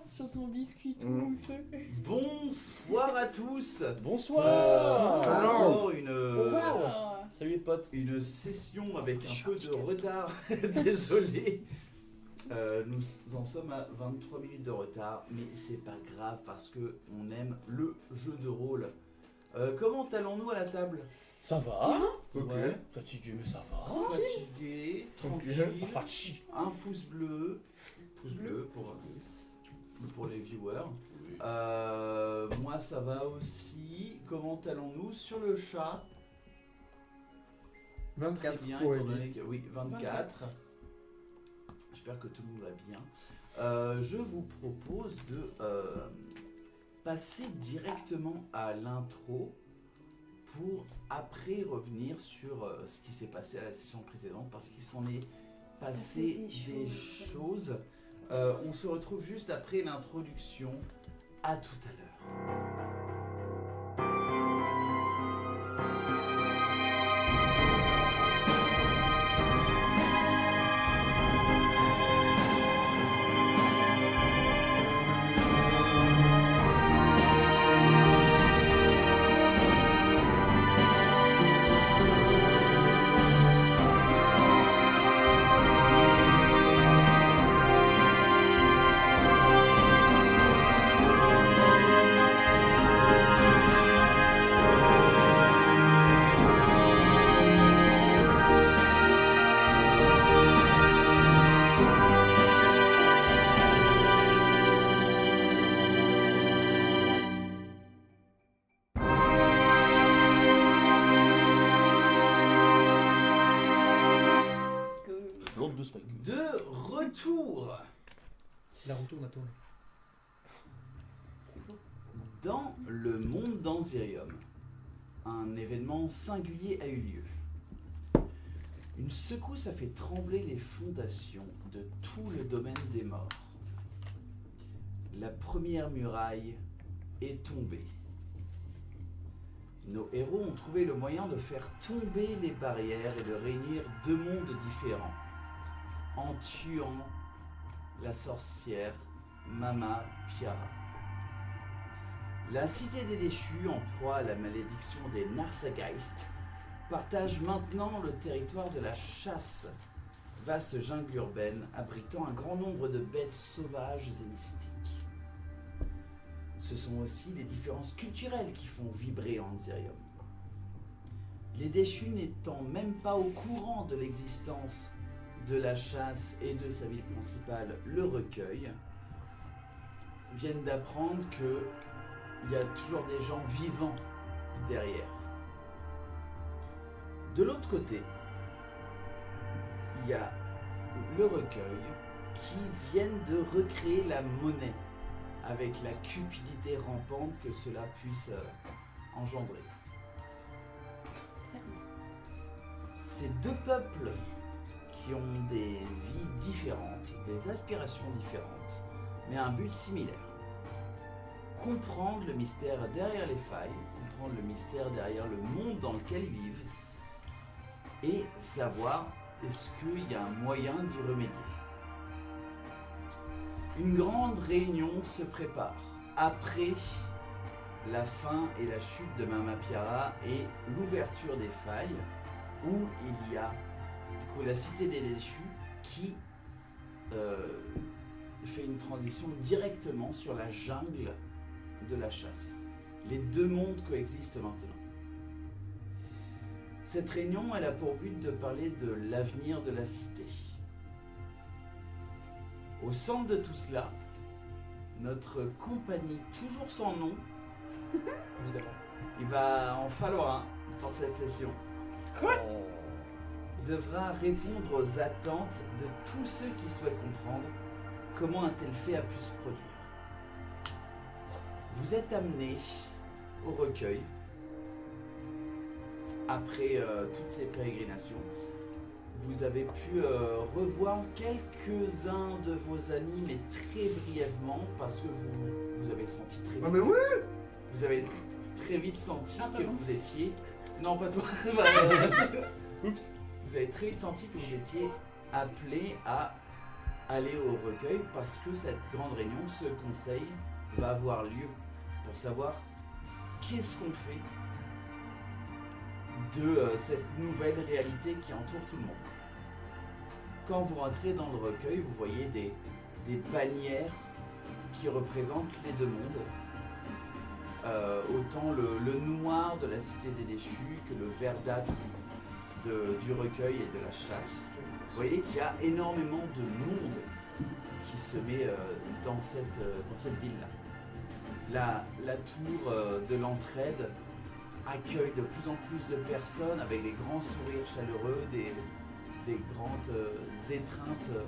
sur ton biscuit tout Mm. mousseux. Bonsoir à tous. Bonsoir. Alors Ah. Salut les potes. une session avec un peu de retard. Désolé. Nous en sommes à 23 minutes de retard, mais c'est pas grave parce que on aime le jeu de rôle. Comment allons-nous à la table? Ça va. Ok. Ouais. Fatigué mais ça va. Fatigué, tranquille. Enfin chi. Un pouce bleu pour les viewers. Moi ça va aussi. Comment allons-nous sur le chat? 24 Très bien, pour étant Ellie. donné que oui, 24. J'espère que tout le monde va bien. Je vous propose de passer directement à l'intro pour après revenir sur ce qui s'est passé à la session précédente parce qu'il s'en est passé des choses. On se retrouve juste après l'introduction. À tout à l'heure. L'autre de Spike. De retour La retourne à tourner. C'est beau. dans le monde d'Anzirium. Un événement singulier a eu lieu. Une secousse a fait trembler les fondations de tout le domaine des morts. La première muraille est tombée. Nos héros ont trouvé le moyen de faire tomber les barrières et de réunir deux mondes différents, en tuant la sorcière Mama Piara. La cité des déchus, en proie à la malédiction des Narsageist, partage maintenant le territoire de la chasse, vaste jungle urbaine abritant un grand nombre de bêtes sauvages et mystiques. Ce sont aussi des différences culturelles qui font vibrer Anzirium. Les déchus n'étant même pas au courant de l'existence de la chasse et de sa ville principale, le Recueil, viennent d'apprendre qu'il y a toujours des gens vivants derrière. De l'autre côté, il y a le Recueil qui viennent de recréer la monnaie avec la cupidité rampante que cela puisse engendrer. Ces deux peuples qui ont des vies différentes, des aspirations différentes, mais un but similaire. Comprendre le mystère derrière les failles, comprendre le mystère derrière le monde dans lequel ils vivent, et savoir est-ce qu'il y a un moyen d'y remédier. Une grande réunion se prépare après la fin et la chute de Mama Piara et l'ouverture des failles, où il y a du coup la cité des déchus qui fait une transition directement sur la jungle de la chasse. Les deux mondes coexistent maintenant. Cette réunion, elle a pour but de parler de l'avenir de la cité. Au centre de tout cela, notre compagnie, toujours sans nom, Évidemment. il va en falloir un pour cette session, devra répondre aux attentes de tous ceux qui souhaitent comprendre comment un tel fait a pu se produire. Vous êtes amené au recueil après toutes ces pérégrinations. Vous avez pu revoir quelques-uns de vos amis, mais très brièvement, parce que vous avez senti très vite. Ah mais oui. Vous avez très vite senti que pardon. vous étiez. Non, pas toi. Oups. Vous avez très vite senti que vous étiez appelé à aller au recueil parce que cette grande réunion, ce conseil, va avoir lieu pour savoir qu'est-ce qu'on fait de cette nouvelle réalité qui entoure tout le monde. Quand vous rentrez dans le recueil, vous voyez des bannières qui représentent les deux mondes. Autant le noir de la cité des déchus que le verdâtre du recueil et de la chasse. Vous voyez qu'il y a énormément de monde qui se met dans cette ville-là. La tour de l'entraide accueille de plus en plus de personnes avec des grands sourires chaleureux, des grandes étreintes,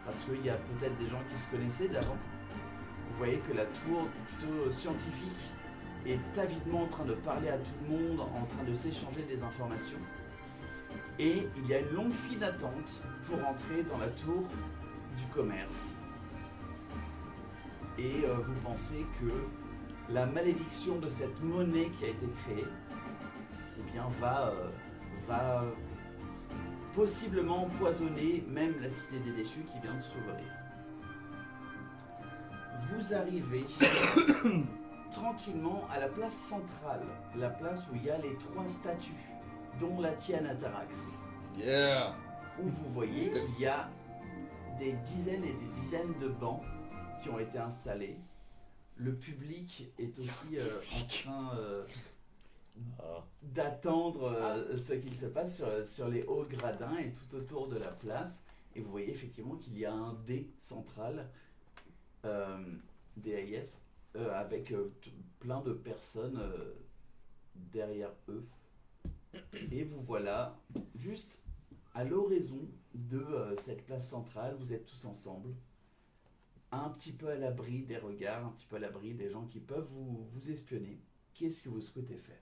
parce qu'il y a peut-être des gens qui se connaissaient d'avant. Vous voyez que la tour, plutôt scientifique, est avidement en train de parler à tout le monde, en train de s'échanger des informations. Et il y a une longue file d'attente pour entrer dans la tour du commerce. Et vous pensez que la malédiction de cette monnaie qui a été créée, eh bien, va possiblement empoisonner même la cité des déchus qui vient de s'ouvrir. Vous arrivez tranquillement à la place centrale, la place où il y a les 3 statues, dont la tienne Atarax, Yeah. où vous voyez qu'il y a des dizaines et des dizaines de bancs qui ont été installés. Le public est aussi en train d'attendre ce qu'il se passe sur les hauts gradins et tout autour de la place. Et vous voyez effectivement qu'il y a un dé central, DAIS, avec plein de personnes derrière eux. Et vous voilà juste à l'horizon de cette place centrale. Vous êtes tous ensemble, un petit peu à l'abri des regards, un petit peu à l'abri des gens qui peuvent vous espionner. Qu'est-ce que vous souhaitez faire?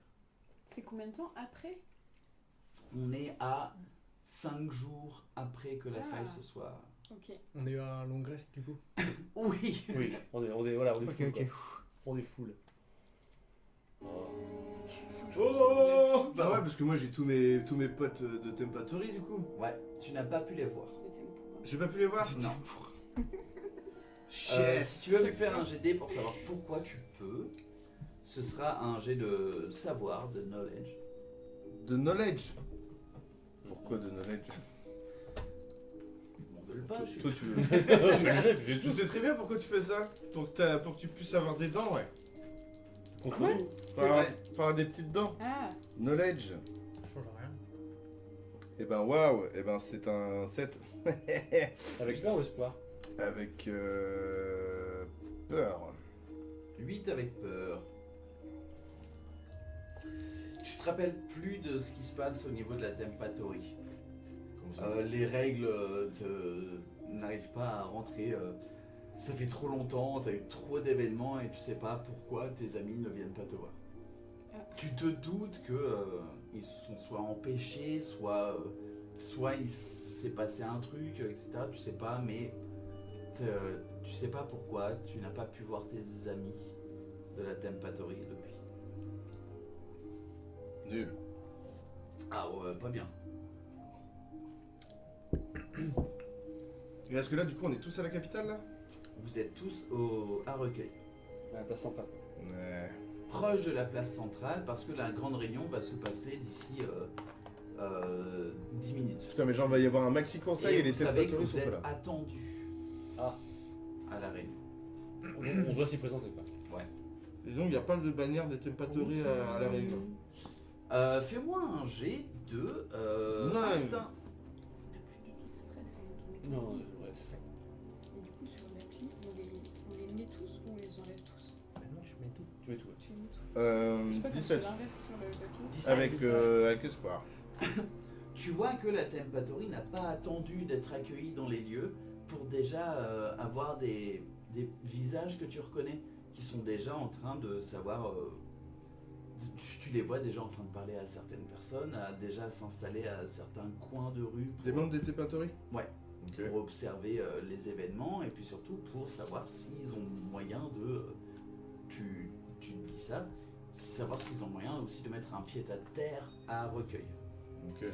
C'est combien de temps après? On est à 5 jours après que la faille se soit... Ok. On est à long rest du coup. Oui. Oui, on est Ok, full. ok. Quoi. On est full. Oh. Oh bah ouais, parce que moi j'ai tous mes potes de Tempatory du coup. Ouais, tu n'as pas pu les voir. J'ai pas pu les voir. Non. Shit. Si tu veux me faire un GD pour savoir pourquoi tu peux, ce sera un jet de savoir, de knowledge. De knowledge. Pourquoi de knowledge? On ne le pas, je suis... Toi tu veux. J'ai Je tout. sais très bien pourquoi tu fais ça. Pour que tu puisses avoir des dents, ouais. Quoi? Par avoir des petites dents. Ah, Knowledge. Ça change rien. Et ben waouh, et ben c'est un 7. Avec peur ou espoir? Avec peur. 8 avec peur. Tu te rappelles plus de ce qui se passe au niveau de la Tempatory. Comment ça Les règles n'arrivent pas à rentrer. Ça fait trop longtemps, t'as eu trop d'événements et tu sais pas pourquoi tes amis ne viennent pas te voir. Tu te doutes que ils sont soit empêchés, soit il s'est passé un truc, etc. Tu sais pas, mais tu sais pas pourquoi tu n'as pas pu voir tes amis de la Tempatory depuis. Nul. Ah ouais, pas bien. Et est-ce que là du coup on est tous à la capitale là? Vous êtes tous à Recueil. À la place centrale. Ouais. Proche de la place centrale parce que la grande réunion va se passer d'ici 10 minutes. Putain mais genre va y avoir un maxi conseil et les vous savez que Tempatory vous sont pas êtes là. attendus Ah. à la réunion. On doit s'y présenter quoi. Et donc il n'y a pas de bannière des Tempatory à la réunion. Fais-moi un jet de Non, instinct. on n'a plus du tout de stress, on est Non, ouais, c'est ça. Et du coup, sur l'appli, on les met tous ou on les enlève tous? Bah non, je mets tout. Tu mets tout. Tu les mets tous. Je sais pas quand tu 17. l'inverses sur le papier. 17. Avec espoir. Tu vois que la Tempatory n'a pas attendu d'être accueillie dans les lieux pour déjà avoir des visages que tu reconnais, qui sont déjà en train de savoir... tu les vois déjà en train de parler à certaines personnes, à déjà s'installer à certains coins de rue Des membres des Tempatory? Ouais. Ok. pour observer les événements et puis surtout pour savoir s'ils ont moyen de... tu te dis ça, savoir s'ils ont moyen aussi de mettre un pied à terre à Recueil. Ok.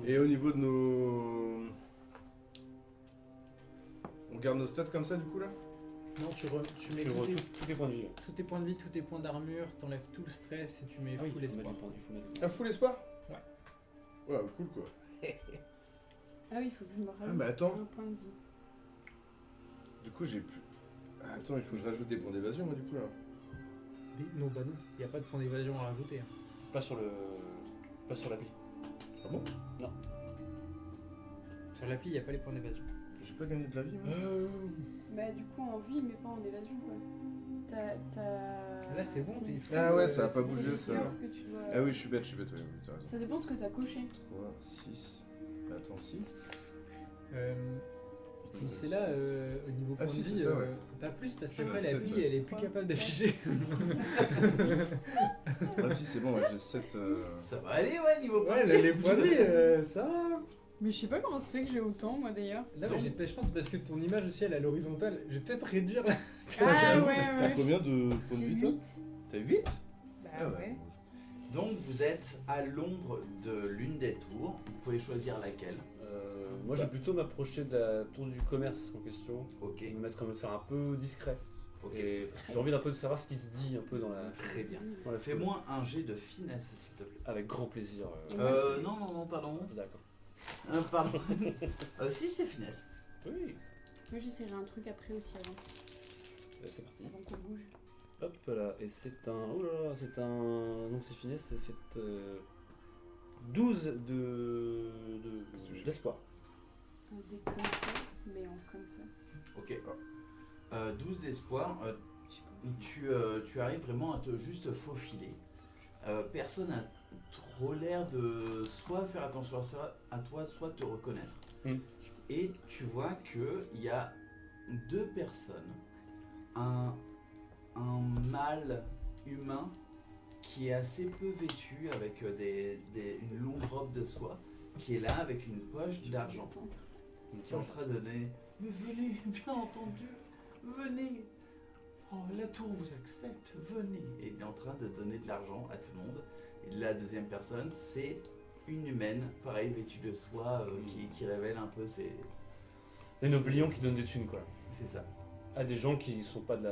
Et au niveau de nos... On garde nos stats comme ça du coup là? Non, tu mets Tu tous vois tes, tous tes points de vie. tous tes points de vie, tous tes points d'armure, t'enlèves tout le stress et tu mets Ah oui, full il faut mettre espoir. du point, il faut mettre du point. Ah, full espoir? Ouais. Ouais, cool quoi. Ah oui, il faut que je me rajoute mais attends. un point de vie. Du coup, j'ai plus... Ah, attends, il faut que je rajoute des points d'évasion moi du coup là. Non, bah non, il n'y a pas de point d'évasion à rajouter. Hein. Pas sur l'appli. Ah bon? Sur l'appli, il n'y a pas les points d'évasion. J'ai pas gagné de la vie moi? Bah du coup en vie mais pas en évasion quoi. Là, c'est bon, t'es fou. Ah ouais, ça a c'est pas bougé les ça. fleurs que tu dois- Ah oui, je suis bête, ouais, t'as raison. Ça dépend de ce que t'as coché. 3, 6... Attends, si. Puis c'est là, au niveau Ah point si, de c'est vie, ça, ouais. pas plus, parce Je qu'après suis à l'appli, sept, ouais. elle est plus Ouais. capable d'afficher. Ah si, c'est bon, ouais, j'ai 7... Ça va aller, ouais, niveau point Ouais, de vie. les points de vie, ça va. Mais je sais pas comment ça se fait que j'ai autant moi d'ailleurs. Là, mais je pense que c'est parce que ton image aussi, elle est à l'horizontale. Je vais peut-être réduire la... Ah j'avoue. ouais T'as ouais. combien de points de J'ai vie toi? 8. T'as 8? Bah Ah ouais. Donc vous êtes à l'ombre de l'une des tours. Vous pouvez choisir laquelle. Moi, je vais plutôt m'approcher de la tour du commerce en question. Ok, Et me faire un peu discret. ok. Et j'ai envie d'un peu de savoir ce qui se dit un peu dans la Très bien. foule. Fais-moi un jet de finesse, s'il te plaît. Avec grand plaisir. Non, pardon. D'accord. Pardon. Si, c'est finesse. Oui. Moi j'essaierai un truc après aussi avant C'est parti. qu'on bouge. Hop là, et c'est un... Oh là là, c'est un... Non, c'est finesse, c'est fait 12 d'espoir. Un dé comme ça, mais en comme ça. Ok. 12 d'espoir. Je sais pas. Tu arrives vraiment à te juste faufiler. Personne n'a trop l'air de soit faire attention à toi, soit te reconnaître. Mm. Et tu vois qu'il y a deux personnes. Un mâle humain qui est assez peu vêtu avec une longue robe de soie, qui est là avec une poche d'argent, qui est en train de donner. Mais venez, bien entendu, venez. Oh, la tour vous accepte, venez. Et il est en train de donner de l'argent à tout le monde. Et la deuxième personne, c'est une humaine, pareil, vêtue de soie, qui révèle un peu ses... Les noblions qui donnent des thunes, quoi. C'est ça. À des gens qui sont pas du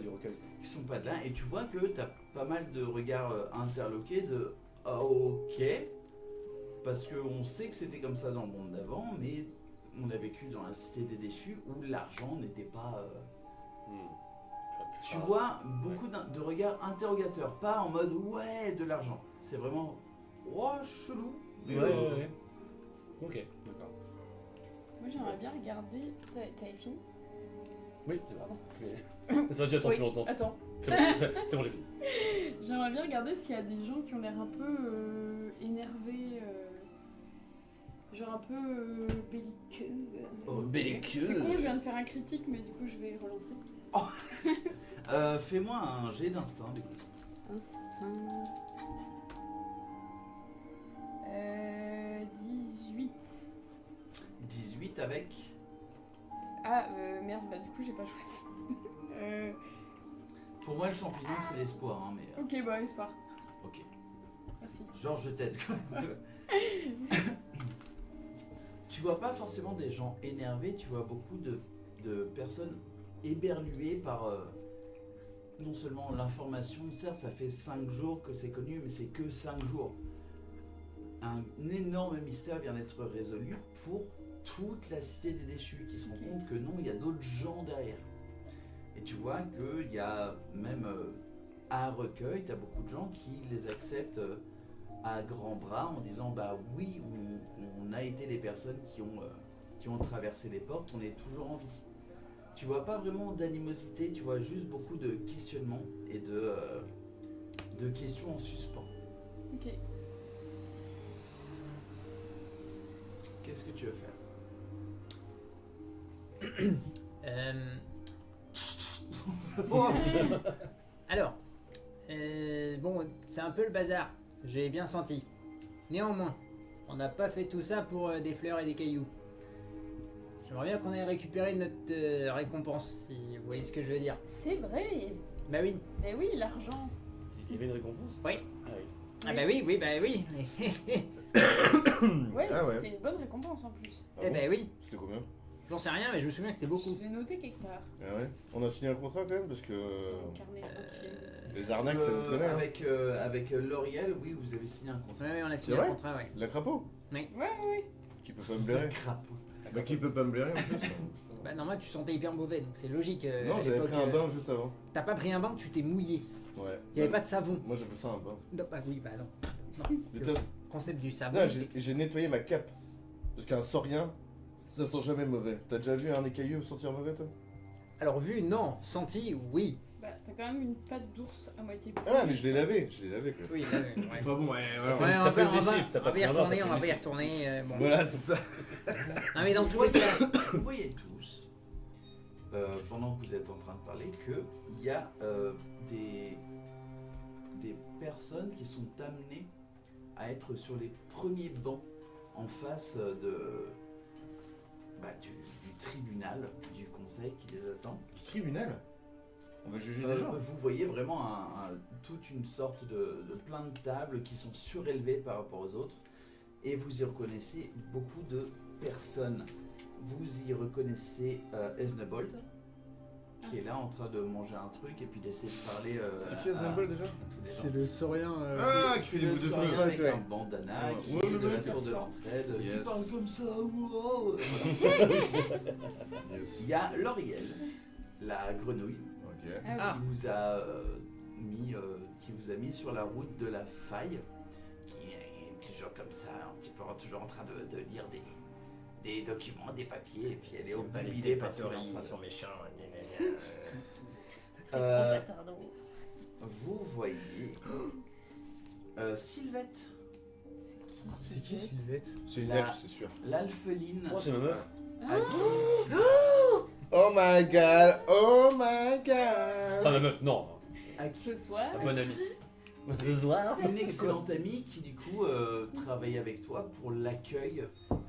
recueil. Qui sont pas de là. Et tu vois que tu as pas mal de regards interloqués de « Ah, ok ». Parce qu'on sait que c'était comme ça dans le monde d'avant, mais on a vécu dans la cité des déchus où l'argent n'était pas... Tu vois beaucoup de regards interrogateurs, pas en mode ouais de l'argent. C'est vraiment oh chelou. Mais, Ouais. Ok, d'accord. Moi j'aimerais bien regarder. T'avais fini? Oui, c'est bon. Pardon. Mais... Ça aurait dû attendre Oui, plus longtemps. Attends. C'est bon, j'ai fini. J'aimerais bien regarder s'il y a des gens qui ont l'air un peu énervés. Genre un peu belliqueux. Oh, belliqueux. C'est con, je viens de faire un critique, mais du coup je vais relancer. Fais-moi un jet d'instinct du coup. Instinct. 18. 18 avec. Ah merde, bah du coup j'ai pas choisi. Pour moi le champignon c'est l'espoir hein, mais Ok, bah espoir. ok. Merci. Genre je t'aide quand même. Tu vois pas forcément des gens énervés, tu vois beaucoup de personnes éberluées par non seulement l'information, certes ça fait 5 jours que c'est connu, mais c'est que 5 jours. Un énorme mystère vient d'être résolu pour toute la cité des déchus qui se rend compte que non, il y a d'autres gens derrière. Et tu vois qu'il y a même à recueil, tu as beaucoup de gens qui les acceptent à grands bras en disant bah oui, on a été les personnes qui ont traversé les portes, on est toujours en vie. Tu vois pas vraiment d'animosité, tu vois juste beaucoup de questionnements et de questions en suspens. Ok. Qu'est-ce que tu veux faire? Alors, bon, c'est un peu le bazar, j'ai bien senti. Néanmoins, on n'a pas fait tout ça pour des fleurs et des cailloux. J'aimerais bien qu'on ait récupéré notre récompense, si vous voyez ce que je veux dire. C'est vrai. Bah oui. Mais oui, l'argent. Il y avait une récompense? Oui. Ah oui. Ah bah oui, bah oui. Ouais, Ah ouais. c'était une bonne récompense en plus. Ah Eh bon ben oui, C'était combien? j'en sais rien, mais je me souviens que c'était beaucoup. Je l'ai noté quelque part. Ah ouais. On a signé un contrat quand même parce que Dans le carnet entier. les arnaques ça nous connaît. Hein. Avec L'Oréal, oui, vous avez signé un contrat. Ouais, on a C'est signé un vrai contrat, ouais. La crapaud Ouais. qui peut pas me blairer. Crapaud. Bah qui peut pas me blairer en plus. Bah normalement tu sentais hyper mauvais, donc c'est logique. Non, à j'avais l'époque, pris un bain juste avant. T'as pas pris un bain, tu t'es mouillé. Ouais. Il y avait pas de savon. Moi j'appelle ça un bain. Non, bah oui, bah non. Mais Le t'as- concept du savon, Non, c'est- j'ai nettoyé ma cape. Parce qu'un saurien, ça sent jamais mauvais. T'as déjà vu un écailleux sentir mauvais toi? Alors vu, non. Senti, oui. Bah, t'as quand même une patte d'ours à moitié. Ah ouais, mais je l'ai lavé quoi. Oui, là, ouais. Enfin bon, ouais, T'as fait une lessive, t'as on pas va y pris un bain, retourner, t'as fait on va une y lessive. retourner. Bon. Voilà, c'est ça. Non mais dans tous les cas, Vous voyez tous, pendant que vous êtes en train de parler, qu'il y a des personnes qui sont amenées à être sur les premiers bancs en face du tribunal, du conseil qui les attend. Du tribunal. On va juger les gens. Vous voyez vraiment toute une sorte de plein de tables qui sont surélevées par rapport aux autres et vous y reconnaissez beaucoup de personnes. Vous y reconnaissez Esnebold qui est là en train de manger un truc et puis d'essayer de parler. C'est qui Esnebold déjà? c'est le saurien. Ah, qui fait des bouts de feu feu. avec ouais. un bandana Ouais, qui ouais, est de ouais. la tour de l'entraide. Tu Yes. parles comme ça, wow. Il y a L'Oriel, la grenouille, Ok. Ah qui vous a mis sur la route de la faille, qui est toujours comme ça, un petit peu toujours en train de lire des documents, des papiers, et puis elle est obnubilée parce qu'elle est en train de- méchants. Euh, Vous voyez Sylvette, C'est qui Sylvette? C'est une La- elfe, c'est sûr. l'alpheline. Oh, c'est ma meuf. à qui- Oh my god, oh my Enfin, god. ma meuf, non. à qui- Ce soir. Ma bonne amie. Ce soir. Une excellente amie qui du coup travaille avec toi pour l'accueil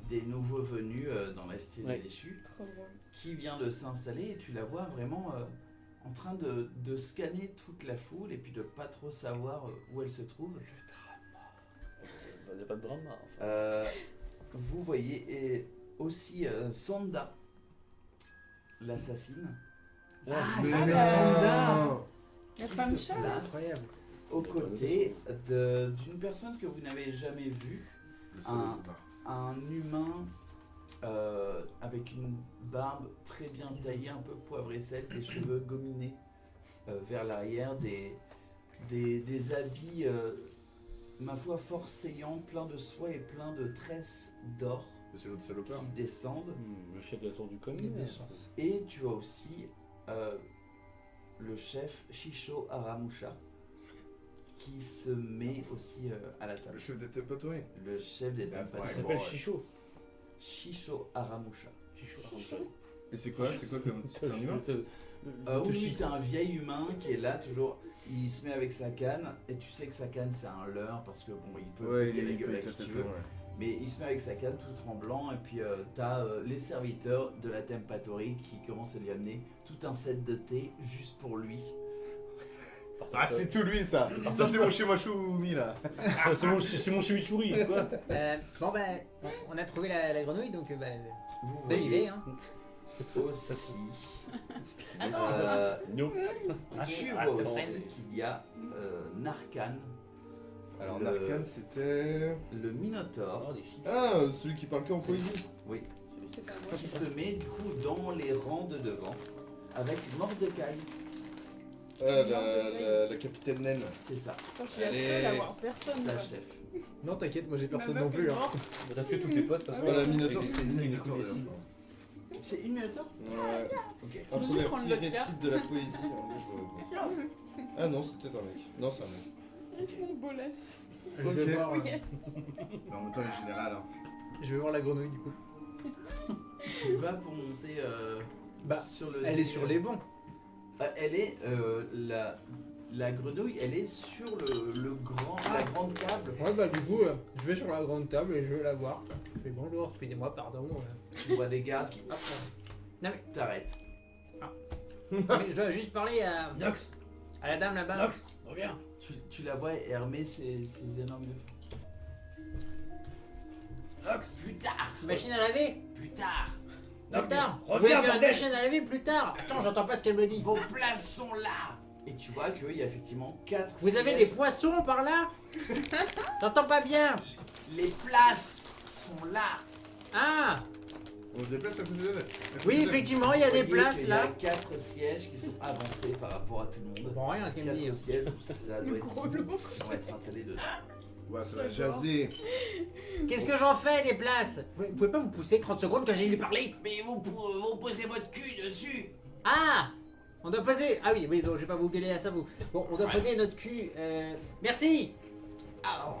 des nouveaux venus dans la cité Ouais. des déchus, Trop drôle. qui vient de s'installer et tu la vois vraiment en train de scanner toute la foule et puis de pas trop savoir où elle se trouve. Il n'y a pas de drama. Enfin. Vous voyez et aussi Sanda, l'assassine, Ah, Mais ça non. va, Sanda. La qui femme se chat. place Incroyable. aux côtés d'une personne que vous n'avez jamais vue. Le salaud de bar. Un humain avec une barbe très bien taillée, un peu poivre et sel, des cheveux gominés vers l'arrière, des habits, ma foi, fort saillants, plein de soie et plein de tresses d'or Le salaud de salopard. qui descendent. Le chef de la tour du Il y a des commerce. chances. Et tu as aussi le chef Shisho Aramusha qui se met aussi à la Le table. chef des Tempatory. Le chef des That's Tempatory. Il my s'appelle boy. Chicho. Shisho Aramusha. Chicho. Et c'est quoi comme. C'est un humain? Oui, c'est un vieil humain qui est là toujours. Il se met avec sa canne et tu sais que sa canne c'est un leurre parce que bon, il peut Ouais, péter la il gueule peut à qui éclater tu le veux. feu, ouais. Mais il se met avec sa canne tout tremblant et puis t'as les serviteurs de la Tempatory qui commencent à lui amener tout un set de thé juste pour lui. Ah, c'est tout lui ça. Ça, c'est mon Shimachoumi là. Ah, c'est mon chimichurri, quoi. Bon bah, on a trouvé la grenouille, donc bah, Vous bah, j'y vais. voyez Hein. aussi. Attends, No. Tu vois Attends. aussi qu'il y a Narcan, Alors, Le- Narcan, c'était. le Minotaure, Oh, des chiffres. Ah, celui qui parle que en poésie. oui, c'est pas moi. qui se met du coup dans les rangs de devant avec Mordecai. La capitaine naine. C'est ça, Je pense que je suis la Allez. seule à avoir personne. la quoi. chef. Non, t'inquiète, moi j'ai personne Ma non meuf plus. est Hein. morte. Bah, t'as tué tous tes potes, de toute façon. Voilà, Minotaure, Avec- c'est une avec Minotaure. tous les signes. C'est une Minotaure. Ouais. Ok. Entre Limite, les je prends petits le docteur. récits de la poésie. là, moi, je- Ah non, c'est peut-être un mec. Non, c'est un mec. Mon bolas. Je vais Ok. voir, Yes. Mais en même temps, les général. Hein. je vais voir la grenouille du coup. Tu vas pour monter Bah, sur le. Elle est sur les bancs. Elle est la grenouille. Elle est sur la grande table. Ouais, bah du coup, je vais sur la grande table et je vais la voir. Je fais bonjour, excusez-moi, pardon. Tu vois des gardes qui hop, Non mais, t'arrêtent. mais je dois juste parler à Nox, la dame là-bas. Nox, reviens. Tu la vois hermer ses énormes yeux. Nox, plus tard. Machine à laver Plus tard. Plus tard reviens, Vous voulez faire une bordel. machine à laver plus tard Attends, j'entends pas ce qu'elle me dit. Vos places sont là. Et tu vois qu'il y a effectivement 4 Vous avez des poissons par là J'entends pas bien. Les places sont là. Ah On se déplace à côté d'elle. oui, effectivement, il y a des places là. Il y a 4 sièges qui sont avancés par rapport à tout le monde. Bon, rien, ce qu'elle me 4 dit. sièges où ça doit Le être gros vide, lot. qui vont être installés dedans. Ouais, ça va jaser. Qu'est-ce que j'en fais des places Vous pouvez pas vous pousser 30 secondes quand j'ai lui parler Mais vous posez votre cul dessus. Ah on doit poser... Ah oui, donc je vais pas vous gueuler à ça, vous. Bon, on doit poser notre cul... Merci Ah,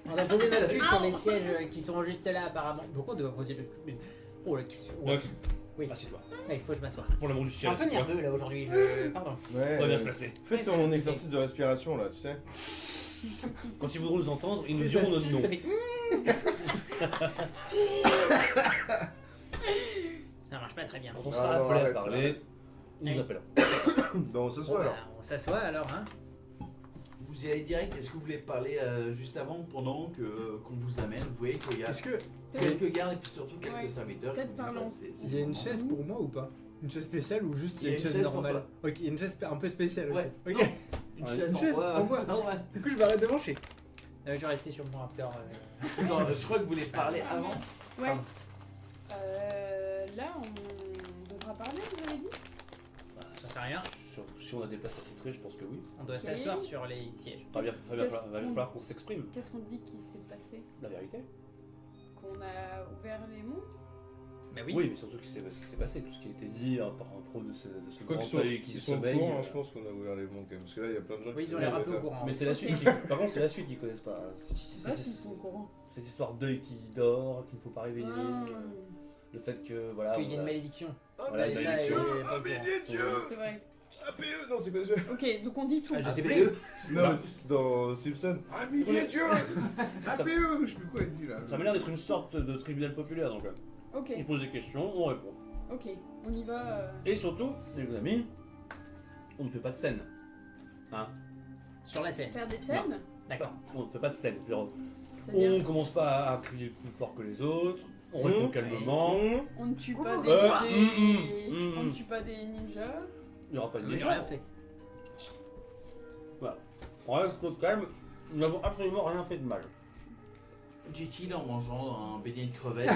On doit poser notre cul sur les sièges qui sont juste là, apparemment. Pourquoi on doit poser notre cul? Oh, la question... Nox, Oui. assieds-toi. Ouais, il faut que je m'assoie. Pour l'amour du Je suis un ciel, peu assieds-toi. nerveux, là, aujourd'hui. Je... Pardon. Ouais. On va bien se placer. Fais Ouais, ton ça va exercice de respiration là, tu sais. Quand ils voudront nous entendre, ils nous C'est diront ça, notre nom. ça fait- Ça marche pas très bien. Quand on Ah, sera non, appelé à arrête, parler, arrête. ils nous Oui. appellent. Bon, on s'assoit alors. On s'assoit alors, hein. vous y allez direct. Est-ce que vous voulez parler juste avant, pendant qu'on vous amène? Vous voyez qu'il y a Est-ce que quelques gardes et puis surtout quelques Ouais. serviteurs qui Peut-être vous parlons. disent, bah, c'est- il y a une chaise pour moi ou pas? Une chaise spéciale ou juste il y a une chaise pour normale? Ok, il y a une chaise un peu spéciale. ok. Ouais. Ok. Une Ouais, chaise une chaise en en bois. bois. Ouais. Du coup, je vais arrêter de manger. Je vais rester sur mon raptor. Attends, je crois que vous voulez parler avant. Ouais. Pardon. Là, on devra parler, vous avez dit? Ça sert à rien. Si on a des places attitrées, je pense que oui. On doit s'asseoir sur les sièges. Va bien Qu'est-ce falloir qu'on s'exprime. Qu'est-ce qu'on dit qui s'est passé? La vérité. Qu'on a ouvert les monts? Bah Oui, mais surtout ce qui s'est passé, tout ce qui a été dit hein, par un pro de ce Je crois grand qu'ils sont, œil qui ils se sont au baigne. courant, hein, je pense qu'on a ouvert les bons quand même. Parce que là, il y a plein de gens Oui, qui ils ont sont l'air un là, peu là. au courant. Mais c'est la Ok. suite. Par contre, c'est la suite qu'ils connaissent pas. Je sais pas s'ils sont au courant. Cette histoire d'œil qui dort, qu'il ne faut pas réveiller. Ah, Le fait que voilà. Qu'il y a une on a- malédiction. Oh, Voilà, mais il ça, a dit il est Dieu. pas au Oh, courant. béni Dieu c'est vrai. APE Non, c'est quoi ce jeu? Ok, donc on dit tout. Ah, je sais Appelez- plus. Non, mais dans Simpson. Ah, béni Dieu APE Je sais plus quoi il dit là. Ça m'a l'air d'être une sorte de tribunal populaire donc. Ok, On pose des questions, on répond. ok, on y va. Et surtout, les amis, on ne fait pas de scène. Hein? Sur la scène. Faire des scènes, D'accord. On ne fait pas de scène. c'est-à-dire On commence pas à crier plus fort que les autres, on répond calmement. on ne tue pas des, Euh, on ne tue pas des ninjas. Il n'y aura pas de J'ai légende. rien fait. On reste quand même, nous n'avons absolument rien fait de mal. Dit-il en mangeant un beignet de crevettes.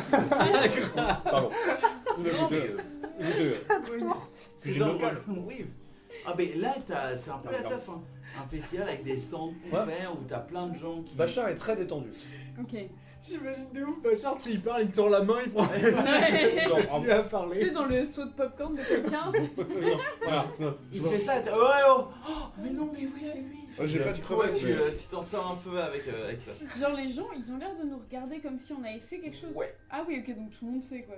Pardon. Non, mais, Écoutez, c'est Cuisine dans le locale. Oui. Ah, mais là, c'est un peu la teuf. Hein. Un festival avec des stands ouverts où t'as plein de gens qui. Bachar est très détendu. Ok. J'imagine de ouf, Bachar, s'il parle, il tord la main, il prend. Ouais. Il continue à Tu sais, parler. dans le saut de popcorn de quelqu'un. Voilà. Il fait ça, t'es- ouais, oh, oh, mais non, mais oui, c'est lui. Oh, j'ai pas de Ouais, crevettes. mais- tu t'en sors un peu avec ça. Genre, les gens, ils ont l'air de nous regarder comme si on avait fait quelque chose. Ouais. Ah oui, ok, donc tout le monde sait quoi.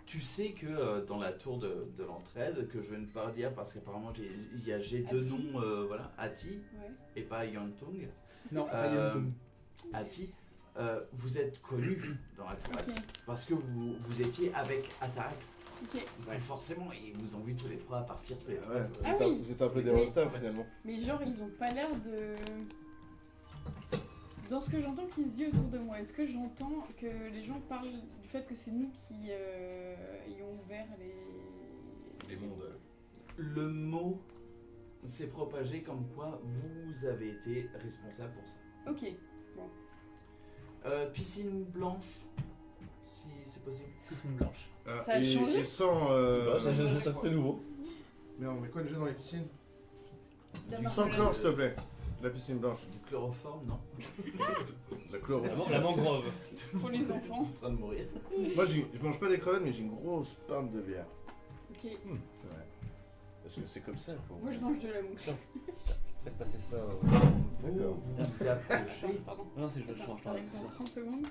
Tu sais que dans la tour de l'entraide, que je vais ne pas dire parce qu'apparemment j'ai deux Ati. noms, voilà, Ati Ouais. et pas Yantung. Non, Euh, Ati, vous êtes connu dans la tour Ok, parce que vous étiez avec Atarax. ok. Donc forcément, ils vous ont vu tous les trois partir tous les trois. Ouais, Ah vous êtes un- oui. vous êtes un peu des Oui. rostas finalement. Mais genre, ils ont pas l'air de. Dans ce que j'entends qui se dit autour de moi, est-ce que j'entends que les gens parlent du fait que c'est nous qui y ont ouvert les. Les mondes. Le mot s'est propagé comme quoi vous avez été responsable pour ça. Ok, Piscine blanche, si c'est possible. Piscine blanche. Ça a changé Et sans. Ça me fait nouveau. Mais on met quoi déjà dans les piscines? la Du marmelade. sang chlore, s'il te plaît. La piscine blanche. Du chloroforme, non? La chlorophylle. La mangrove. Pour les enfants. En train de mourir. Moi, je mange pas des crevettes, mais j'ai une grosse pinte de bière. Ok, Ouais. Parce que c'est comme ça, quoi. moi je mange de la mousse. Faites passer ça. Vous vous approchez, Pardon. Non, c'est je change T'arrives dans 30 secondes.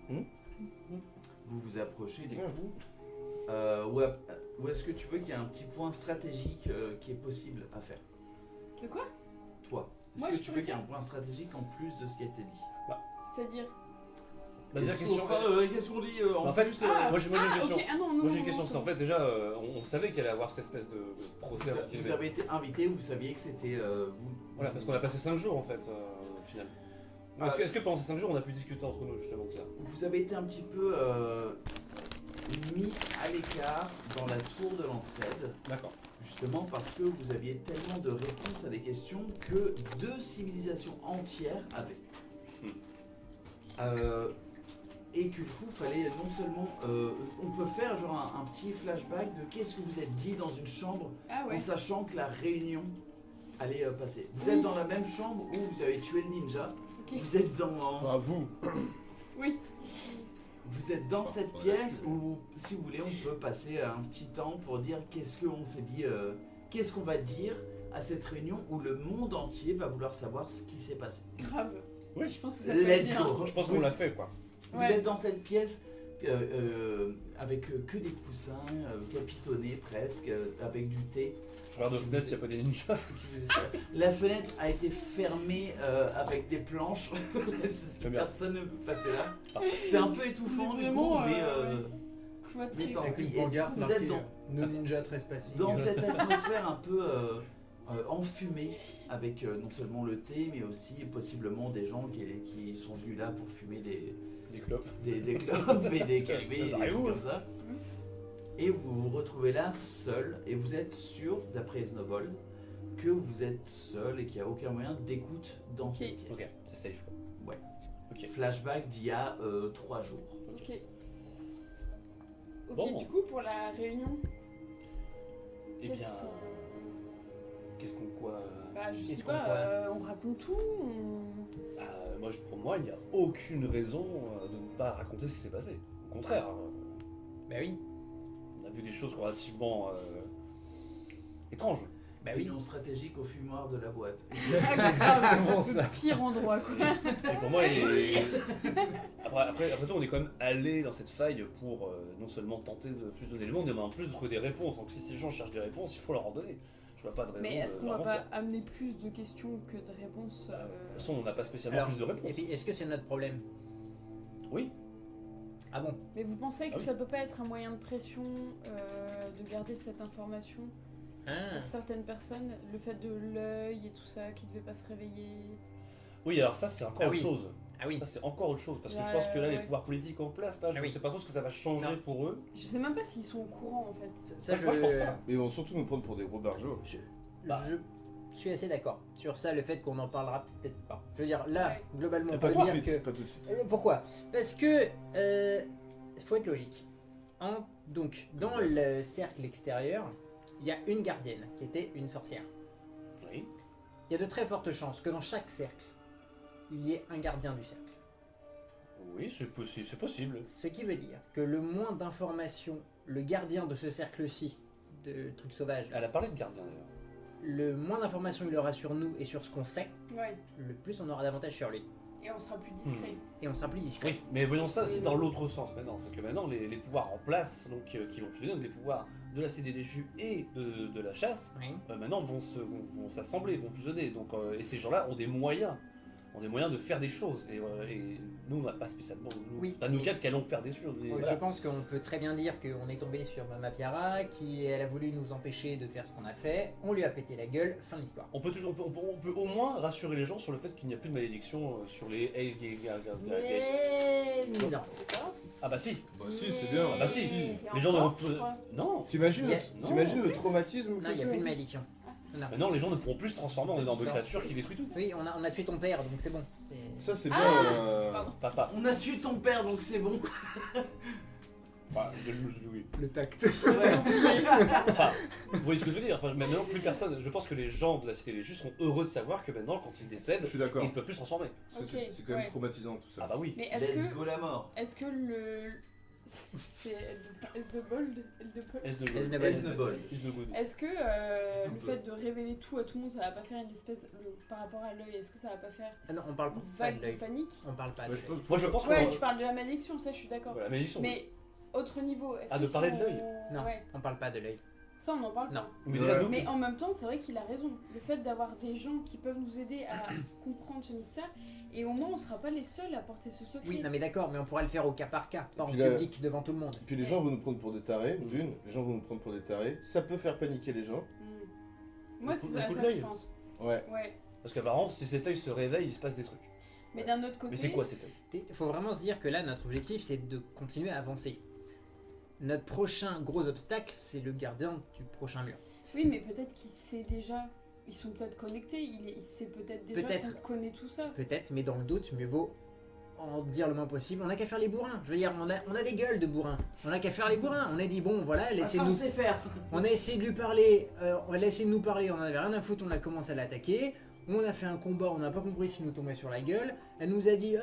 vous vous approchez des Ouais. coups. Ou est-ce que tu veux qu'il y ait un petit point stratégique qui est possible à faire? De quoi? Toi, est-ce Moi, que je tu pourrais veux qu'il y ait un point stratégique en plus de ce qui a été dit? C'est-à-dire. Bah, déjà, Qu'est-ce question. qu'est-ce qu'on dit en En fait, plus moi j'ai une question. Ok, ah non, non. Moi j'ai une non, question, non, c'est en fait déjà, on savait qu'il allait avoir cette espèce de procès. vous, entre guillemets. vous avez été invité, vous saviez que c'était vous. Voilà, parce qu'on a passé 5 jours en fait, au final. Est-ce que pendant ces 5 jours, on a pu discuter entre nous justement de ça? Vous avez été un petit peu mis à l'écart dans la tour de l'entraide, D'accord. justement parce que vous aviez tellement de réponses à des questions que 2 civilisations entières avaient. Et que du coup, fallait non seulement... on peut faire genre un petit flashback de qu'est-ce que vous êtes dit dans une chambre Ah ouais. en sachant que la réunion allait passer. Vous êtes dans la même chambre où vous avez tué le ninja. Ok. Vous êtes dans... Enfin, vous. Oui. Vous êtes dans cette pièce où, si vous voulez, on peut passer un petit temps pour dire qu'est-ce qu'on s'est dit, qu'est-ce qu'on va dire à cette réunion où le monde entier va vouloir savoir ce qui s'est passé. Grave. Oui. Je pense que ça peut être Let's bien. go. Je pense qu'on l'a fait quoi. Vous Ouais. êtes dans cette pièce avec que des coussins, capitonnés presque, avec du thé. Je regarde aux fenêtres s'il n'y a pas des ninjas. La fenêtre a été fermée avec des planches. J'aime bien. Personne ne peut passer là. Parfait. C'est un peu étouffant du coup, Vraiment, mais... ouais. Cloîtré. mais tant Avec pis. une Et du coup, pancarte vous marquée êtes dans, No Ninja Trespassing. dans cette atmosphère un peu enfumée, avec non seulement le thé, mais aussi possiblement des gens qui sont venus là pour fumer Des clopes. des clopes et des calmés, des trucs Arrive-vous. comme ça. Et vous vous retrouvez là seul, et vous êtes sûr, d'après Snowball, que vous êtes seul et qu'il n'y a aucun moyen d'écoute dans cette pièce. Ok, c'est safe quoi. Ok. Flashback d'il y a 3 jours. Ok. Ok, Bon. du coup, pour la réunion, Eh qu'est-ce bien, qu'on. qu'est-ce qu'on quoi Bah, je sais Qu'est-ce qu'on pas, quoi on raconte tout, Pour moi, il n'y a aucune raison de ne pas raconter ce qui s'est passé. Au contraire, Bah oui. on a vu des choses relativement étranges. Bah oui. Réunion stratégique au fumoir de la boîte. exactement ça. Le pire endroit, quoi. Et pour moi, après tout, on est quand même allé dans cette faille pour non seulement tenter de fusionner le monde, mais en plus de trouver des réponses. Donc si ces gens cherchent des réponses, il faut leur en donner. Je vois pas de raison. Mais est-ce de qu'on va leur pas mentir. amener plus de questions que de réponses De toute façon, on n'a pas spécialement Alors, plus de réponses. Et puis, est-ce que c'est notre problème? Oui. Ah bon? Mais vous pensez que Ah oui. ça peut pas être un moyen de pression de garder cette information Ah. pour certaines personnes? Le fait de l'œil et tout ça, qui devait pas se réveiller. Oui, alors ça, c'est encore Ah autre oui. chose. Ah oui. Ça, c'est encore autre chose. Parce que je Ouais, pense que là, les ouais. pouvoirs politiques en place, là, je Ah ne oui. sais pas trop ce que ça va changer Non. pour eux. Je sais même pas s'ils sont au courant en fait. Ça, Moi, je pense pas. Mais ils vont surtout nous prendre pour des gros barjots. Bah. Je suis assez d'accord sur ça, le fait qu'on en parlera peut-être pas. Je veux dire, là, Ouais. globalement, on Pas peut tout de dire suite, que. pas tout de suite. Pourquoi? Parce que faut être logique. Donc, dans le cercle extérieur, il y a une gardienne qui était une sorcière. Oui. Il y a de très fortes chances que dans chaque cercle, il y ait un gardien du cercle. Oui, c'est possible. Ce qui veut dire que le moins d'informations, le gardien de ce cercle-ci, de trucs sauvages, Elle a parlé de gardien d'ailleurs. le moins d'informations il aura sur nous et sur ce qu'on sait, Ouais. le plus on aura d'avantages sur lui. Et on sera plus discret. Et on sera plus discret. Oui, mais voyons ça aussi dans l'autre sens maintenant. C'est que maintenant, les pouvoirs en place, donc qui vont fusionner, donc les pouvoirs de la cité des Jus et de la chasse, Oui. maintenant vont s'assembler, vont fusionner. Donc, et ces gens-là ont des moyens. Ont des moyens de faire des choses. Et nous, on n'a pas spécialement. Oui, c'est pas nous mais- quatre qui allons faire des choses. mais Je voilà. pense qu'on peut très bien dire qu'on est tombé sur Mama Piara, qui elle a voulu nous empêcher de faire ce qu'on a fait, on lui a pété la gueule, fin de l'histoire. On peut au moins rassurer les gens sur le fait qu'il n'y a plus de malédiction sur les. Mais non. Ah bah si. Bah si, c'est bien. Ah bah si. Et Les gens encore, n'auront je crois. Non. T'imagines Yeah. le, t'imagines le traumatisme Non, que il n'y a c'est plus de malédiction. Non. Maintenant, les gens ne pourront plus se transformer en énormes créatures qui détruisent tout. Oui, on a tué ton père, donc c'est bon. C'est- Ça c'est bien. Pardon. Papa. On a tué ton père, donc c'est bon. Bah, oui. Le tact. Enfin, vous voyez ce que je veux dire. Enfin, maintenant, plus personne. Je pense que les gens de la Cité des Jus seront heureux de savoir que maintenant, quand ils décèdent, Je suis ils d'accord. ne peuvent plus se transformer. Parce que Ok, c'est quand même ouais. traumatisant tout ça. Ah bah oui. Mais est-ce Let's que. go la mort. Est-ce que le. C'est Esdebold Esnebol. Est-ce que le fait de révéler tout à tout le monde, ça va pas faire une espèce. Par rapport à l'œil, est-ce que ça va pas faire Ah non, on parle une pas vague de de l'œil. panique? On parle pas de Ouais, je l'œil. pense- Moi, je pense Ouais, qu'on. tu parles de la malédiction, ça je suis d'accord. Voilà, malédiction. Mais autre niveau, est-ce Ah, que de si parler de on- l'œil Non, Ouais, on parle pas de l'œil. ça on en parle Non. pas. Mais Ouais. déjà, nous. Mais en même temps, c'est vrai qu'il a raison. Le fait d'avoir des gens qui peuvent nous aider à comprendre ce mystère, et au moins on sera pas les seuls à porter ce secret. Oui, non mais d'accord, mais on pourra le faire au cas par cas, pas en Puis là- public devant tout le monde. Puis les gens vont nous prendre pour des tarés, d'une, les gens vont nous prendre pour des tarés, ça peut faire paniquer les gens. Moi, Le c'est coup- le ça coup de que je l'œil. pense. Ouais. Ouais. Parce qu'apparemment, si cet œil se réveille, il se passe des trucs. Mais d'un autre côté. Mais c'est quoi cet œil? Il faut vraiment se dire que là, notre objectif, c'est de continuer à avancer. Notre prochain gros obstacle, c'est le gardien du prochain mur. Oui, mais peut-être qu'il sait déjà. Ils sont peut-être connectés. Il sait peut-être déjà Peut-être. qu'on connaît tout ça. Peut-être, mais dans le doute, mieux vaut en dire le moins possible. On n'a qu'à faire les bourrins. Je veux dire, on a des gueules de bourrins. On n'a qu'à faire les bourrins. On a dit, bon, voilà, Ah, ça, on laissez-nous. sait faire. On a essayé de lui parler, on a essayé de nous parler, on en avait rien à foutre, on a commencé à l'attaquer. On a fait un combat, on n'a pas compris s'il nous tombait sur la gueule. Elle nous a dit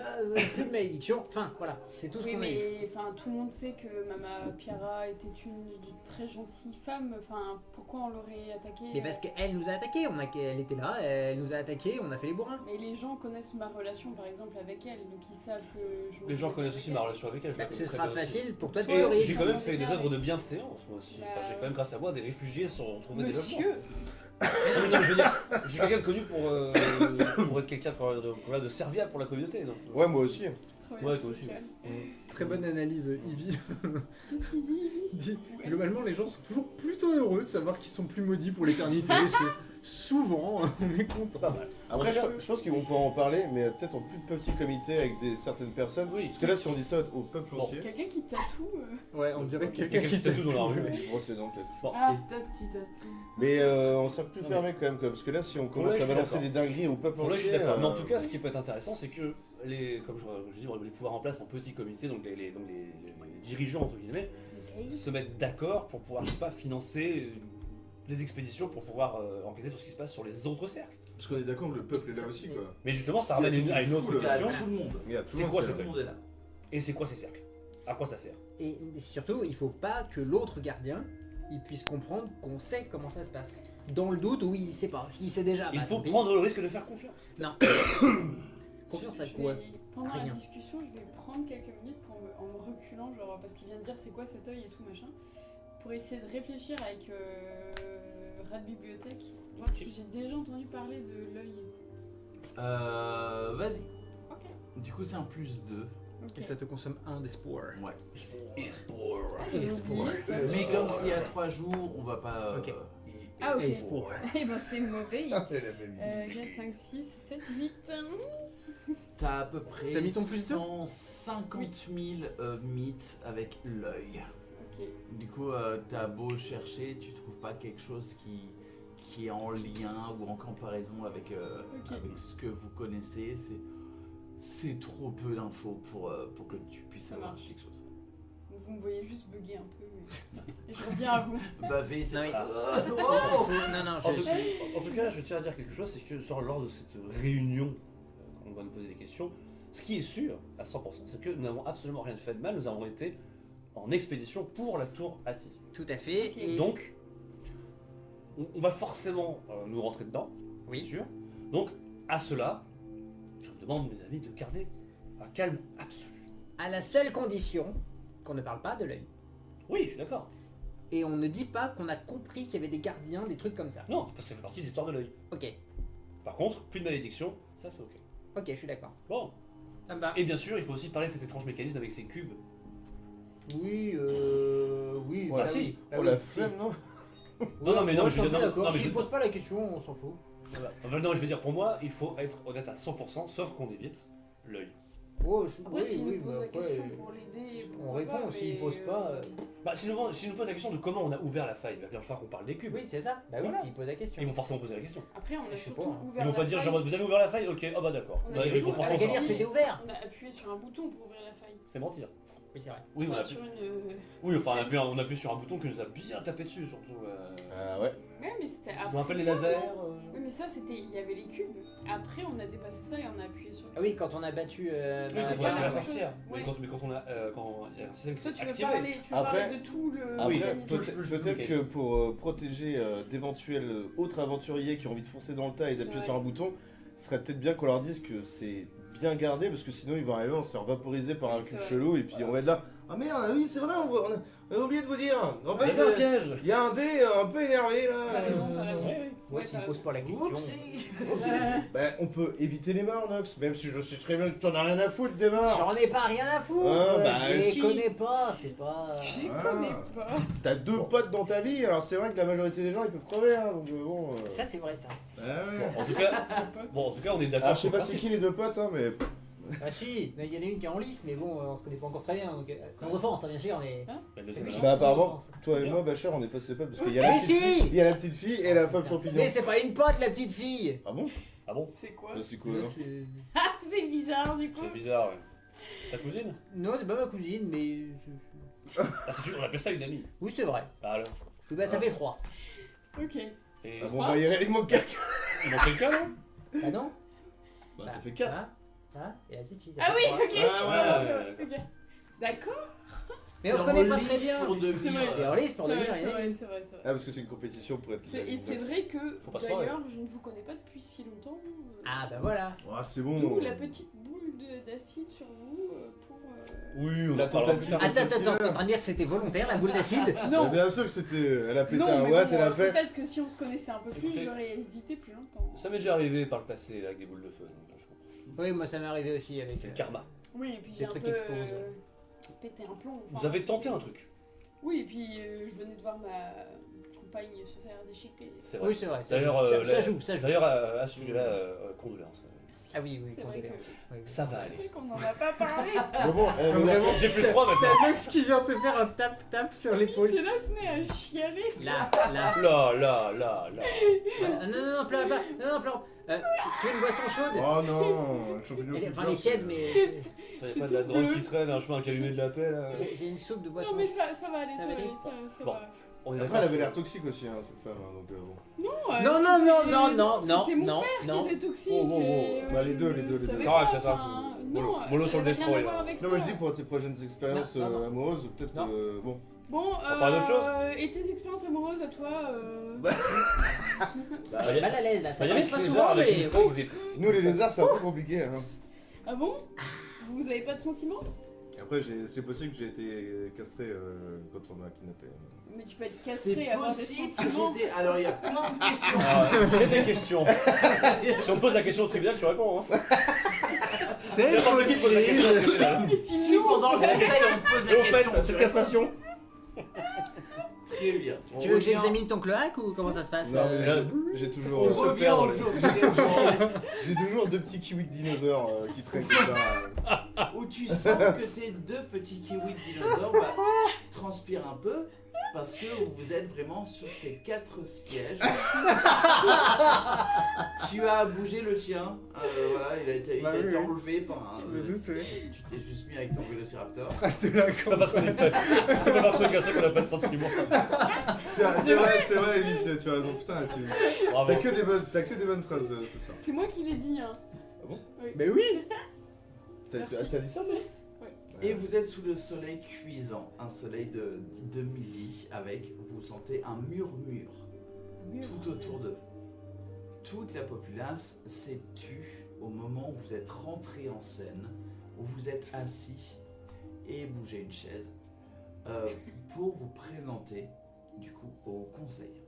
plus de malédiction. Enfin voilà, c'est tout ce Oui, qu'on a eu. mais enfin, tout le monde sait que Mama Piara était une très gentille femme. Enfin, pourquoi on l'aurait attaquée Mais parce qu'elle nous a attaqué, elle était là, elle nous a attaqué, on a fait les bourrins. Mais les gens connaissent ma relation, par exemple, avec elle, donc ils savent que je. Les gens m'entends connaissent avec aussi elle. ma relation avec elle. Je la Ce connais très sera bien aussi. facile pour toi de Et pleurer. J'ai quand même Comment fait des bien, œuvres mais- de bienséance moi aussi. Enfin, Bah, j'ai quand même grâce à moi des réfugiés sont trouvés des logements. Monsieur. Non, mais non, je veux dire, je suis quelqu'un de connu pour être quelqu'un de serviable pour la communauté. Donc, Ouais, moi aussi. Travailleur Ouais, toi aussi. social. Très bonne analyse, Ivy. Qu'est-ce qu'il dit, lui Dit, Ouais. globalement, les gens sont toujours plutôt heureux de savoir qu'ils sont plus maudits pour l'éternité. Souvent, on est content. Pas mal. Après, je pense qu'ils vont pouvoir en parler, mais peut-être en plus petit comité avec certaines personnes. Oui. Parce que là, si on dit ça au peuple Bon. entier, Quelqu'un qui tatoue. Ouais, on dirait Quelqu'un qui se tatoue dans la rue. ils se brossent les dents peut-être. Bon, Ah, Et tati tati. Mais on sera plus Non, fermé quand même, parce que là, si on Pour commence là, je à suis balancer d'accord. des dingueries au peuple pour là, je entier. suis d'accord. Mais en tout cas, ce qui peut être intéressant, c'est que comme je dis, les pouvoirs en place en petit comité, donc les dirigeants entre guillemets, se mettent d'accord pour pouvoir, je sais pas, financer des expéditions pour pouvoir enquêter sur ce qui se passe sur les autres cercles. Parce qu'on est d'accord que le peuple est là aussi, quoi. Mais justement, ça ramène à une autre Il y a question. tout le monde. Il y a tout C'est le monde quoi qui est cet Tout là. le monde est là. Et c'est quoi ces cercles? À quoi ça sert? Et surtout, il faut pas que l'autre gardien il puisse comprendre qu'on sait comment ça se passe. Dans le doute, oui, il sait pas. S'il sait déjà, Il bah, faut tant pis. prendre le risque de faire confiance. Non. Confiance à Je quoi vais- Pendant la Rien. discussion, je vais prendre quelques minutes en me reculant, genre parce qu'il vient de dire c'est quoi cet œil et tout machin, pour essayer de réfléchir avec Rat Bibliothèque, voir si j'ai déjà entendu parler de l'œil. Vas-y. Ok. Du coup, c'est un +2. Ok. Et ça te consomme un d'espoir. Ouais. Ah, j'avais Espoir. oublié ça. Mais comme s'il y a 3 jours, on va pas. Ok. Ah ok. Espoir. Eh ben c'est mauvais. Elle avait mis. 4, 5, 6, 7, 8. T'as à peu près T'as mis ton +2 150 000 mythes avec l'œil. Ok. Du coup, t'as beau chercher, tu trouves pas quelque chose qui est en lien ou en comparaison avec, Ok. avec ce que vous connaissez. C'est trop peu d'infos pour que tu puisses Ça avoir marche. quelque chose. Vous me voyez juste bugger un peu. Et je reviens à vous. Bavé, c'est Non, mais- Oh Non, non, En tout cas, je tiens à dire quelque chose, c'est que lors de cette réunion, on va nous poser des questions, ce qui est sûr à 100%, c'est que nous n'avons absolument rien fait de mal, nous avons été en expédition pour la tour Hati. tout à fait. Ok. Et Donc, on va forcément nous rentrer dedans, bien oui. sûr. Donc, à cela, je vous demande, mes amis, de garder un calme absolu. À la seule condition qu'on ne parle pas de l'œil. Oui, je suis d'accord. Et on ne dit pas qu'on a compris qu'il y avait des gardiens, des trucs comme ça. Non, parce que ça fait partie de l'histoire de l'œil. Ok, Par contre, plus de malédiction, ça c'est ok. ok, je suis d'accord. Bon, Ça me va. et bien sûr, il faut aussi parler de cet étrange mécanisme avec ces cubes. Oui, oui, Ouais, bah si. oui. Bah Oh oui, la si. flemme, non? Non, non, mais non, Ouais, je je veux suis dire, non, d'accord. non, mais S'il je- pose pas la question, on s'en fout. Voilà. Enfin, non, je veux dire, pour moi, il faut être honnête à 100%, sauf qu'on évite l'œil. Oh, Après, s'il oui, nous pose bah la après, question pour l'aider, on pourquoi répond. pas, S'il mais, pose pas. Bah, s'il nous pose la question de comment on a ouvert la faille, il va bien falloir qu'on parle des cubes. Oui, c'est ça. Bah oui, Voilà. s'il pose la question. Ils vont forcément poser la question. Après, on a Je sais surtout pas, hein. ouvert Ils vont pas la dire, faille. genre, vous avez ouvert la faille? Ok, ah bah d'accord. On a Bah, surtout- ils vont à À forcément la galère, sortir. c'était ouvert. On a appuyé sur un bouton pour ouvrir la faille. C'est mentir. Oui, c'est vrai. Oui, on Enfin, a sur une. oui, enfin, on a appuyé sur un bouton qui nous a bien tapé dessus, surtout. Ah ouais. Ouais, mais c'était Je après. me rappelle les ça, lasers. non Oui, mais ça, c'était. Il y avait les cubes. Après, on a dépassé ça et on a appuyé sur le. Ah oui, quand on a battu. Oui, quand bah, on a fait voilà. la sorcière. Ouais. Mais quand on a. Quand il y a un système qui Toi, s'est tu veux activé. parler, Après- de tout le. Après, mécanisme. peut-être que pour protéger d'éventuels autres aventuriers qui ont envie de foncer dans le tas et C'est d'appuyer vrai. sur un bouton, ce serait peut-être bien qu'on leur dise que c'est bien gardé parce que sinon ils vont arriver, on se faire vaporiser par un C'est cube vrai. chelou et puis on va être là. Ah merde, oui, c'est vrai, on a oublié de vous dire. En Il y fait, avait un piège. il y a un dé un peu énervé là. T'as raison, t'as raison. Ouais, ouais. Moi, Ouais, s'il t'as pose pas la question. Oupsie. Ben, on peut éviter les morts, Nox, même si je sais très bien que t'en as rien à foutre des morts. J'en ai pas rien à foutre. Ah, bah, je les si. connais pas, c'est pas. Je les Ah. connais pas. T'as deux potes dans ta vie, alors c'est vrai que la majorité des gens ils peuvent crever, hein, donc bon. Ça, c'est vrai, ça. Ah ouais. En tout cas, bon, en tout cas, on est d'accord. Ah, je sais sur pas le c'est principe. qui les deux potes, hein, mais. Ah si, mais il y en a une qui est en lice, mais bon, on se connaît pas encore très bien. Donc, sans offense, hein, bien sûr, mais. La deuxième Oui. chance. Bah Sans apparemment, offense. toi et moi, Bachar, on est passé pas parce qu'il y a la Mais petite si fille, il y a la petite fille et la femme champignon. Mais c'est pas une pote, la petite fille. Ah bon? Ah bon? C'est quoi? C'est quoi alors? Ah, c'est bizarre du coup. C'est bizarre, ouais. C'est ta cousine? Non, c'est pas ma cousine, mais. Ah, on appelle ça une amie. Oui, c'est vrai. Ah alors. Bah, ça fait 3. Ok. Et Ah bon, bah il manque quelqu'un. il manque quelqu'un, non? Ah non? Bah ça fait 4. Et la petite fille, ça Ah fait oui, 3. ok. Ah, c'est vrai, ok. D'accord. Mais on se connaît pas très bien. Pour C'est devenir, vrai. T'es en lice pour C'est devenir vrai, une c'est amie. vrai, c'est vrai, c'est vrai. Ah parce que c'est une compétition pour être Et c'est vrai que Faut pas se foirer. d'ailleurs, je ne vous connais pas depuis si longtemps. Ah bah voilà. Ah c'est bon. D'où la petite boule d'acide sur vous pour. Oui, on La en parlera plus tentative. tard. Attends, t'es en train de dire que c'était volontaire la boule d'acide? Bah, Non. bien sûr que c'était. Elle a pété Non, un mais watt, bon, elle a fait. peut-être que si on se connaissait un peu plus, Écoutez. j'aurais hésité plus longtemps. Ça m'est déjà arrivé par le passé avec des boules de feu. Donc, je comprends. Oui, moi ça m'est arrivé aussi avec. C'est le karma. Oui, et puis Des j'ai un trucs peu explosent. pété un plomb. Vous avez tenté un truc. Oui, et puis je venais de voir ma compagne se faire déchiqueter. C'est vrai. Oui, c'est vrai. Ça D'ailleurs, joue, la- ça joue, ça joue. D'ailleurs, à ce sujet-là, condoléances. Merci. Ah oui, oui, C'est vrai que. condoléances. Oui, oui. Ça va C'est aller. qu'on n'en a pas parlé. Mais bon, elle Vraiment. J'ai plus 3 maintenant. T'as Max qui vient te faire un tap-tap sur l'épaule. C'est là, se met à chialer. Là. Là. Ah, non, pleure pas. Non, pleure. Tu veux une boisson chaude? Oh non, le champignon. qui Enfin, pleure, les tièdes, c'est- mais. T'avais C'est pas de la tout drogue bleu. qui traîne, un chemin avec allumé de la paix là. J'ai une soupe de boisson Non, mais ça va aller, Ça ça va va aller, aller. ça Bon. va. On est Après, d'accord. elle avait l'air toxique aussi, hein, cette femme. Hein, donc bon. Non, C'était mon non, père non. qui était toxique. Oh, oh, oh. et, Bah, les deux, je les deux. savais Correct, pas, attends, enfin, mollo- non, mollo sur le elle avait rien destroy, à voir là. avec Non, ça. mais je dis pour tes prochaines expériences Non. amoureuses, peut-être. Non. Bon. Bon, parler d'autre chose et tes expériences amoureuses à toi Bah, je suis mal à l'aise là, ça Il y avait arrive pas des souvent, lézards avec mais. une feuille qui était- Nous, les lézards, c'est un peu compliqué. Hein. Ah bon Vous avez pas de sentiments Après, c'est possible que j'ai été castré quand on m'a kidnappé. Mais tu peux être C'est castré et avoir des possible que sentiments. j'étais. Alors il y a plein de questions. Ah, j'ai des questions. Si on pose la question au tribunal, tu réponds. Hein. C'est N'importe qui pose la question au possible. tribunal. Et Si sinon, pendant le conseil on me pose Et la au fait, question, cette tu réponds. castration. Très bien. Tu veux que j'examine ton cloaque ou comment ça se passe Non, mais là- j'ai toujours. On Tout se revient perd dans au les- jour J'ai toujours deux petits kiwis de dinosaures qui traînent comme ça. où tu sens que tes deux petits kiwis de dinosaures transpirent un peu parce que vous êtes vraiment sur ces 4 sièges. Tu as bougé le tien, voilà, il a été Bah oui. enlevé par un. Je me doute, oui. Tu t'es juste mis avec ton vélociraptor. Ah, c'était la C'est pas parce qu'on est c'est pas parce qu'on est castré qu'on a pas de sentiments. C'est vrai, Elise, tu as raison. Putain, Bravo. t'as que des bonnes phrases ce soir. c'est moi qui l'ai dit, hein. Mais oui. Merci. T'as dit ça, toi Et vous êtes sous le soleil cuisant, un soleil de midi avec, vous sentez un murmure tout autour de vous. Toute la populace s'est tue au moment où vous êtes rentré en scène, où vous êtes assis et bougez une chaise pour vous présenter du coup au conseil.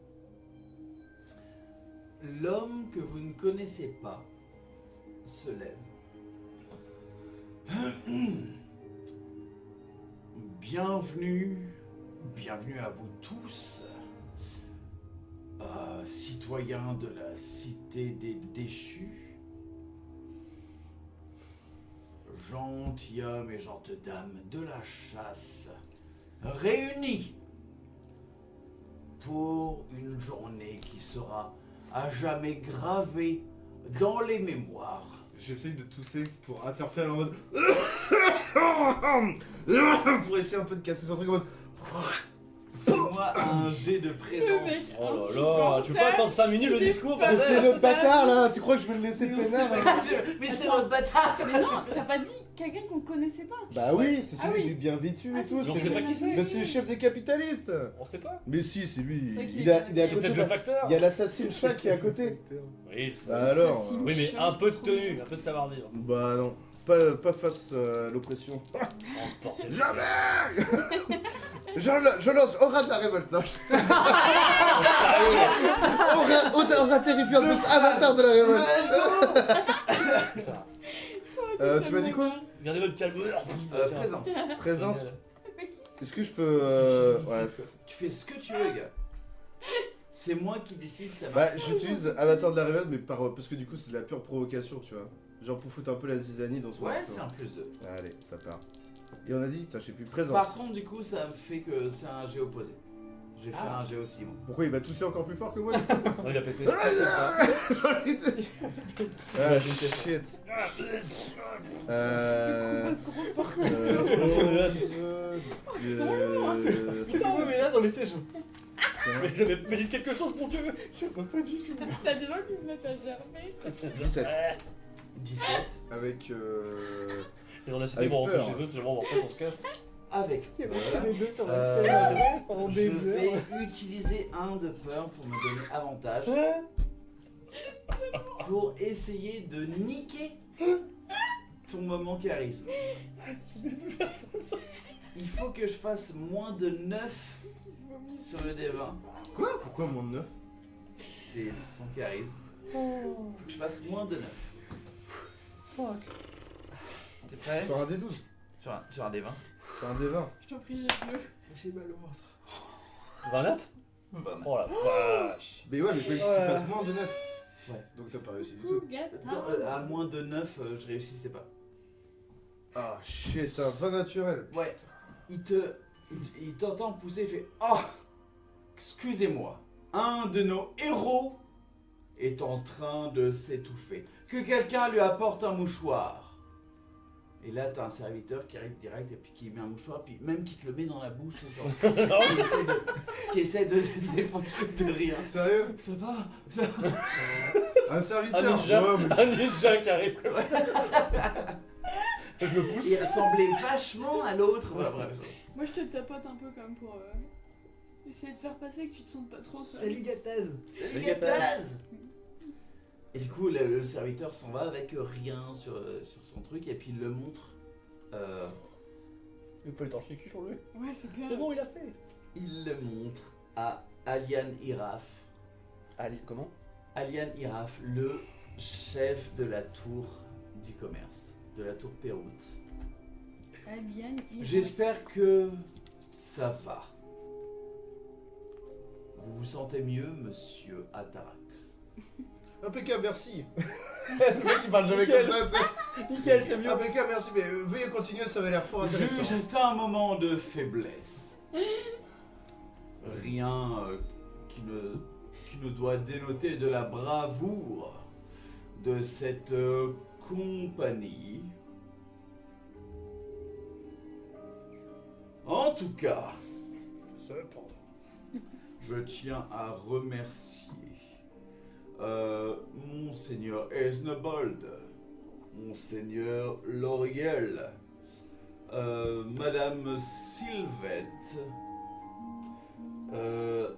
L'homme que vous ne connaissez pas se lève. Bienvenue à vous tous, citoyens de la cité des déchus, gentilshommes et dames de la chasse, réunis pour une journée qui sera à jamais gravée dans les mémoires. J'essaye de tousser pour interférer en mode. Pour essayer un peu de casser son truc en mode. Fais-moi un jet de Le présence. mec Oh là là, insupportable. tu peux pas attendre 5 minutes le discours Mais Mais bordel. c'est le bâtard là, tu crois que je vais le laisser Mais on peinard sait hein Mais c'est votre bâtard. Mais non, t'as pas dit quelqu'un qu'on connaissait pas. Bah oui, c'est Ah celui oui. du bien vêtu Ah, et tout. Mais on c'est sait pas qui c'est. Mais c'est le chef des capitalistes. On sait pas. Mais si, c'est lui. C'est vrai qu'il Il est à est C'est côté. peut-être le facteur. Il y a l'assassin chat qui est à côté. Oui, je sais. Bah alors. Assassin. Oui, mais Chien, un peu de c'est trop tenue, bien. un peu de savoir-vivre. Bah non, pas face à l'oppression. Oh, bordel. Jamais je lance aura de la révolte. Non, aura terrifiant plus avatar de la révolte. Putain. Ça aurait été Tu m'as dit quoi tellement Gardez votre calme. Présence. Présence. Génial. bien. Mais qui Est-ce que je peux. Ouais. Tu fais ce que tu veux, gars. C'est moi qui décide, ça Bah, marche. j'utilise avatar de la révolte, mais parce que du coup, c'est de la pure provocation, tu vois. Genre pour foutre un peu la zizanie dans son Ouais, marteau. c'est un +2. Allez, ça part. Et on a dit, putain, je sais plus, présence. Par contre, du coup, ça me fait que c'est un jet opposé. J'ai fait Ah. un jet aussi, moi. Pourquoi il va tousser encore plus fort que moi? Non, il a pété. Ah shit. Putain, mais là dans les sièges. Mais dites quelque chose, mon dieu. Ça va pas du tout. T'as des gens qui se mettent à germer. 17. 17. Avec Et on a cité Avec mon rentré peur. chez eux, c'est vraiment en fait on se casse. Avec Il y peur, avait les deux sur la euh, scène pendant je des vais heures. utiliser un de peur pour me donner avantage pour essayer de niquer ton moment charisme. Il faut que je fasse moins de 9 Qui se vomissent. sur le D20. Quoi? Pourquoi moins de 9? C'est son charisme. Faut que je fasse moins de 9. Fuck. T'es prêt? Sur un D12. Sur un D20. Sur un D20. Je t'en prie, j'ai bleu. J'ai mal au ventre. 20 notes? Oh la vache. Mais ouais, mais il faut que tu fasses moins de 9. Ouais. Donc t'as pas réussi du tout. À moins de 9, je réussissais pas. Ah shit, un 20 naturel. Ouais. Il t'entend pousser, il fait Oh, excusez-moi, un de nos héros est en train de s'étouffer. Que quelqu'un lui apporte un mouchoir. Et là, t'as un serviteur qui arrive direct et puis qui met un mouchoir, puis même qui te le met dans la bouche, genre, qui essaie de te défoncer de rire. Sérieux? Ça va, ça va. Un serviteur? Un ninja, Ouais, mais- un ninja qui arrive comme ça. Je me pousse. Il ressemblait vachement à l'autre. Ouais, bref. Moi, je te tapote un peu comme pour essayer de faire passer que tu te sentes pas trop seul. Salut Gataz. Salut Gataz. Et du coup, le serviteur s'en va avec rien sur son truc et puis il le montre. Il peut étancher le cul sur lui. Ouais, c'est clair. C'est bon, il a fait. Il le montre à Alian Iraf. Ali, comment? Alian Iraf, le chef de la tour du commerce, de la tour Péroute. Alien, J'espère que ça va. Vous vous sentez mieux, monsieur Atarax? Impeccable, merci. Le mec il parle jamais comme ça, tu sais. Nickel, c'est mieux. Impeccable, merci, mais veuillez continuer, ça va l'air fort intéressant. Juste un moment de faiblesse. Rien qui ne doit dénoter de la bravoure de cette compagnie. En tout cas, Cependant. je tiens à remercier Monseigneur Esnebold, Monseigneur Lauriel, Madame Sylvette,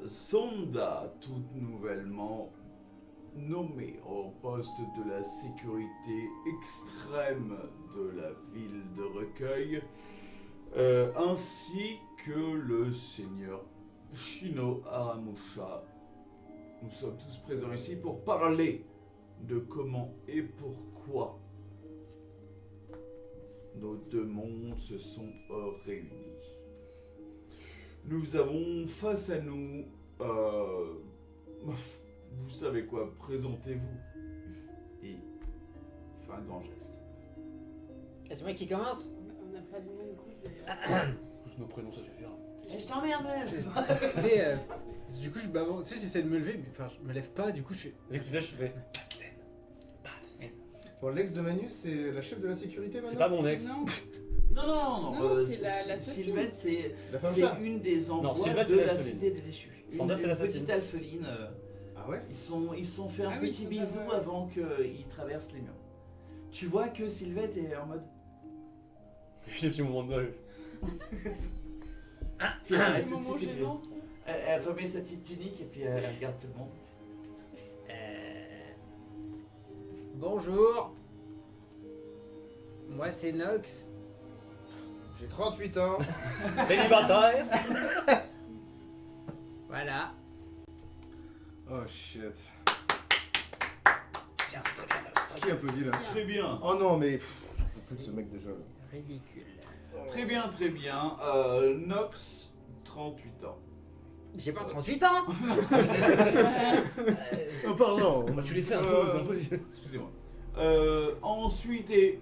Sonda, toute nouvellement nommée au poste de la sécurité extrême de la ville de Recueil, ainsi que le Seigneur Shino Aramusha. Nous sommes tous présents ici pour parler de comment et pourquoi nos deux mondes se sont réunis. Nous avons face à nous, vous savez quoi, présentez-vous. Et il fait un grand geste. C'est moi qui commence. On n'a pas de nom de groupe d'ailleurs. Juste nos prénoms, ça suffira. Et je t'emmerde, Du coup, tu sais, j'essaie de me lever, mais enfin, je me lève pas, du coup, je fais. Avec là, je fais pas de scène. Pas de scène. Bon, l'ex de Manu, c'est la chef de la sécurité C'est maintenant? pas mon ex. Non, Non, c'est l'assassine. Sylvette, c'est La femme chat? une des envois Sylvette, de c'est la l'alpheline. cité des déchus. Sanda, c'est Une l'assassine. petite alpheline. Ah ouais? Ils se sont fait un Ah oui, petit Sanda, bisou ouais. avant qu'ils traversent les murs. Tu vois que Sylvette est en mode. J'ai des petits moments de deuil. Puis elle arrête Le tout de moment suite, et puis gênant. elle remet sa petite tunique et puis elle regarde tout le monde. Bonjour. Moi c'est Nox. J'ai 38 ans. Célibataire. Voilà. Oh shit. Tiens, c'est très bien. Qui applaudit là? Très bien. Oh non, mais j'en peux plus de ce mec déjà. Là. Ridicule. Très bien, très bien. Nox, 38 ans. J'ai pas 38 ans. Oh pardon. Bah, tu les fais un Euh, peu. Excusez-moi. Ensuite, et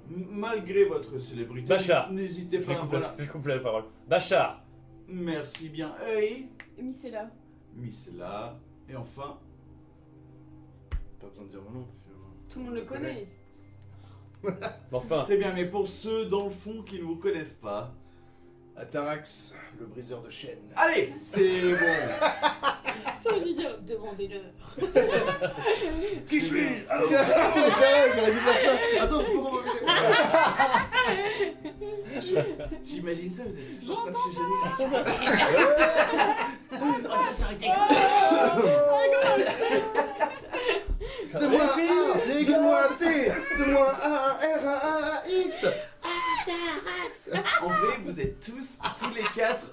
malgré votre célébrité, Bachar. n'hésitez Je pas. lui coupe la parole. Bachar. Merci bien. Hey, Miss est là. Miss là. Et enfin, Pas besoin de dire mon nom. finalement. Tout le monde le connaît. Enfin. très bien, mais pour ceux dans le fond qui ne vous connaissent pas, Atarax, le briseur de chaînes. allez, c'est bon. T'aurais dû dire demandez-leur. Qui suis-je? J'aurais dû faire ça. Attends, pourquoi J'imagine ça, vous êtes tous en train de se gêner. Oh, ça s'arrêtait. Donne-moi un A, donne-moi un T, donne-moi un A, un R, un A, un X. Atarax. En vrai, vous êtes tous les quatre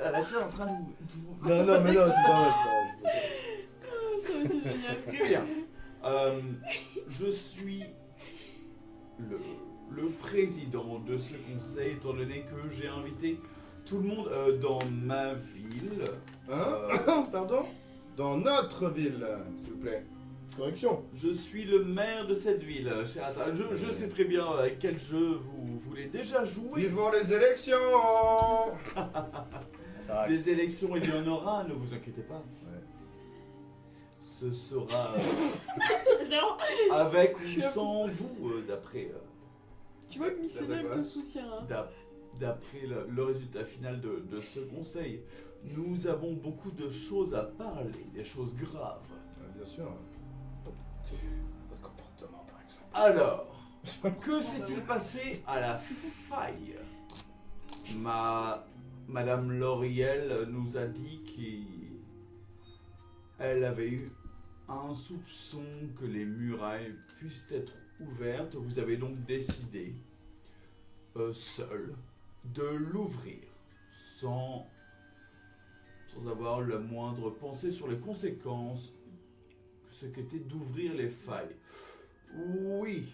à la chaîne en train de vous... Non, mais non, c'est pas vrai. Ça aurait été génial. Très bien. Je suis le président de ce conseil, étant donné que j'ai invité tout le monde dans ma ville. Hein? Pardon? Dans notre ville, s'il vous plaît. Correction. Je suis le maire de cette ville, cher Attal. Je sais très bien quel jeu vous voulez déjà jouer. Vivement les élections. Atarax. Les élections, il y en aura, ne vous inquiétez pas. Ouais. Ce sera J'adore. avec ou sans vous, d'après Tu vois que Miss est là, elle quoi te soutient. Hein. d'après le résultat final de ce conseil. Nous avons beaucoup de choses à parler, des choses graves. Bien sûr. Votre comportement, par exemple. Alors, que s'est-il passé à la faille? Madame Lauriel nous a dit qu'elle avait eu un soupçon que les murailles puissent être ouvertes. Vous avez donc décidé, seul, de l'ouvrir, sans avoir la moindre pensée sur les conséquences, ce qu'était d'ouvrir les failles. Oui,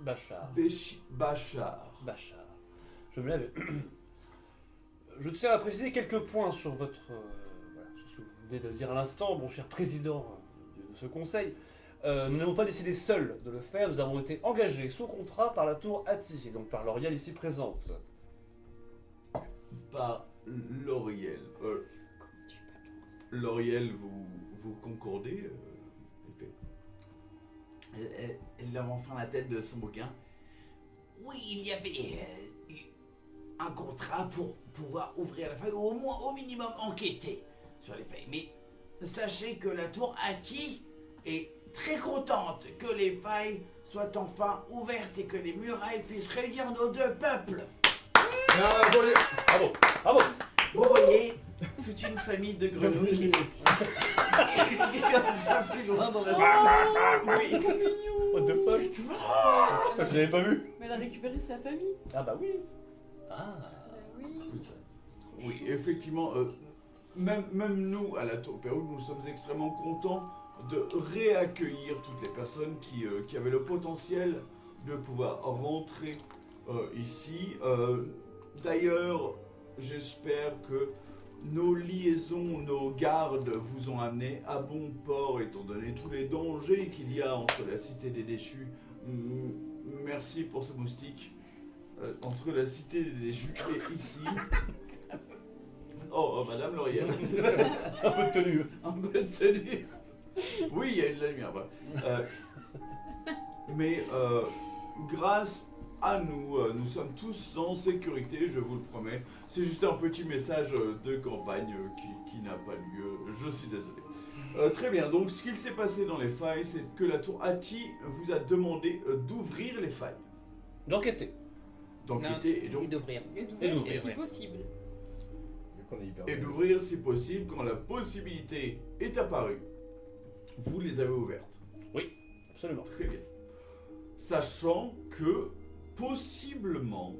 Bachar. Bachar. Bachar. Je me lève. Je tiens à préciser quelques points sur votre. Voilà, sur ce que vous venez de dire à l'instant, mon cher président de ce conseil. Nous n'avons pas décidé seuls de le faire, nous avons été engagés sous contrat par la tour Atti, et donc par Lauriel ici présente. Par Lauriel. Comment tu balances? Lauriel, vous concordez Elle lève enfin la tête de son bouquin. Oui, il y avait un contrat pour pouvoir ouvrir la faille, ou au minimum enquêter sur les failles. Mais sachez que la tour Atti est très contente que les failles soient enfin ouvertes et que les murailles puissent réunir nos deux peuples. Bravo, bravo. Vous voyez toute une famille de grenouilles qui comme ça plus loin dans la Oh, oui. c'est trop mignon. What the fuck? Je l'avais pas vu. Mais elle a récupéré sa famille. Ah bah oui. Bah oui. C'est trop Oui, chou. effectivement, même nous, à la Tour Pérou, nous sommes extrêmement contents de réaccueillir toutes les personnes qui avaient le potentiel de pouvoir rentrer ici. D'ailleurs, j'espère que nos liaisons, nos gardes vous ont amené à bon port, étant donné tous les dangers qu'il y a entre la Cité des Déchus. Merci pour ce moustique. Entre la Cité des Déchus et ici. Oh, Madame Lauriel. Un peu de tenue. Un peu de tenue. Oui, il y a de la lumière. Bref. Mais grâce à nous, nous sommes tous en sécurité, je vous le promets. C'est juste un petit message de campagne qui n'a pas lieu. Je suis désolé. Très bien, donc ce qu'il s'est passé dans les failles, c'est que la tour Atti vous a demandé d'ouvrir les failles. D'enquêter. D'enquêter et donc d'ouvrir. Et Et d'ouvrir d'ouvrir, si ouais. possible. Vu qu'on est hyper et d'ouvrir si possible quand la possibilité est apparue. Vous les avez ouvertes. Absolument. Très bien. Sachant que, possiblement,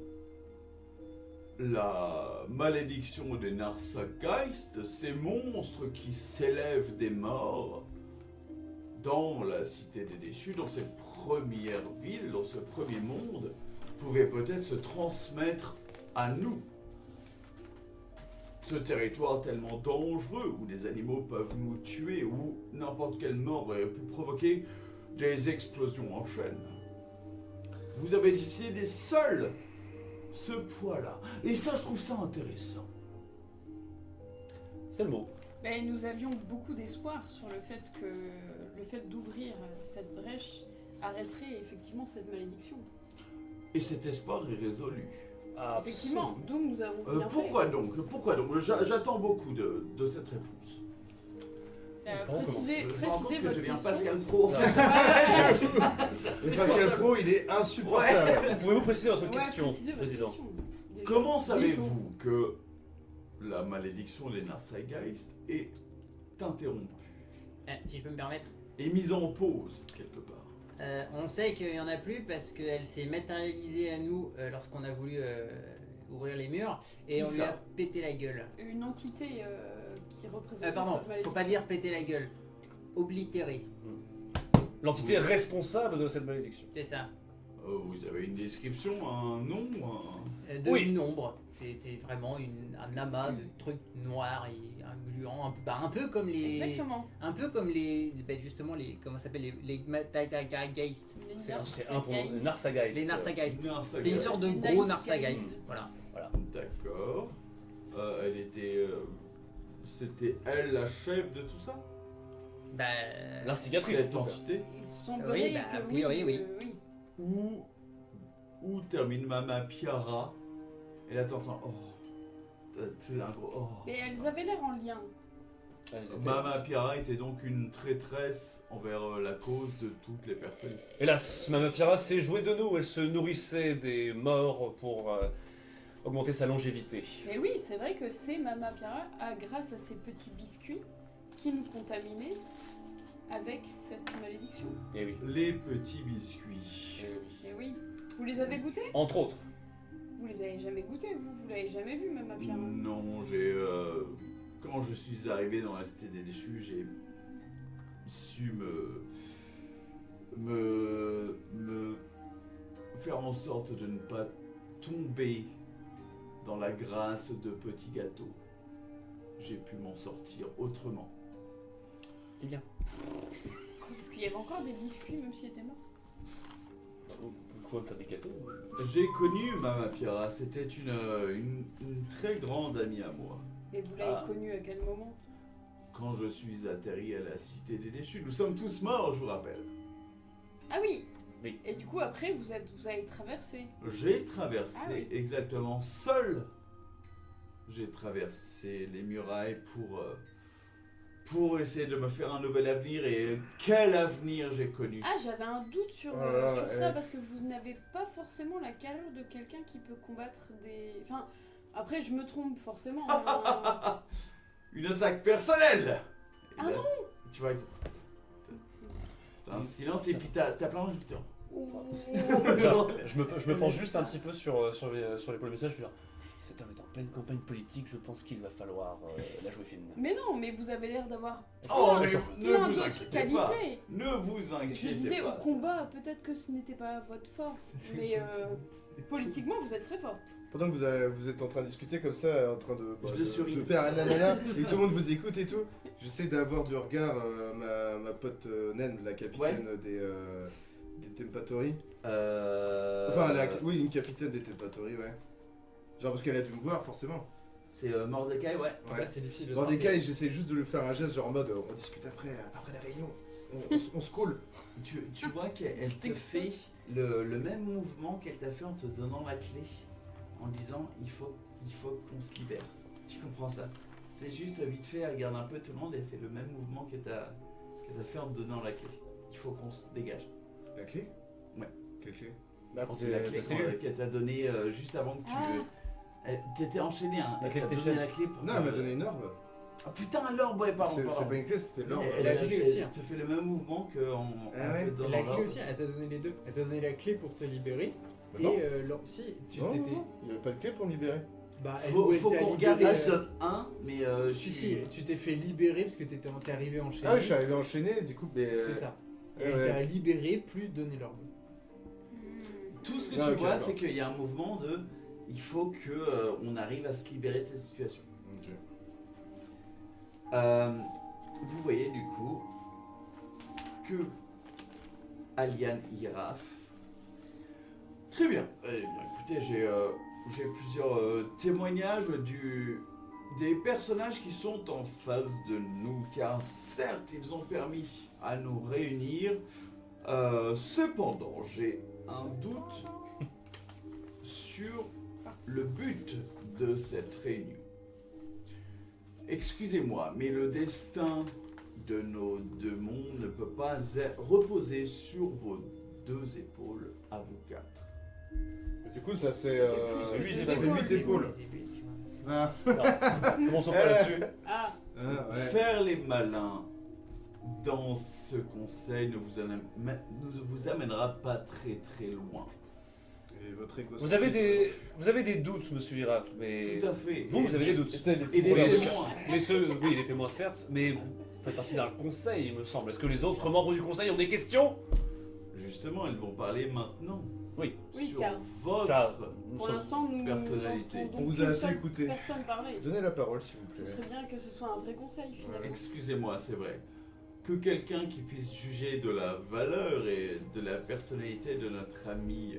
la malédiction des Narsageist, ces monstres qui s'élèvent des morts dans la Cité des Déchus, dans cette première ville, dans ce premier monde, pouvaient peut-être se transmettre à nous. Ce territoire tellement dangereux, où les animaux peuvent nous tuer, où n'importe quelle mort aurait pu provoquer des explosions en chaîne. Vous avez décidé seul ce poids-là. Et ça, je trouve ça intéressant. C'est le mot. Ben, nous avions beaucoup d'espoir sur le fait que le fait d'ouvrir cette brèche arrêterait effectivement cette malédiction. Et cet espoir est résolu. Effectivement, donc nous avons bien Pourquoi donc J'attends beaucoup de cette réponse. fait. Comment Précisez Je me rends compte que je votre deviens question. Pascal Pro. en fait. Et Pascal Pro, il est insupportable. Pouvez-vous préciser votre Ouais, question, précisez votre président? question. Déjà. Comment Déjà. savez-vous que la malédiction des Narsageist est interrompue Si je peux me permettre. et mise en pause quelque part? On sait qu'il n'y en a plus parce qu'elle s'est matérialisée à nous lorsqu'on a voulu ouvrir les murs et Qui on lui ça a pété la gueule. Une entité qui représente Pardon, cette malédiction. faut pas dire péter la gueule. Oblitérer, L'entité responsable de cette malédiction. c'est ça. Vous avez une description, un nom De Oui. nombre. C'était vraiment un amas de trucs noirs et gluants, un peu comme les. Exactement. Un peu comme les. Justement, les. Comment ça s'appelle les Geist. Les C'est un pour Narsageist. Narsageist. Les Narsageist. Narsageist. C'était une sorte de Les gros Narsageist. Narsageist. Voilà. D'accord. Elle était. C'était elle la chef de tout ça? Bah. L'instigatrice. Cette en tout cas. entité? Il semblerait Oui, bah, que a priori, oui. oui. Où termine Mama Piara? Et là t'entends. Oh. C'est un gros. Oh. Mais elles avaient l'air en lien. Elles étaient- Mama Piara était donc une traîtresse envers la cause de toutes les personnes ici. Hélas, Mama Piara s'est jouée de nous. Elle se nourrissait des morts pour augmenter sa longévité. Mais oui, c'est vrai que c'est Mama Piara, grâce à ces petits biscuits, qui nous contaminaient avec cette malédiction. Et oui. Les petits biscuits. Eh oui. Et oui. Vous les avez goûtés? Entre autres. Vous les avez jamais goûtés, vous l'avez jamais vu, Mama Piara? Non, j'ai. Quand je suis arrivé dans la cité des déchus, j'ai su me faire en sorte de ne pas tomber dans la grâce de petits gâteaux. J'ai pu m'en sortir autrement. Eh bien. Parce qu'il y avait encore des biscuits, même si elle était morte. Je pourrais me faire des gâteaux. J'ai connu Mama Piara, c'était une très grande amie à moi. Et vous l'avez Ah. connue à quel moment? Quand je suis atterri à la cité des déchus, nous sommes tous morts, je vous rappelle. Ah oui. Oui. Et du coup, après, vous avez traversé. J'ai traversé Ah oui. exactement seul. J'ai traversé les murailles pour essayer de me faire un nouvel avenir. Et quel avenir j'ai connu. Ah, j'avais un doute sur, Oh là là, sur ça, ouais. parce que vous n'avez pas forcément la carrure de quelqu'un qui peut combattre des... Enfin, après, je me trompe forcément. hein. Une attaque personnelle. Et Ah là, tu vois, t'as un silence et puis t'as plein de questions. Je me penche juste un petit peu sur les messages. Je veux dire, cette heure est en pleine campagne politique. Je pense qu'il va falloir la jouer fine. Mais non, mais vous avez l'air d'avoir Oh, plein, mais s'en fout. ne plein vous d'autres inquiétez pas. qualités. Ne vous inquiétez Je disais, pas. au combat, peut-être que ce n'était pas votre force, mais politiquement, vous êtes très fort. Pendant que vous êtes en train de discuter comme ça, en train de, Je le souris. de faire un nanana, et tout le monde vous écoute et tout, j'essaie d'avoir du regard ma pote Naine, la capitaine des Tempatori. Enfin, oui, une capitaine des Tempatori, ouais. Genre parce qu'elle a dû me voir, forcément. C'est Mordecai, ouais. Ouais. c'est difficile de Dans des cas, j'essaie juste de lui faire un geste, genre en mode on discute après la réunion. On se coule. Tu vois qu'elle Stick, te fait le même mouvement qu'elle t'a fait en te donnant la clé. En disant il faut qu'on se libère. Tu comprends ça? C'est juste vite fait, elle regarde un peu tout le monde et elle fait le même mouvement qu'elle t'a fait en te donnant la clé. Il faut qu'on se dégage. La clé? Ouais. Quelle clé? Bah, C'est la clé qu'elle t'a donnée juste avant que tu. T'étais enchaîné, hein. La Elle clé t'a de tes donné chefs. la clé pour. Non, elle m'a donné une orbe. Ah putain, l'orbe, ouais, pardon. C'est pas une clé, c'était l'orbe. Elle La clé aussi, hein. te fait le même mouvement qu'en Ah ouais. te donnant La clé l'orbe. aussi, elle t'a donné les deux. Elle t'a donné la clé pour te libérer. Bah non. Et si, tu Non, t'étais. non, il n'y avait pas de clé pour me libérer. Bah, Faut elle t'a qu'on libéré, regarde l'épisode 1, mais Si, tu t'es fait libérer parce que t'es arrivé enchaîné. Ah, je suis arrivé enchaîné, du coup, mais. C'est ça. Et ouais, elle t'a ouais. libéré plus donné l'orbe. tout ce que Ah, tu ok, vois, d'accord. c'est qu'il y a un mouvement de. Il faut que on arrive à se libérer de cette situation. Ok. Vous voyez du coup que Alian Iraf. Très bien. Eh bien, écoutez, j'ai plusieurs témoignages des personnages qui sont en face de nous, car certes, ils ont permis à nous réunir. Cependant, j'ai un doute sur le but de cette réunion. Excusez-moi, mais le destin de nos deux mondes ne peut pas reposer sur vos deux épaules à vous quatre. Du coup, ça fait huit ça fait épaules. 8 épaules. Ah. Commençons pas là-dessus. Ah, Ah, ouais. Faire les malins dans ce conseil ne vous amènera pas très très loin. Et votre égo. Vous avez des doutes, monsieur Iraf, mais Tout à fait. vous avez des doutes. Et des Oui, témoins. mais oui, les témoins certes, mais vous faites partie d'un conseil, il me semble. Est-ce que les autres membres du conseil ont des questions? Justement, ils vont parler maintenant. Oui. Oui, Sur car votre... Car nous pour sommes- l'instant, nous personnalité. n'entendons On vous qu'une a assez seule écouté. personne parler. Donnez la parole, s'il vous Ce plaît. serait bien que ce soit un vrai conseil, finalement. Excusez-moi, c'est vrai. Que quelqu'un qui puisse juger de la valeur et de la personnalité de notre ami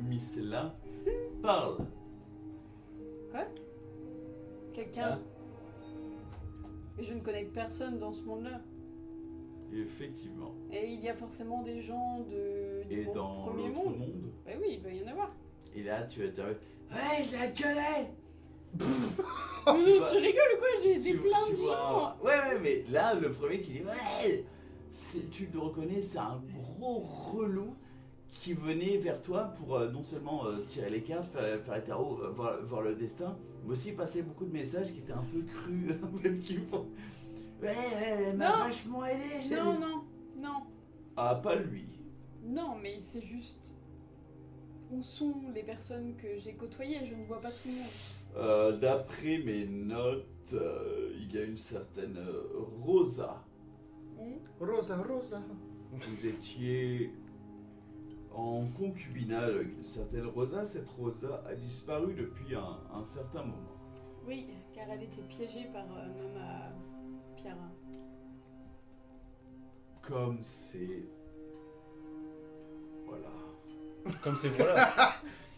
Micella parle. Quelqu'un. Hein? Et je ne connais personne dans ce monde-là. Effectivement. Et il y a forcément des gens du Et dans premier l'autre monde. monde. Bah oui, il doit y en avoir. Et là, tu vas t'arriver. Ouais, je la connais. Tu rigoles ou quoi? J'ai dit plein de gens. Ouais, mais là, le premier qui dit ouais, tu le reconnais, c'est un gros relou qui venait vers toi pour non seulement tirer les cartes, faire les tarots, voir le destin, mais aussi passer beaucoup de messages qui étaient un peu crus, en fait, qui font. Ouais, elle m'a Non. vachement aidé. Non. Ah, pas lui. Non, mais c'est juste. Où sont les personnes que j'ai côtoyées? Je ne vois pas tout le monde. D'après mes notes, il y a une certaine Rosa. Rosa. Vous étiez en concubinage avec une certaine Rosa. Cette Rosa a disparu depuis un certain moment. Oui, car elle était piégée par Mama Piara. Comme c'est... Voilà. Comme c'est voilà.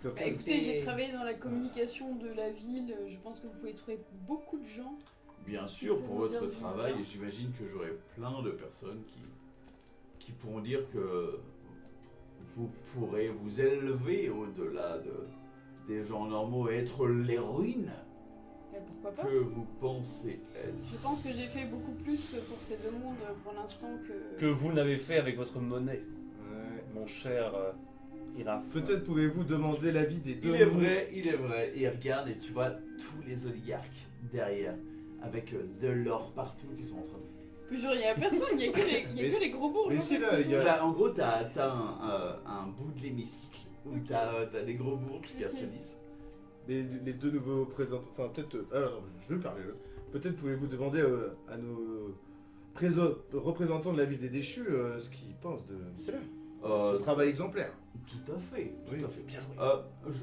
Donc, Bah, écoutez, j'ai travaillé dans la communication de la ville. Je pense que vous pouvez trouver beaucoup de gens. Bien sûr, pour Comment dire votre du travail, bien. et j'imagine que j'aurai plein de personnes qui pourront dire que vous pourrez vous élever au-delà des gens normaux et être l'héroïne Mais pourquoi pas? que vous pensez être. Je pense que j'ai fait beaucoup plus pour ces deux mondes pour l'instant Que vous n'avez fait avec votre monnaie, Ouais. mon cher Iraf. Peut-être pouvez-vous demander l'avis des deux. Il est vrai. Et regarde, et tu vois tous les oligarques derrière, avec de l'or partout qui sont en train de... Plus genre, il n'y a personne, il n'y a que les gros bourgeois. mais si, là, qui il y a- sont Bah, en gros, t'as un bout de l'hémicycle où t'as des gros bourges qui Ok. applaudissent. Les deux nouveaux représentants. Enfin, peut-être. Alors, non, je vais parler. Peut-être pouvez-vous demander à nos représentants de la ville des déchus ce qu'ils pensent de Micella. Ce travail exemplaire. Tout à fait, tout Oui. à fait. Bien joué.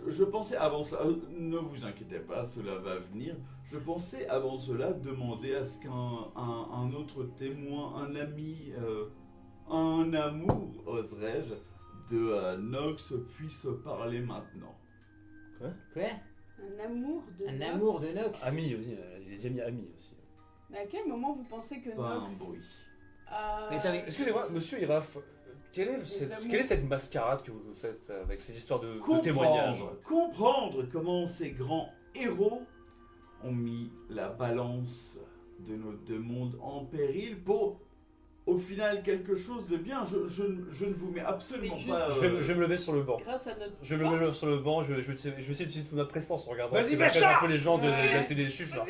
Je pensais avant cela, ne vous inquiétez pas, cela va venir. Je pensais avant cela demander à ce qu'un autre témoin, un ami, un amour, oserais-je, de Nox puisse parler maintenant. Quoi? Un amour de Un Nox. amour de Nox. Ami aussi, il est amis amis aussi. Mais à quel moment vous pensez que Pas un Nox bruit. a... Mais attendez, Excusez-moi, monsieur Iraf, quelle est cette mascarade que vous faites avec ces histoires de témoignages? Comprendre comment ces grands héros ont mis la balance de nos deux mondes en péril pour, au final, quelque chose de bien. Je ne vous mets absolument Mais juste- pas... Je vais me lever sur le banc. Grâce à notre Je vais me lever sur le banc, je vais essayer d'utiliser toute ma prestance en regardant Vas-y, si j'appelle Bachar un peu les gens de la cité des Chufs là.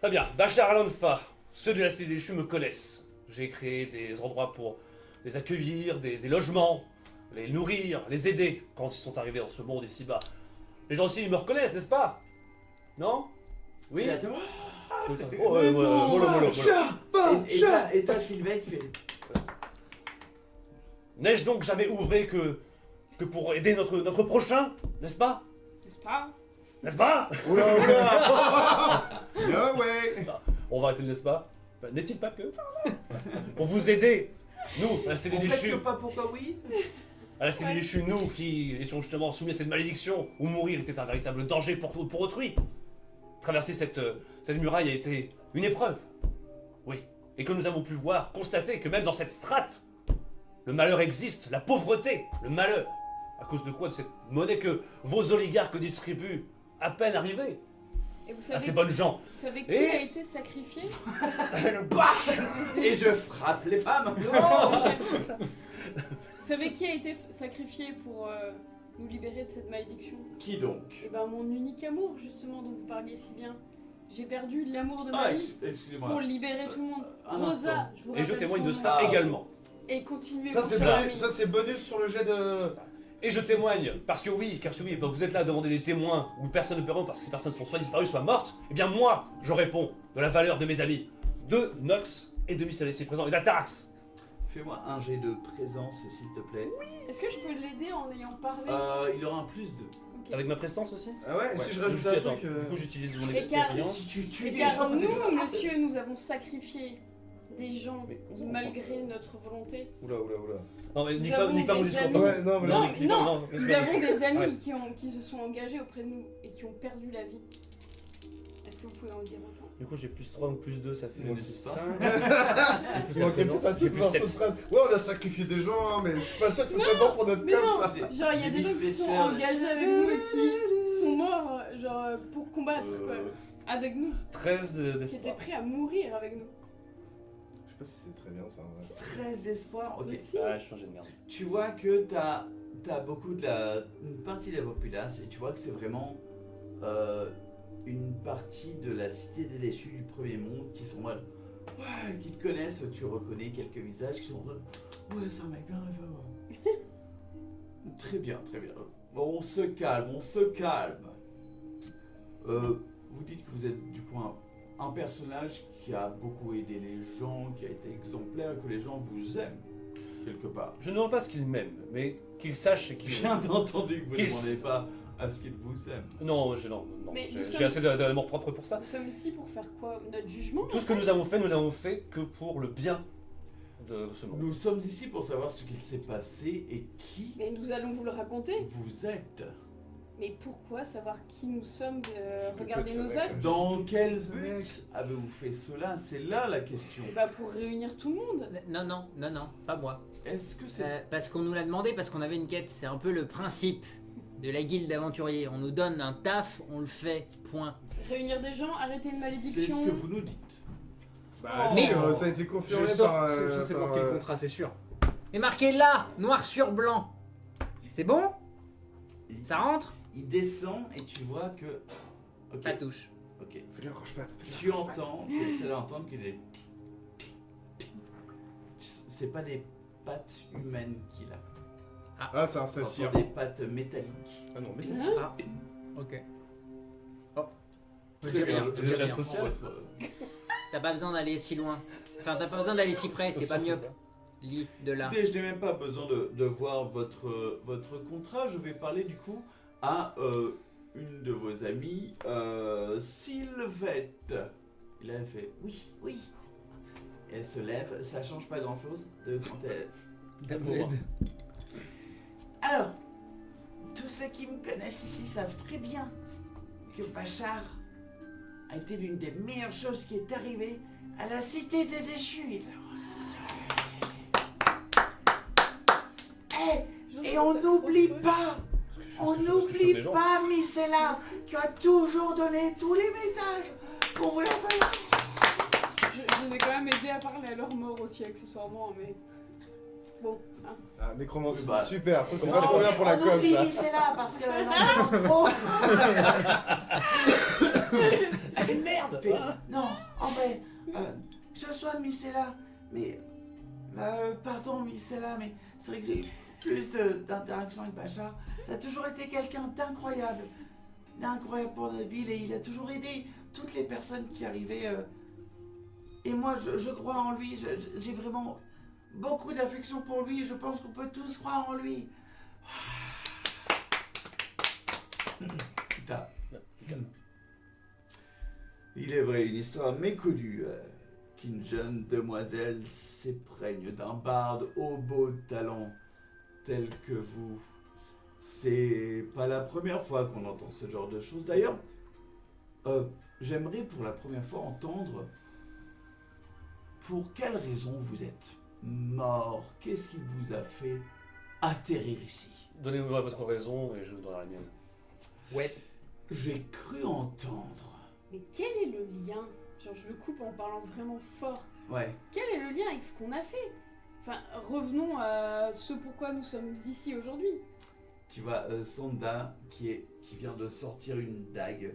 Très bien, Bachar Al-Anfa, ceux de la cité des Chufs me connaissent. J'ai créé des endroits pour les accueillir, des logements, les nourrir, les aider quand ils sont arrivés dans ce monde ici-bas. Les gens ici, ils me reconnaissent, n'est-ce pas? Non? Oui? Et attends, Oh, ouais, mollo. et t'as Sylvain qui fait... N'ai-je donc jamais ouvré que pour aider notre prochain, n'est-ce pas? N'est-ce pas? N'est-ce pas? Oula. No way. On va arrêter le n'est-ce pas? Enfin, n'est-il pas que... Pour vous aider Nous, la cité On des fait déchus, que pas pourquoi oui. à la cité des déchus, nous qui étions justement soumis à cette malédiction, où mourir était un véritable danger pour autrui. Traverser cette muraille a été une épreuve. Oui. Et que nous avons pu voir, constater que même dans cette strate, le malheur existe, la pauvreté, le malheur. À cause de quoi? De cette monnaie que vos oligarques distribuent à peine arrivée Et vous à savez, ces bonnes gens. vous savez qui Et- a été sacrifié? Et je frappe les femmes. Vous savez qui a été sacrifié pour nous libérer de cette malédiction? Qui donc? Eh ben mon unique amour, justement, dont vous parliez si bien. J'ai perdu l'amour de ma Ah, vie pour excusez-moi. libérer tout le monde. Un Rosa, instant. je vous Et je rappelle témoigne de son cela nom. également. Et continuez Ça mon c'est cher bonus, ami. ça, c'est bonus sur le jet de... Et je témoigne, parce que oui, vous êtes là à demander des témoins, ou personne ne peut répondre parce que ces personnes sont soit disparues, soit mortes, eh bien moi, je réponds de la valeur de mes amis, de Nox et de Miss ici présent, et d'Atarax. Fais-moi un jet de présence, s'il te plaît. Est-ce que je peux l'aider en ayant parlé? Il aura un plus de. Ok. Avec ma prestance aussi. Ah ouais, et si je rajoute Du un coup, truc... Du coup, j'utilise mon Et car- expérience. Si tu tues Et des car gens, nous, monsieur, nous avons sacrifié des gens Mais qui, malgré notre volonté. Oula. Non, mais Nous nique pas avons mon des discours. amis. pardon. Ouais, non, mais Non, là, mais non, vas-y, nous vas-y. avons des amis Arrête. qui se sont engagés auprès de nous et qui ont perdu la vie. Est-ce que vous pouvez en dire autant? Du coup, j'ai plus 3 donc plus 2, ça fait N'est-ce plus pas 5. il manquait peut-être un J'ai truc plus dans cette 7. phrase. Ouais, on a sacrifié des gens, hein, mais je suis pas sûr que ce soit bon pour notre Mais com, non, ça. genre il y a J'ai des mis gens qui sont spécial. engagés avec nous et qui sont morts genre pour combattre quoi, Euh, avec nous, 13 qui étaient d'espoir. prêts à mourir avec nous. Je sais pas si c'est très bien ça. Ouais. 13 espoirs. Ok. Mais si. Ah, je suis un jet de merde. Tu vois que t'as beaucoup une partie de la populace et tu vois que c'est vraiment une partie de la cité des déchus du premier monde qui sont en mode ouais, qui te connaissent, tu reconnais quelques visages qui sont en mode ouais, c'est un mec bien rêveur. Très bien, très bien. Bon, on se calme. Vous dites que vous êtes du coup un personnage qui a beaucoup aidé les gens, qui a été exemplaire, que les gens vous aiment quelque part. Je ne demande pas ce qu'il m'aime, mais qu'il sache et qu'il. Bien entendu que vous ne Qu'il- demandez pas à ce qu'ils vous aiment. Non, non. Mais nous J'ai sommes- assez d'amour propre pour ça. Nous sommes ici pour faire quoi? Notre jugement? Tout ce que nous l'avons fait que pour le bien de ce monde. Nous sommes ici pour savoir ce qu'il s'est passé et qui Mais nous allons vous le raconter. vous êtes. Mais pourquoi savoir qui nous sommes, peux regarder te nos mettre- actes? Dans quel Ce but mec. avez-vous fait cela? C'est là la question. Et bah pour réunir tout le monde. Non, pas moi. Est-ce que c'est... Parce qu'on nous l'a demandé, parce qu'on avait une quête. C'est un peu le principe de la guilde d'aventuriers. On nous donne un taf, on le fait. Point. Réunir des gens, arrêter une C'est malédiction. ce que vous nous dites. Bah, Mais- si, ça a été confirmé Je sors, par... je sais pour par, quel contrat, c'est sûr. Et marqué là, noir sur blanc. C'est bon? Il, Ça rentre? il descend et tu vois que... Ok, Pas touche. ok. Fais-lui un croche-patte. Tu entends, tu essaies d'entendre que des... C'est pas des pattes humaines qu'il a. Ah, c'est un Tu entends satire. des pattes métalliques. Ah non, mais... Ah, ok. Très bien, je- je je- comprends social. votre- T'as pas besoin d'aller si loin. Enfin, t'as pas besoin d'aller si près. T'es pas mieux. Lis de là. Écoutez, je n'ai même pas besoin de voir votre contrat. Je vais parler du coup à une de vos amies, Sylvette. Et là, elle fait oui, oui. Et elle se lève. Ça change pas grand chose de quand elle. D'amour. Alors, tous ceux qui me connaissent ici savent très bien que Bachar a été l'une des meilleures choses qui est arrivée à la cité des déchus. Et on n'oublie pas, Micella, qui a toujours donné tous les messages pour vous la faire. Je les ai quand même aidés à parler à leur mort aussi, accessoirement, mais. Bon, hein. Ah, nécromancie, Bah, super, ça c'est Non, vachement bien pour la on com, oublie ça. Micella parce qu'elle en demande trop. C'est une merde. Non, en vrai, que ce soit Micella, mais... pardon Micella, mais c'est vrai que j'ai eu plus d'interactions avec Bachar. Ça a toujours été quelqu'un d'incroyable pour notre ville et il a toujours aidé toutes les personnes qui arrivaient. Et moi, je crois en lui, j'ai vraiment beaucoup d'affection pour lui et je pense qu'on peut tous croire en lui. Il est vrai, une histoire méconnue qu'une jeune demoiselle s'éprègne d'un barde au beau talent tel que vous. C'est pas la première fois qu'on entend ce genre de choses. D'ailleurs, j'aimerais pour la première fois entendre pour quelle raison vous êtes mort. Qu'est-ce qui vous a fait atterrir ici? Donnez-moi votre raison et je vous donnerai la mienne. Ouais. J'ai cru entendre. Mais quel est le lien? Genre, je le coupe en parlant vraiment fort. Ouais. Quel est le lien avec ce qu'on a fait? Enfin, revenons à ce pourquoi nous sommes ici aujourd'hui. Tu vois Sonda qui vient de sortir une dague,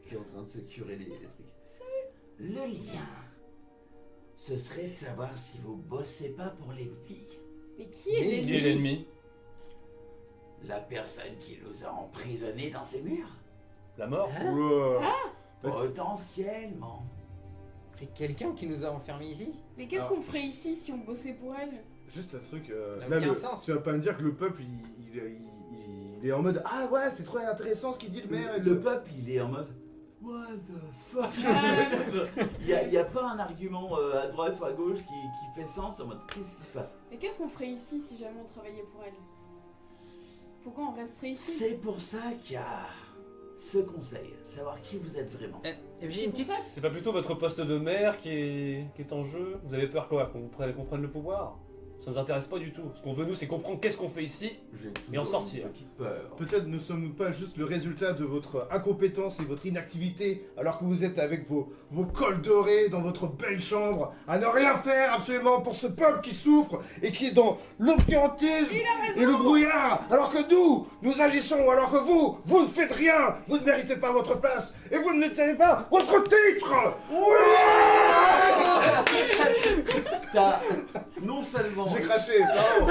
qui est en train de se curer les trucs. Le lien, ce serait de savoir si vous bossez pas pour l'ennemi. Mais qui est Qui est l'ennemi? La personne qui nous a emprisonnés dans ses murs. La mort? Wow. Potentiellement. C'est quelqu'un qui nous a enfermés ici? Mais qu'est-ce Alors- qu'on ferait ici si on bossait pour elle? Juste un truc. Ça n'a là, aucun sens. Tu vas pas me dire que le peuple il est en mode ah ouais, c'est trop intéressant ce qu'il dit le maire. et Le tout. peuple, il est en mode what the fuck. Il y a pas un argument à droite ou à gauche qui fait sens en mode qu'est-ce qui se passe. Mais qu'est-ce qu'on ferait ici si jamais on travaillait pour elle? Pourquoi on resterait ici? C'est pour ça qu'il y a ce conseil, savoir qui vous êtes vraiment. J'ai une petite. C'est pas plutôt votre poste de maire qui est en jeu? Vous avez peur quoi? Qu'on prenne le pouvoir? Ça nous intéresse pas du tout. Ce qu'on veut nous, c'est comprendre qu'est-ce qu'on fait ici. J'ai toujours Et en sortir. une petite peur. Peut-être ne sommes-nous pas juste le résultat de votre incompétence et votre inactivité, alors que vous êtes avec vos cols dorés dans votre belle chambre, à ne rien faire absolument pour ce peuple qui souffre et qui est dans l'obscurantisme et le brouillard, alors que nous agissons, alors que vous ne faites rien, vous ne méritez pas votre place et vous ne méritez pas votre titre. T'as non seulement J'ai craché, pardon.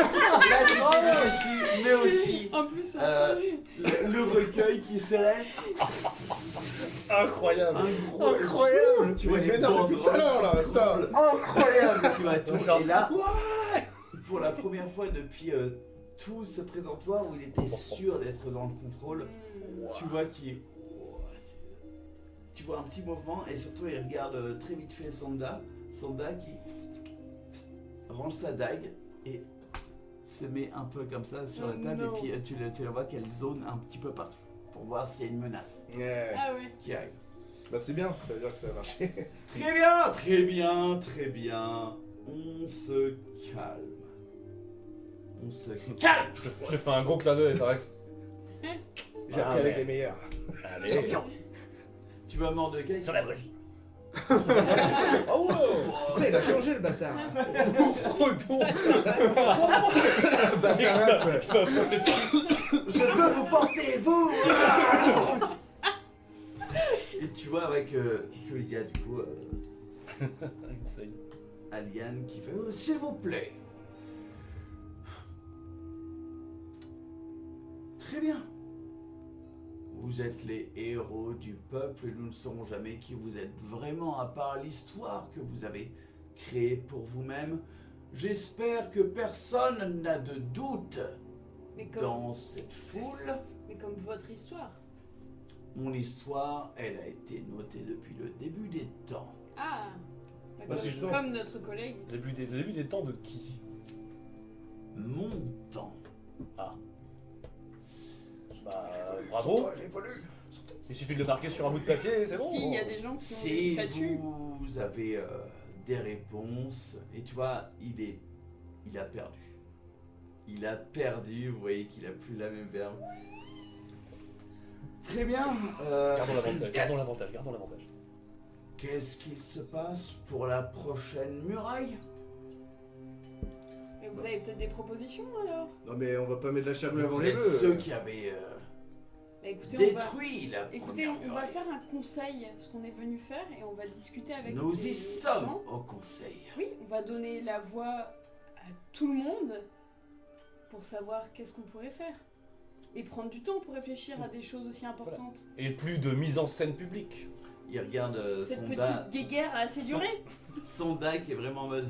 la sécurité, mais aussi En plus, le recueil qui serait Incroyable! un gros. Incroyable. Tu vois les Mais non, depuis tout à l'heure, là, putain. incroyable, tu vois tout. Genre, Et là, pour la première fois depuis tout ce présentoir où il était sûr d'être dans le contrôle, tu vois tu vois un petit mouvement et surtout il regarde très vite fait Sonda qui range sa dague et se met un peu comme ça sur la Oh table non. et puis tu la vois qu'elle zone un petit peu partout pour voir s'il y a une menace Ouais. Ah ouais. qui arrive. Bah c'est bien, ça veut dire que ça a marché. Très bien, très bien, très bien. On se calme. On se calme. Je te fais un gros clin d'œil, Farex. J'ai appris avec les meilleurs. Allez, Tu vas mordre de gueule. sur la brèche. Oh putain, il a changé le bâtard. Frodon. Bâtard. Je peux foncer dessus. Je peux vous porter, vous. Et tu vois avec qu'il y a du coup Aliane qui fait s'il vous plaît. Très bien. Vous êtes les héros du peuple et nous ne saurons jamais qui vous êtes vraiment à part l'histoire que vous avez créée pour vous-même. J'espère que personne n'a de doute Mais comme, dans cette foule. mais comme votre histoire. Mon histoire, elle a été notée depuis le début des temps. Ah. Bah, Bah, c'est comme, le temps. comme notre collègue. Le début des temps de qui? Mon temps. Bah, bravo. Il suffit de le marquer sur un bout de papier, c'est bon. S'il y a des gens qui ont des Si statuts. vous avez des réponses, et tu vois, il a perdu. Il a perdu, vous voyez qu'il a plus la même verbe. Très bien. Gardons l'avantage. Qu'est-ce qu'il se passe pour la prochaine muraille? Mais vous avez peut-être des propositions alors? Non mais on va pas mettre la charrue avant Vous les êtes bœufs. ceux qui avaient Bah écoutez, on va... détruit la Écoutez, première on va muraille. faire un conseil, ce qu'on est venu faire, et on va discuter avec Nous les y sommes gens. au conseil. Oui, on va donner la voix à tout le monde pour savoir qu'est-ce qu'on pourrait faire. Et prendre du temps pour réfléchir à des choses aussi importantes. Et plus de mise en scène publique. Il regarde Cette Sonda. petite guéguerre là, assez durée. Sonda qui est vraiment en mode.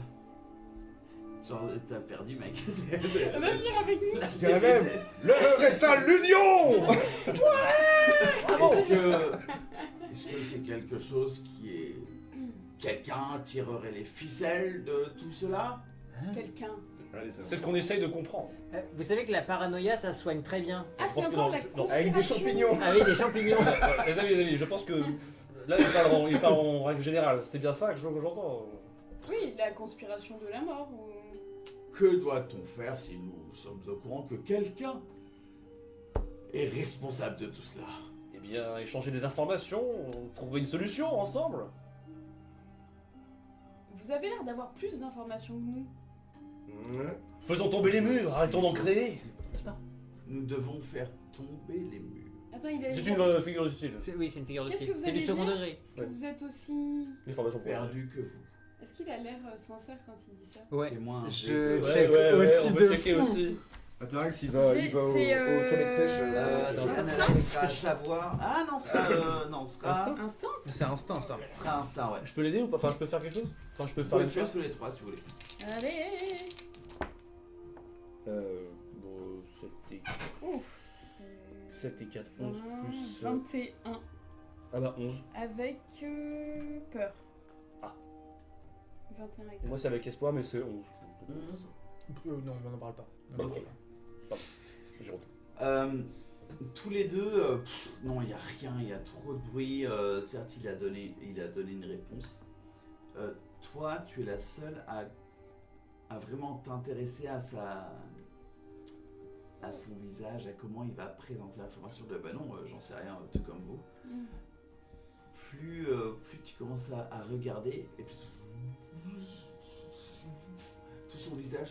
Genre, t'as perdu, mec. Va venir avec nous. Je dirais même, l'heure est à l'union. Est-ce que c'est quelque chose quelqu'un tirerait les ficelles de tout cela? Quelqu'un. Allez, ça va. C'est ce qu'on essaye de comprendre. Vous savez que la paranoïa, ça se soigne très bien. Ah, Je c'est pense que encore non, la non. conspiration. Avec des champignons. Avec des champignons. Les amis, je pense que là, il parle en règle générale. C'est bien ça que j'entends. Oui, la conspiration de la mort. Ou... Que doit-on faire si nous sommes au courant que quelqu'un est responsable de tout cela? Eh bien, échanger des informations, trouver une solution ensemble. Vous avez l'air d'avoir plus d'informations que nous. Ouais. Faisons tomber les murs, arrêtons d'en créer. Nous devons faire tomber les murs. Attends, il a C'est dit une figure utile. Oui, c'est une figure de Qu'est-ce style. que vous C'est du allez second dire degré. que vous êtes aussi... Les formations pour Perdu que vous. Est-ce qu'il a l'air sincère quand il dit ça? Ouais. Fais-moi un jet Je de- check aussi on de peut checker fou. aussi. Attends, il va J'ai- au c'est, crevette sèche. C'est c'est un instinct. analyse à savoir. Ah non, Instinct Instinct? C'est instinct, ça. sera instinct, ouais. Je peux l'aider ou pas? Enfin, je peux faire quelque chose? Enfin, je peux Vous faire pouvez une le faire chose? tous les trois si vous voulez. Allez. Bon, 7 Ouf. et 4, 11 plus... 21. Ah bah 11. Avec peur. Ah. 21 avec Et moi c'est avec espoir, mais c'est 11. 11. Non, on n'en parle pas. Ok. Jérôme. Tous les deux, non, il n'y a rien, il y a trop de bruit. Certes, il a donné une réponse. Toi, tu es la seule à vraiment t'intéresser à son visage, à comment il va présenter l'information de bah non, j'en sais rien, tout comme vous. Mm. Plus tu commences à regarder, et puis tout son visage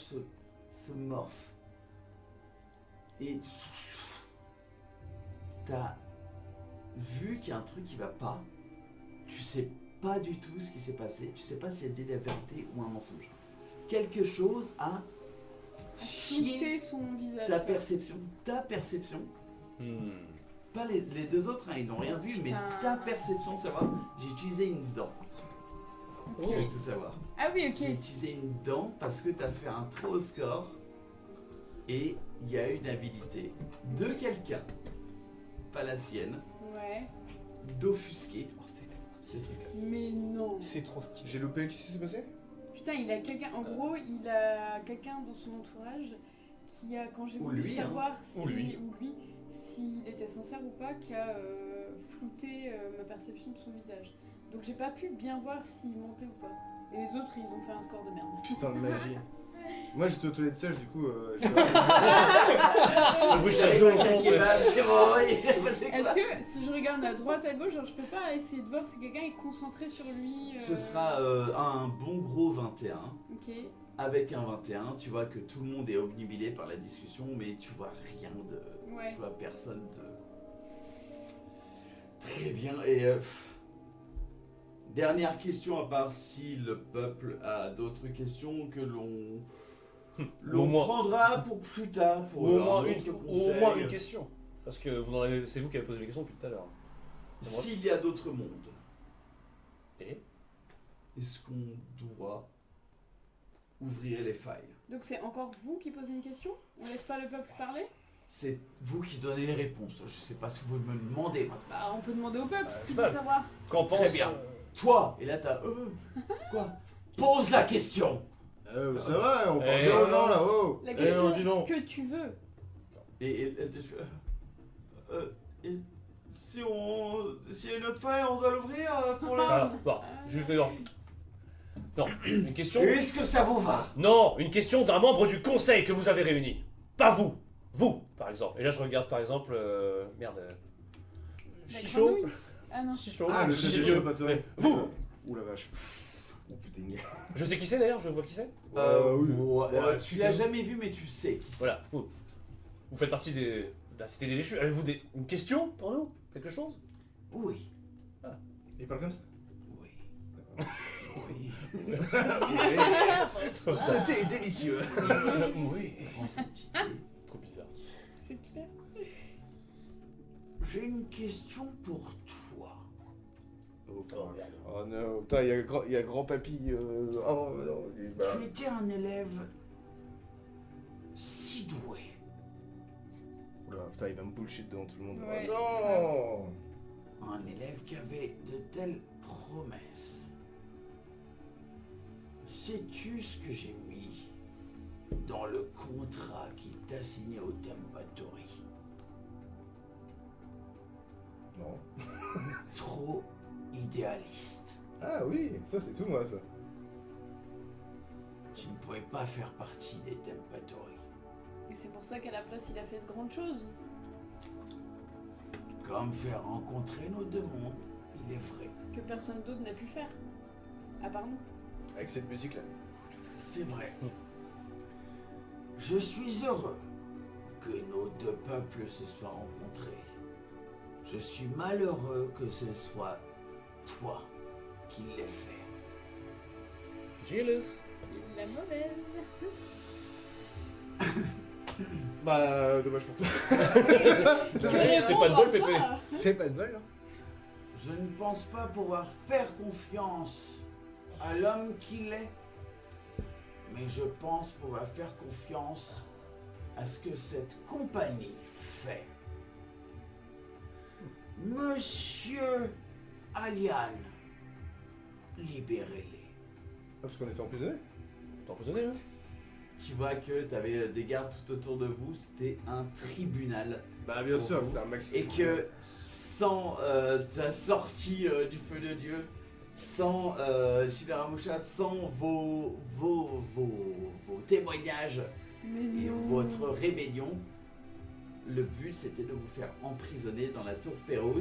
se morphe. Et t'as vu qu'il y a un truc qui va pas. Tu sais pas du tout ce qui s'est passé. Tu sais pas si elle dit la vérité ou un mensonge. Quelque chose a chié Flouter son visage. ta perception. Hmm. Pas les deux autres, hein, ils n'ont rien vu, mais Putain. ta perception de savoir. J'ai utilisé une dent. Ok. Tu veux tout savoir. Ah oui, J'ai ok. utilisé une dent parce que tu as fait un trop haut score et il y a une habilité de quelqu'un, pas la sienne, Ouais. d'offusquer ces trucs-là. Mais non. C'est trop stylé. J'ai loupé, qu'est-ce qui s'est passé? Putain, il a quelqu'un. En gros, il a quelqu'un dans son entourage qui a, quand j'ai Ou voulu lui, hein. savoir Ou lui. s'il était sincère ou pas, qui a flouté ma perception de son visage. Donc j'ai pas pu bien voir s'il mentait ou pas. Et les autres, ils ont fait un score de merde. Putain de magie. Moi j'étais aux toilettes sèches, du coup. Le bruitage d'eau au fond, c'est... C'est bon, il est passé quoi? Est-ce que si je regarde à droite, à gauche, genre, je peux pas essayer de voir si quelqu'un est concentré sur lui Ce sera un bon gros 21. Ok. Avec un 21, tu vois que tout le monde est obnubilé par la discussion, mais tu vois rien de... Ouais. Tu vois personne de... Très bien, et... dernière question, à part si le peuple a d'autres questions que l'on Au moins- prendra pour plus tard, pour Ou au un moins, autre au conseil. moins une question. Parce que c'est vous qui avez posé la question depuis tout à l'heure. S'il y a d'autres mondes, Et est-ce qu'on doit ouvrir les failles? Donc c'est encore vous qui posez une question? On laisse pas le peuple parler? C'est vous qui donnez les réponses. Je sais pas ce que vous me demandez maintenant. Bah on peut demander au peuple ce qu'il bah, veut savoir. qu'en pense... Très bien. Toi, et là t'as... quoi? Pose la question. Ça va, on parle Eh, bien aux gens là, oh! La Eh, question oh, dis donc! que tu veux. Et si s'il y a une autre faille, on doit l'ouvrir pour le... Ah, bon, je vais faire... Non, une question... Est-ce que ça vous va? Non, une question d'un membre du conseil que vous avez réuni. Pas vous. Vous, par exemple. Et là, je regarde, par exemple... merde. La Chicho. grenouille. Ah non. Chicho. Ah, le Chicho. chef de Patouille. Ouais. Vous. Ouh la vache. Oh putain. Je sais qui c'est d'ailleurs, je vois qui c'est. Oui. Ouais, tu l'as jamais vu, mais tu sais qui c'est. Voilà, vous. Vous faites partie de la cité des déchus. Avez-vous une question pour nous? Quelque chose? Oui. Il parle comme ça? Oui. Oui. C'était délicieux. Oui. Prends son petit thé. Trop bizarre. C'est clair. J'ai une question pour toi. Oh non, putain, il y a grand papy. Oh non, Tu étais un élève si doué. Oula, putain, il va me bullshit devant tout le monde. Ouais. Oh non! Un élève qui avait de telles promesses. sais-tu ce que j'ai mis dans le contrat qui t'a signé au Tempatory? Non. Trop idéaliste. Ah oui, ça c'est tout moi ça. Tu ne pouvais pas faire partie des Tempatory. Et c'est pour ça qu'à la place, il a fait de grandes choses. Comme faire rencontrer nos deux mondes, il est vrai. Que personne d'autre n'a pu faire. À part nous. Avec cette musique là. C'est vrai. Je suis heureux que nos deux peuples se soient rencontrés. Je suis malheureux que ce soit toi qui l'aies fait. Jealous. La mauvaise. Bah dommage pour toi. C'est pas de bol, Pépé. C'est pas de bol, hein. Je ne pense pas pouvoir faire confiance à l'homme qu'il est, mais je pense pouvoir faire confiance à ce que cette compagnie fait. Monsieur Alian, libérez-les. Ah, parce qu'on était emprisonnés. T'es emprisonné, là? Tu vois que tu avais des gardes tout autour de vous, c'était un tribunal. Bah bien Pour sûr, vous. c'est un maxi. Et que sans ta sortie du feu de Dieu, sans Shilaramusha, sans vos témoignages Mais et non. votre rébellion, le but c'était de vous faire emprisonner dans la tour Perrault.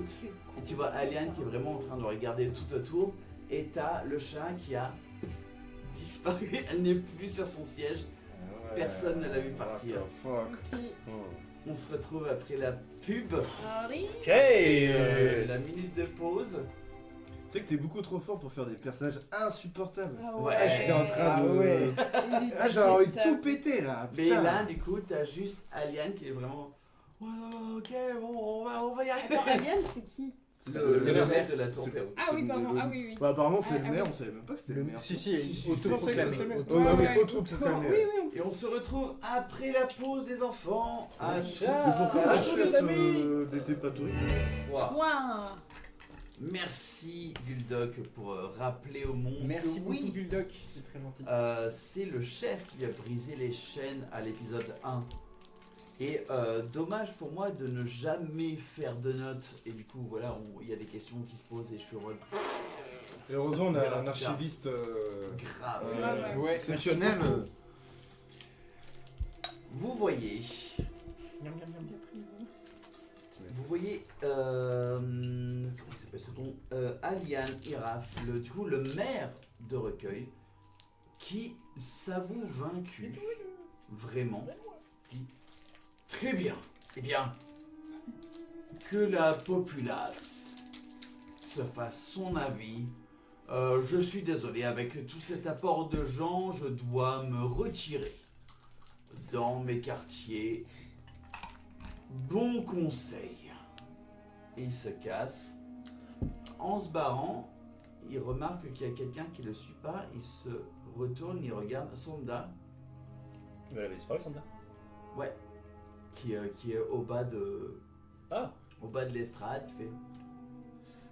Et tu vois Aliane qui est vraiment en train de regarder tout autour. Et t'as le chat qui a disparu, elle n'est plus sur son siège. Personne ne l'a vu partir. What the fuck. Ok. On se retrouve après la pub, Allez. Ok. la minute de pause. Tu sais que t'es beaucoup trop fort pour faire des personnages insupportables. Ah Ouais. Ah, j'étais en train Ah de. ouais. Il est Ah, j'ai envie de détestable. tout péter là. Mais Putain. là, du coup, t'as juste Aliane qui est vraiment. Ouais, ok, bon, on va y arriver. Attends, Aliane, c'est qui? C'est Le le chef maire. de la tour C'est- Perrault. Ah oui, pardon. Ah oui, oui. Bah apparemment c'est Ah, le ah maire, oui. on savait même pas que c'était le maire. Si, si, Si, si, autoproclamé. c'est le Oh bah oui, Ouais, autoproclamé. Oui, oui, Et on se retrouve après la pause des enfants à Ciao. Mais pourquoi Ah, le tous chef les amis. d'était pas tout? Trois. 3. Merci Guldoc pour rappeler au monde Merci que beaucoup, oui, Bulldog. C'est très gentil. c'est le chef qui a brisé les chaînes à l'épisode 1. Et dommage pour moi de ne jamais faire de notes. Et du coup, voilà, il y a des questions qui se posent et je suis heureux. Et heureusement on a un archiviste Grave. Ouais, exceptionnel. Vous voyez, vous voyez, comment il s'appelle ce con, Alian Iraf, du coup le maire de Recueil, qui s'avoue vaincu, vraiment, dit très bien, eh bien, que la populace se fasse son avis. Je suis désolé, avec tout cet apport de gens, je dois me retirer dans mes quartiers. Bon conseil. Et il se casse. En se barrant, il remarque qu'il y a quelqu'un qui ne le suit pas. Il se retourne, il regarde Sonda, Elle avait disparu, Sandra. ouais, qui est au bas de l'estrade, qui fait.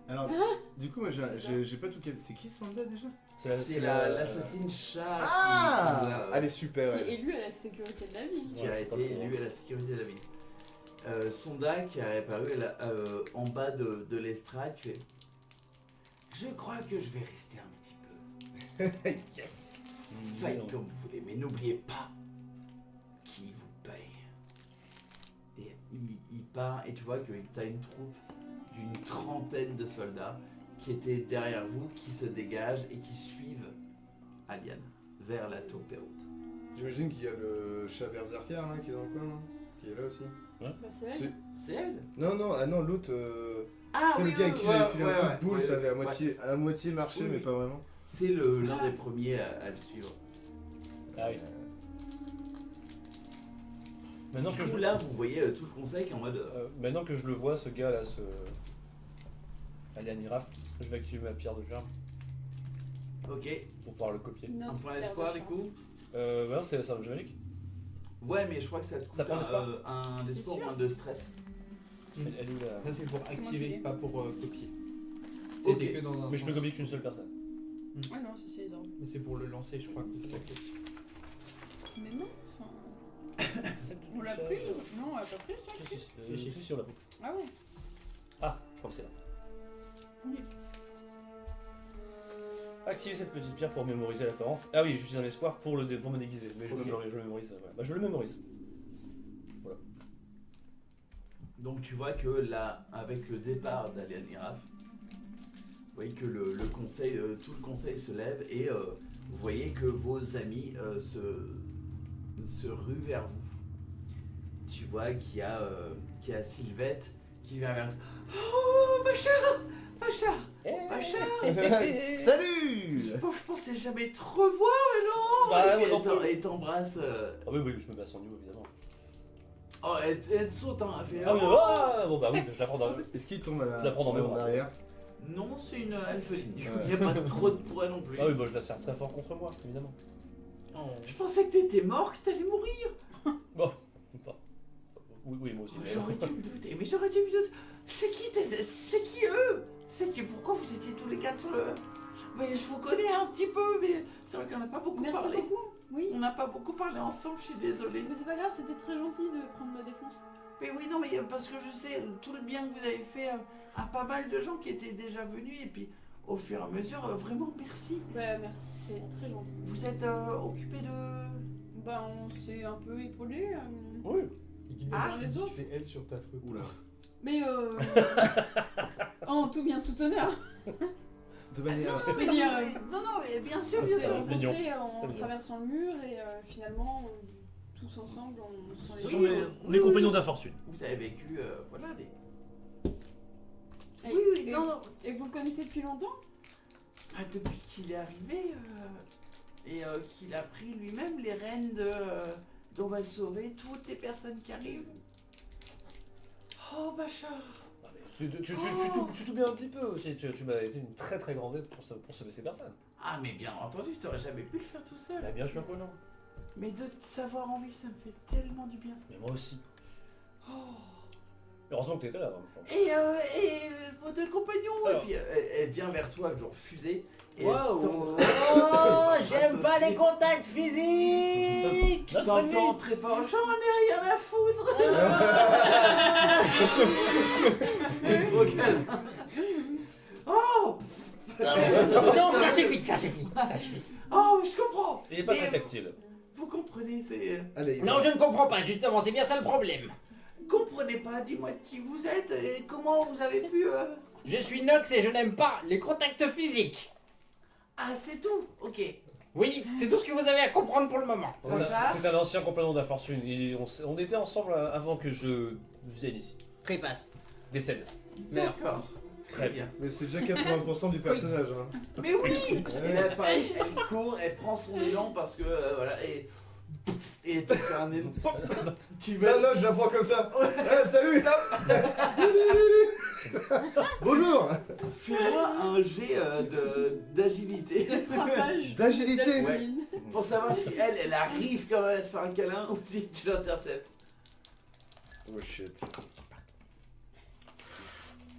Alors, du coup, moi j'ai pas tout calé. C'est qui Sandra déjà? C'est l'assassine chat Ah qui, Elle est super, Qui est elle. élue à la sécurité de la ville. qui a Ouais, je sais pas été trop. élue à la sécurité de la ville. Sonda qui a réapparu en bas de l'estrade qui fait. Je crois que je vais rester un petit peu. Yes. Faites comme vous voulez, mais n'oubliez pas qui vous paye. Et il part et tu vois que tu as une troupe d'une trentaine de soldats qui étaient derrière vous, qui se dégagent et qui suivent Aliane vers la tour Perrault. J'imagine qu'il y a le chat berserker là, qui est dans le coin, là, qui est là aussi. Bah, c'est elle. C'est- C'est elle? Non, non, ah non, l'autre. Ah C'est le gars avec qui j'avais filé un coup de boule, ouais, ça avait ouais. à moitié marché, Oui, mais oui. pas vraiment. C'est l'un des premiers à le suivre. Ah oui. Maintenant Du que, coup, je... là, vous voyez tout le conseil qui est en mode. maintenant que je le vois, ce gars là, ce. Alian Iraf, je vais activer ma pierre de charme Ok, pour pouvoir le copier. un point d'espoir du coup. Bah, c'est un objet magique. Ouais, mais je crois que ça te coûte Ça prend l'espoir un espoir sûr ou un de stress. Elle est où la... Ça, c'est pour activer, qu'il est pas pour copier. Ok. C'était que dans un Mais je peux sens. copier qu'une seule personne. Ah non, c'est les orbes. Mais c'est pour le lancer, je crois. que c'est ça que- Mais non, ça... Celle de on l'a touchage. pris? Non, on l'a pas pris, ça. Si, on l'a pris. Ah ouais. Ah, je crois que c'est là. Activer cette petite pierre pour mémoriser l'apparence. Ah oui, j'utilise un espoir pour me déguiser. Mais je Ok. je le mémorise. Voilà. Bah, je le mémorise. Donc tu vois que là, avec le départ d'Alian Iraf, vous voyez que le conseil, tout le conseil se lève et vous voyez que vos amis se ruent vers vous. Tu vois qu'il y a Sylvette qui vient vers toi. Oh, Bachar, Salut! je pensais jamais te revoir, mais non. Bah, Et puis moi non plus. elle t'embrasse. Ah oui, je me mets à son niveau évidemment. Oh, elle saute, hein, elle fait. Ah oui, oh. bon bah oui, je la prends dans Est-ce qu'il tombe Je la prends dans mes en bras. arrière? Non, c'est une elfeline. Il Ouais. n'y a pas trop de poids non plus. Ah oui, bah je la serre très fort contre moi, évidemment. Je pensais que t'étais mort, que t'allais mourir. Bon, pas. Oui, moi aussi. mais- J'aurais dû me douter, mais j'aurais dû me douter. C'est qui eux? Pourquoi vous étiez tous les quatre sur le... Mais je vous connais un petit peu, mais c'est vrai qu'on n'a pas beaucoup Merci parlé. beaucoup. Oui. On n'a pas beaucoup parlé ensemble, je suis désolée. Mais c'est pas grave, c'était très gentil de prendre ma défense. Mais oui, non, mais parce que je sais tout le bien que vous avez fait à pas mal de gens qui étaient déjà venus, et puis au fur et à mesure, vraiment merci. Bah merci, c'est très gentil. Vous êtes occupé de... Bah on s'est un peu épaulé. Oui. Et qu'il Ah, nous les dit que autres. c'est elle sur ta faute. Oula. Mais en tout bien, tout honneur. De manière. Je veux dire, Non, mais bien sûr, on bien s'est sûr. mignon. rencontrés en C'est mignon. traversant le mur et finalement, tous ensemble, on s'en est... Oui, On est compagnons d'infortune. Vous avez vécu, voilà, des... Et, Oui, et- non. et vous le connaissez depuis longtemps? Ah, depuis qu'il est arrivé et qu'il a pris lui-même les rênes d'on va sauver toutes les personnes qui arrivent. Oh, Bachar. Tu t'oublies un petit peu aussi. Tu m'as été une très très grande aide pour sauver ces personnes. Ah, mais bien entendu, t'aurais jamais pu le faire tout seul. Bah bien sûr que non. Mais de te savoir en vie, ça me fait tellement du bien. Mais moi aussi. Oh. Heureusement que t'étais là. Et vos deux compagnons, Alors. et puis elle vient vers toi, genre fusée. Et Wow. elle t'en- Oh, j'aime pas les contacts physiques! Notre t'entends ami. très fort, j'en ai rien à foutre. Gros câlin. Oh, Non, ça suffit. oh, je comprends. Il est pas Et très tactile. Vous comprenez, c'est... Allez, Non, je ne comprends pas, justement, c'est bien ça le problème. Comprenez pas, dis-moi qui vous êtes et comment vous avez pu... Je suis Nox et je n'aime pas les contacts physiques. Ah, c'est tout. Ok. Oui, c'est tout ce que vous avez à comprendre pour le moment. C'est un ancien compagnon d'infortune. On était ensemble avant que je vienne ici. Trépasse. Décède. Meurs. D'accord. Très bien. mais c'est déjà 80% du personnage. Hein. Mais oui. Et là, pareil, elle court, elle prend son élan parce que voilà et tu fais un élan. Tu Non, vas. non, je la prends comme ça. Salut. Bonjour. Fais-moi un jet d'agilité D'attrapage. D'agilité. d'Elfeline. pour savoir si elle arrive quand même à te faire un câlin ou si tu l'interceptes. Oh shit.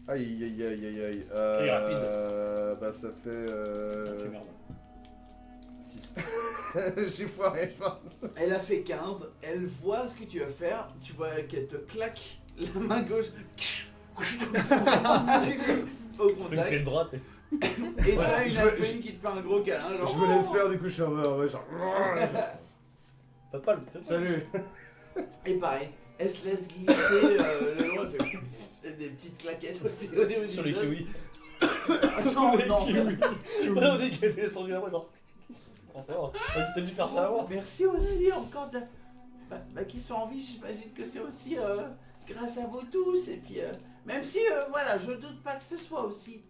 Aïe aïe aïe aïe aïe. Il est rapide. Bah ça fait C'est merde. 6. J'ai foiré, je pense. Elle a fait 15, elle voit ce que tu vas faire, tu vois qu'elle te claque la main gauche au Fais une contact clé de bras, t'es. et t'as Ouais, une je me- alpine qui te fait un gros câlin genre. Je me laisse faire du coup, je suis en mode, ouais, genre. Pas le. Salut. Et pareil, elle se laisse glisser le long, elle fait des petites claquettes aussi au niveau Sur du les visage. kiwis. Ah, non, non. On dit qu'elle est descendue à moi, non. Forcément. Tu t'as dû faire ça avant. Merci aussi encore de... qu'ils soient en vie, j'imagine que c'est aussi grâce à vous tous. Et puis, même si, voilà, je doute pas que ce soit aussi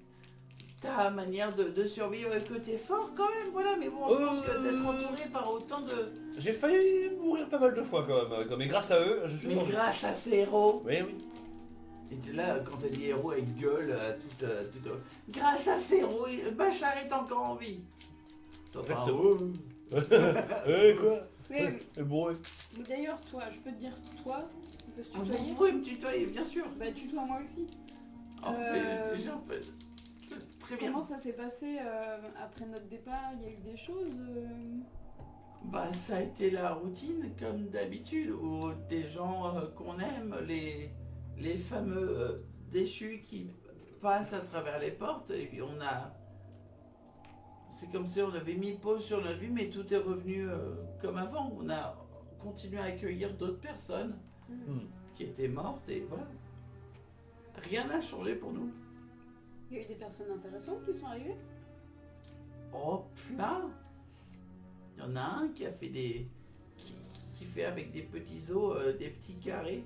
ta manière de survivre et que t'es fort quand même, voilà. Mais bon, je pense que d'être entouré par autant de... J'ai failli mourir pas mal de fois quand même. Mais grâce à eux, je suis Mais mort. grâce à ces héros. Oui, oui. Et là, quand t'as dit héros, elle gueule toute... Grâce à ces héros, Bachar est encore en vie. T'entends un Exactement. Quoi Mais bourré. d'ailleurs, toi, je peux te dire toi, on peut se Vous tutoyer. pouvez me tutoyer, bien sûr. Bah tutoie moi aussi. Oh, mais déjà, en fait, très bien. Comment ça s'est passé après notre départ? Il y a eu des choses Bah, ça a été la routine, comme d'habitude, où des gens qu'on aime, les fameux déchus qui passent à travers les portes, et puis on a... C'est comme si on avait mis pause sur notre vie, mais tout est revenu comme avant. On a continué à accueillir d'autres personnes qui étaient mortes, et voilà. Rien n'a changé pour nous. Il y a eu des personnes intéressantes qui sont arrivées? Oh, plein! Il y en a un qui a fait qui fait avec des petits os des petits carrés.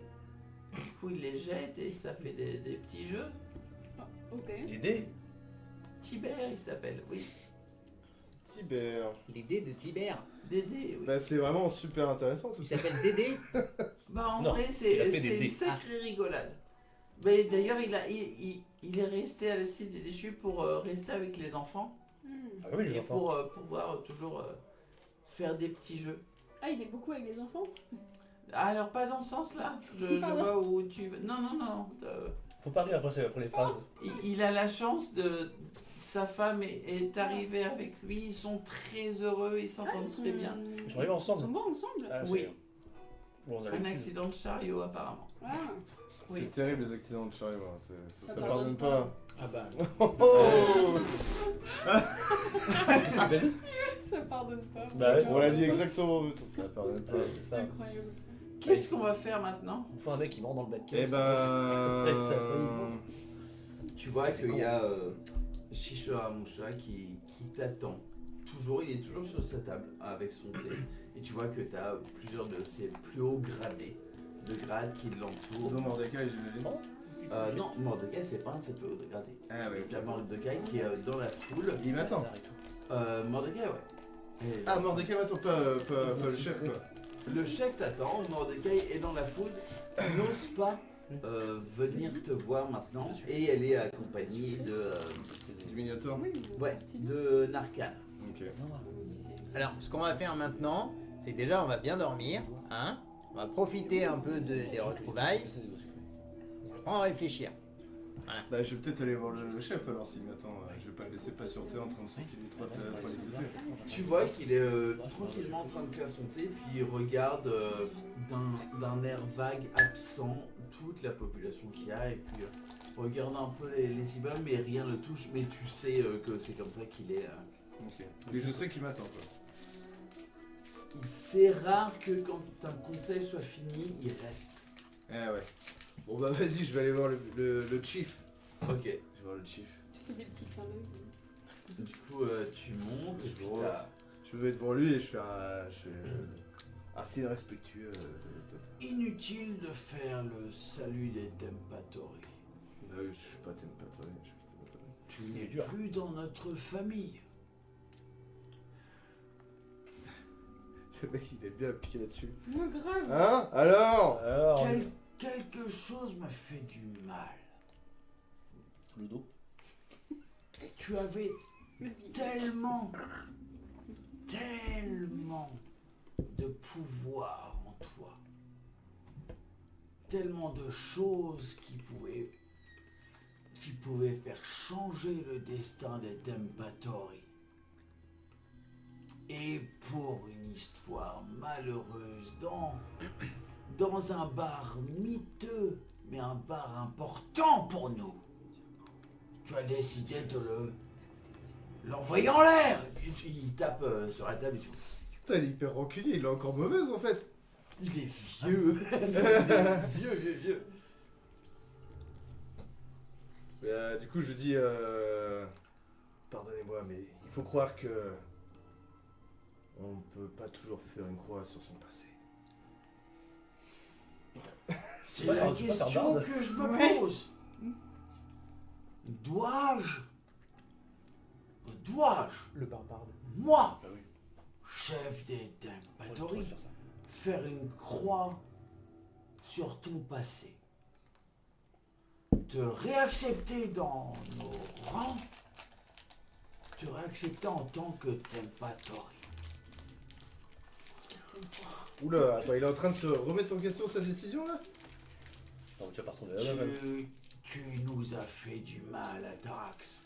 Du coup, il les jette et ça fait des petits jeux. Ok. Les dés. Tibère, il s'appelle, oui. Tibère. L'idée de Tibère. Dédé, oui. Bah, c'est vraiment super intéressant tout Il ça. s'appelle Dédé. Bah, en Non, vrai, il a c'est fait des une dés. sacrée rigolade. Mais d'ailleurs, il est resté à la Cité des Déchus pour rester avec les enfants Ah oui, les et enfants. pour pouvoir toujours faire des petits jeux. Ah, il est beaucoup avec les enfants? Alors, pas dans ce sens-là. Je Pardon. vois où tu veux. Non, non, non. Faut pas rire après les phrases. Il a la chance de... Sa femme est arrivée avec lui. Ils sont très heureux. Ils s'entendent très bien. Ils sont arrivés ensemble. Ils sont morts ensemble? Ah, Oui. Bon, on a Un l'habitude. accident de chariot, apparemment. Ah. Oui. C'est terrible les accidents de chariot. Hein. Ça pardonne pardonne pas. Ah bah. Oh Qu'est-ce que t'as dit? Ça pardonne pas. Bah ouais, On l'a dit exactement. Ça pardonne pas. Ouais, c'est ça. Incroyable. Qu'est-ce qu'on va faire maintenant? Une fois un mec qui mord dans le bas de Eh caisse. ben. Ça a failli. Tu vois C'est qu'il con. y a Shishora Musha qui t'attend. Toujours, il est toujours sur sa table avec son thé. Et tu vois que tu as plusieurs de ses plus hauts gradés de grade qui l'entourent. Non, Mordecai, j'imagine. Non, Mordecai, c'est pas un de ses plus hauts gradés. Ah ouais, Il y a Mordecai qui est dans la foule. Il m'attend. Mordecai, ouais. Et Ah, Mordecai m'attend, pas le chef quoi. le chef t'attend, Mordecai est dans la foule. Il n'ose pas venir te voir maintenant. Et elle est accompagnée de, Du Minotaur. Oui, ouais, stylé. de Narcan. Ok. Alors, ce qu'on va faire maintenant, c'est que déjà on va bien dormir, hein. On va profiter un peu des retrouvailles. On va réfléchir. Bah, je vais peut-être aller voir le chef alors s'il m'attend. Je vais pas le laisser patienter en train de s'enfiler trois l'écouter. Tu vois qu'il est tranquillement en train de faire son thé, puis il regarde d'un air vague, absent, toute la population qu'il y a, et puis regarde un peu les immeubles, mais rien ne touche, mais tu sais que c'est comme ça qu'il est. Ok. Et je sais qu'il m'attend quoi. C'est rare que quand un conseil soit fini, il reste. Ah ouais. Bon bah vas-y, je vais aller voir le chief. Ok. Je vais voir le chief. Tu fais des petits clins d'œil. Du coup, tu montes, et puis Je t'as- Je vais devant lui et je fais un signe respectueux. Inutile de faire le salut des Tempatori. Bah oui, je suis pas Tempatori, je suis Tempatori. Tu n'es plus dans notre famille. Le mec il est bien appliqué là-dessus. Non, grave. Hein alors Alors, Quelque chose m'a fait du mal. le dos. Tu avais Le vide. tellement de pouvoir en toi. Tellement de choses qui pouvaient faire changer le destin des Tempatori. Et pour une histoire malheureuse dans un bar miteux, mais un bar important pour nous, tu as décidé de l'envoyer en l'air. Et puis il tape sur la table et tu Putain, il est hyper rancunier, il est encore mauvaise en fait. il est vieux. vieux. Du coup, je dis pardonnez-moi, mais il faut croire que on ne peut pas toujours faire une croix sur son passé. C'est Ouais, la tu peux faire question barde. que je me Ouais. pose. Dois-je, Le barbarde. moi, Bah oui. chef des On Tempatori, pourrait faire ça. faire une croix sur ton passé, te réaccepter dans nos rangs, te réaccepter en tant que Tempatori. Oula, attends, il est en train de se remettre en question sa décision là. Non, tu vas pas retourner là-bas, même. Tu nous as fait du mal à Tarax.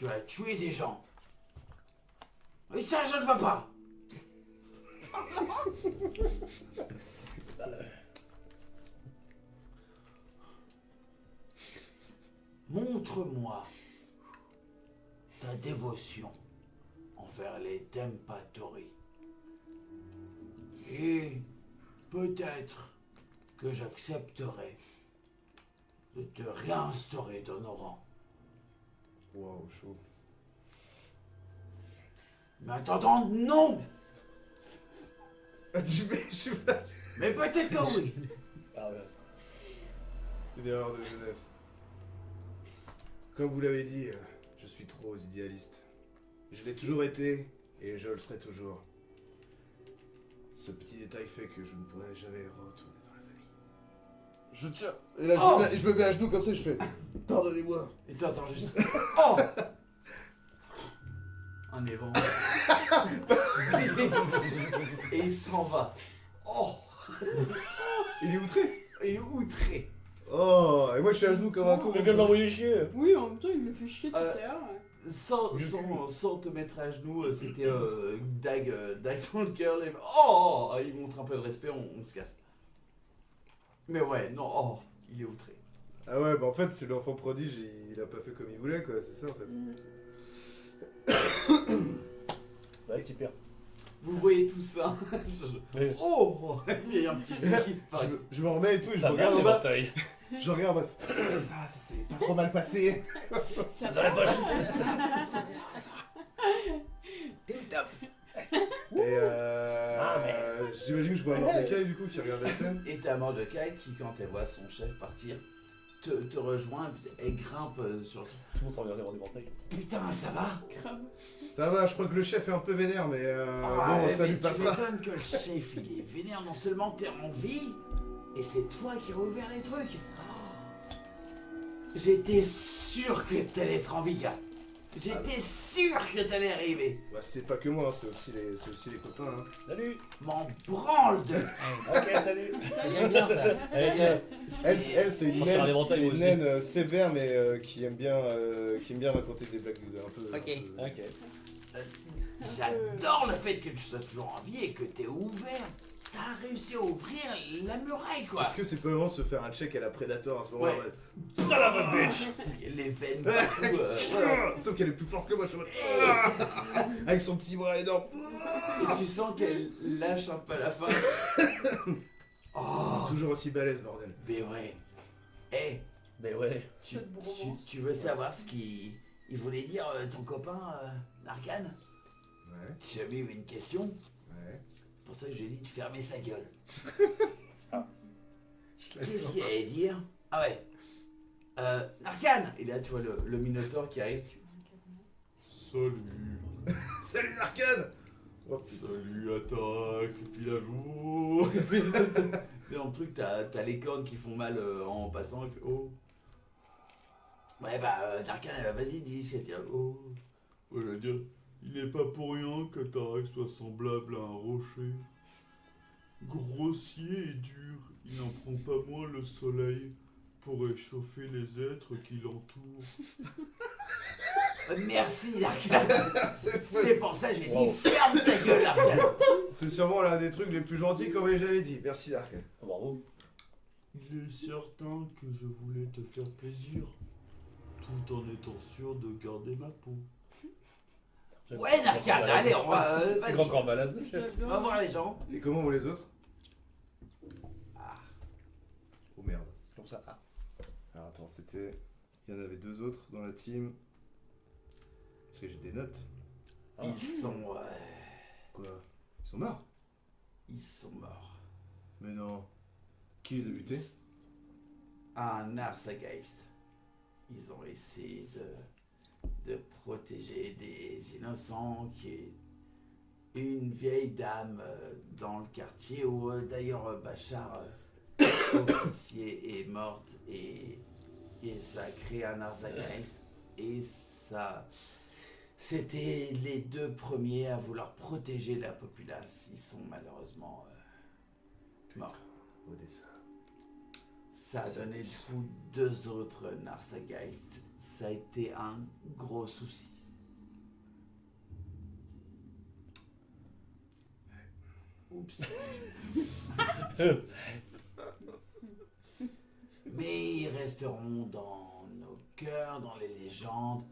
Tu as tué des gens. Et ça, je ne veux pas. Montre-moi ta dévotion envers les Tempatori. Et peut-être que j'accepterai de te réinstaurer dans nos rangs. Waouh, chaud. Mais en attendant, non. Je vais. Mais peut-être que oui. Ah ouais. Une erreur de jeunesse. Comme vous l'avez dit, je suis trop idéaliste. Je l'ai toujours été et je le serai toujours. Ce petit détail fait que je ne pourrai jamais retourner dans la famille. Je tiens. Et là, je me mets à genoux comme ça, je fais. Pardonnez-moi. Et tu entends juste. Oh. Un évent. Et il s'en va. Oh. Il est outré. Il est outré. Oh, et moi je suis à genoux comme un con. Mais vient de l'envoyer chier. Oui, en même temps, il le fait chier tout à l'heure. Sans te mettre à genoux, c'était dague dans le cœur. Oh, il montre un peu de respect, on se casse. Mais ouais, non, oh, il est outré. Ah ouais, bah en fait, c'est l'enfant prodige, il a pas fait comme il voulait, quoi, c'est ça en fait. Ouais, petit père. Vous voyez tout ça. Oui. Oh, il y a un petit bout qui se passe. Je me remets et tout, et je Ça regarde merde, en bas. l'éventail. Je regarde en bas. Ça s'est pas trop mal passé. Ça Dans la poche. T'es au top. Et j'imagine que je vois Mordecai du coup qui regarde la scène. Et t'as Mordecai qui, quand elle voit son chef partir, te rejoint et grimpe sur le truc. Tout le monde s'en vient voir l'éventail. Putain, ça va? grave. Ça va, je crois que le chef est un peu vénère, mais Ah, bon, ouais, ça mais lui passera. Tu m'étonnes que le chef il est vénère, non seulement t'es en vie, et c'est toi qui as ouvert les trucs. Oh. J'étais sûr que t'allais être en vie, gars. J'étais sûr que t'allais arriver. Bah, c'est pas que moi, hein, c'est aussi les copains. Hein. Salut. M'en branle de. Ok, salut. J'aime bien ça. Allez, tiens. Elle c'est une Sortir un naine, éventail, c'est moi une aussi. naine sévère, mais qui aime bien raconter des blagues un peu. Ok. Ok. J'adore le fait que tu sois toujours en vie et que t'es ouvert. T'as réussi à ouvrir la muraille, quoi. Est-ce que c'est pas le moment de se faire un check à la Predator à ce moment-là? Ouais. Salope bitch. Les veines partout. Ouais. Sauf qu'elle est plus forte que moi, je suis en mode, avec son petit bras énorme. Et tu sens qu'elle lâche un peu à la fin. Oh, Toujours aussi balèze, bordel. mais ouais. Eh, Mais ouais. tu veux savoir ce qu'il voulait dire, ton copain, Narcan? Ouais, J'ai jamais eu une question. ouais. C'est pour ça que je lui ai dit de fermer sa gueule. Ah. Qu'est-ce qu'il allait dire? Ah ouais. Narcan! Et là, tu vois le Minotaure qui arrive. Salut. Salut Narcan. Oh, Salut Atax, et puis la joue. Et dans le truc, t'as les cornes qui font mal en passant. Et puis, oh. Ouais, bah, Narcan, vas-y, dis ce qu'il y a. Oh. Ouais, je veux dire, il n'est pas pour rien que Atax soit semblable à un rocher. Grossier et dur, il n'en prend pas moins le soleil pour réchauffer les êtres qui l'entourent. Merci, Narcan. C'est pour ça que j'ai dit ferme ta gueule, Narcan. C'est sûrement l'un des trucs les plus gentils qu'on m'ait jamais dit. Merci Narcan. Bravo. Il est certain que je voulais te faire plaisir, tout en étant sûr de garder ma peau. Ouais, Narcan, allez, on va. C'est Vas-y. grand corps malade. On va voir les gens. Et comment vont les autres? Oh merde. Comme ça. Ah. Alors attends, c'était... Il y en avait deux autres dans la team. Parce que j'ai des notes. Ah. Ils sont. Quoi? Ils sont morts? Ils sont morts. Mais non. Qui les a butés? Un Arsageist. Ils ont essayé de protéger des innocents qui est une vieille dame dans le quartier où d'ailleurs Bachar, officier, est morte et ça a créé un Arsageist et ça... C'était les deux premiers à vouloir protéger la populace. Ils sont malheureusement morts. Odessa. Ça a Ça donné me du coup deux autres Narsageist. Ça a été un gros souci. Oups. Mais ils resteront dans nos cœurs, dans les légendes.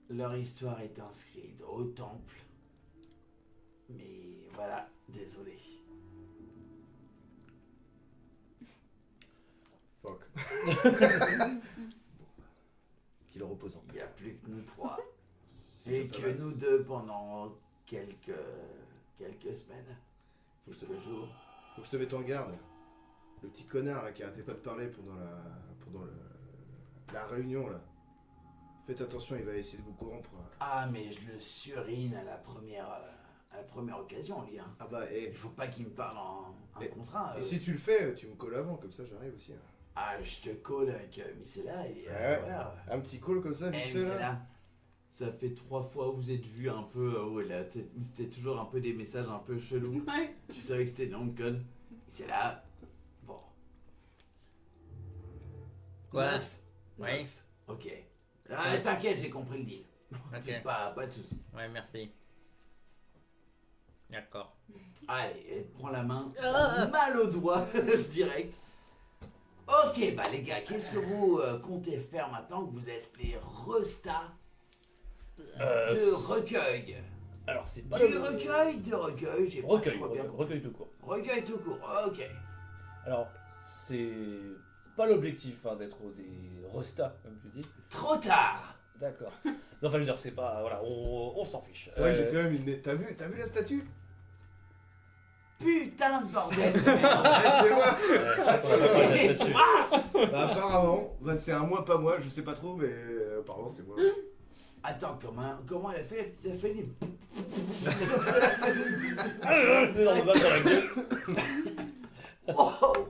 Leur histoire est inscrite au temple. Mais voilà, désolé. Fuck. Qu'il repose en Il n'y a plus que nous trois. C'est Et pas que mal. nous deux pendant quelques semaines. Faut que je te- Quelques jours. Faut que je te mette en garde. Le petit connard là, qui arrêtait pas de parler pendant la réunion là. Faites attention, il va essayer de vous corrompre. Ah, mais je le surine à la première occasion, lui. Hein. Ah bah, Il faut pas qu'il me parle en Et- contrat. et si tu le fais, tu me colles avant, comme ça j'arrive aussi. Hein. Ah, je te colle avec Micella et Ouais. voilà. Un petit call comme ça, vite Eh, fait là. Micella, ça fait 3 fois où vous êtes vus un peu. Là, c'était toujours un peu des messages un peu chelous. Ouais. Tu savais que c'était nom de code. Micella, bon. Quoi? Nox. Ouais. Nox. Ok. Ah, t'inquiète, j'ai compris le deal. Ok. Pas de soucis. Ouais, merci. D'accord. Allez, prends la main. Ah. Mal au doigt, direct. Ok, bah les gars, qu'est-ce que vous comptez faire maintenant que vous êtes les restas de recueil? Alors, c'est pas Du le- recueil, j'ai pas Recueil, trop bien compris. recueil tout court. Recueil tout court, ok. Alors, c'est pas l'objectif hein, d'être des restas, comme tu dis. Trop tard. D'accord. Non, enfin, je veux dire, c'est pas. Voilà, on s'en fiche. C'est vrai que j'ai quand même une. T'as vu la statue? Putain de bordel de merde. Ouais, c'est moi. c'est qu'on a pas parlé C'est là-dessus. toi. Bah apparemment, bah, c'est un moi pas moi, je sais pas trop, mais apparemment c'est moi. Attends, comment elle a fait? Elle a fait des... Dans le bas dans la gueule. Oh.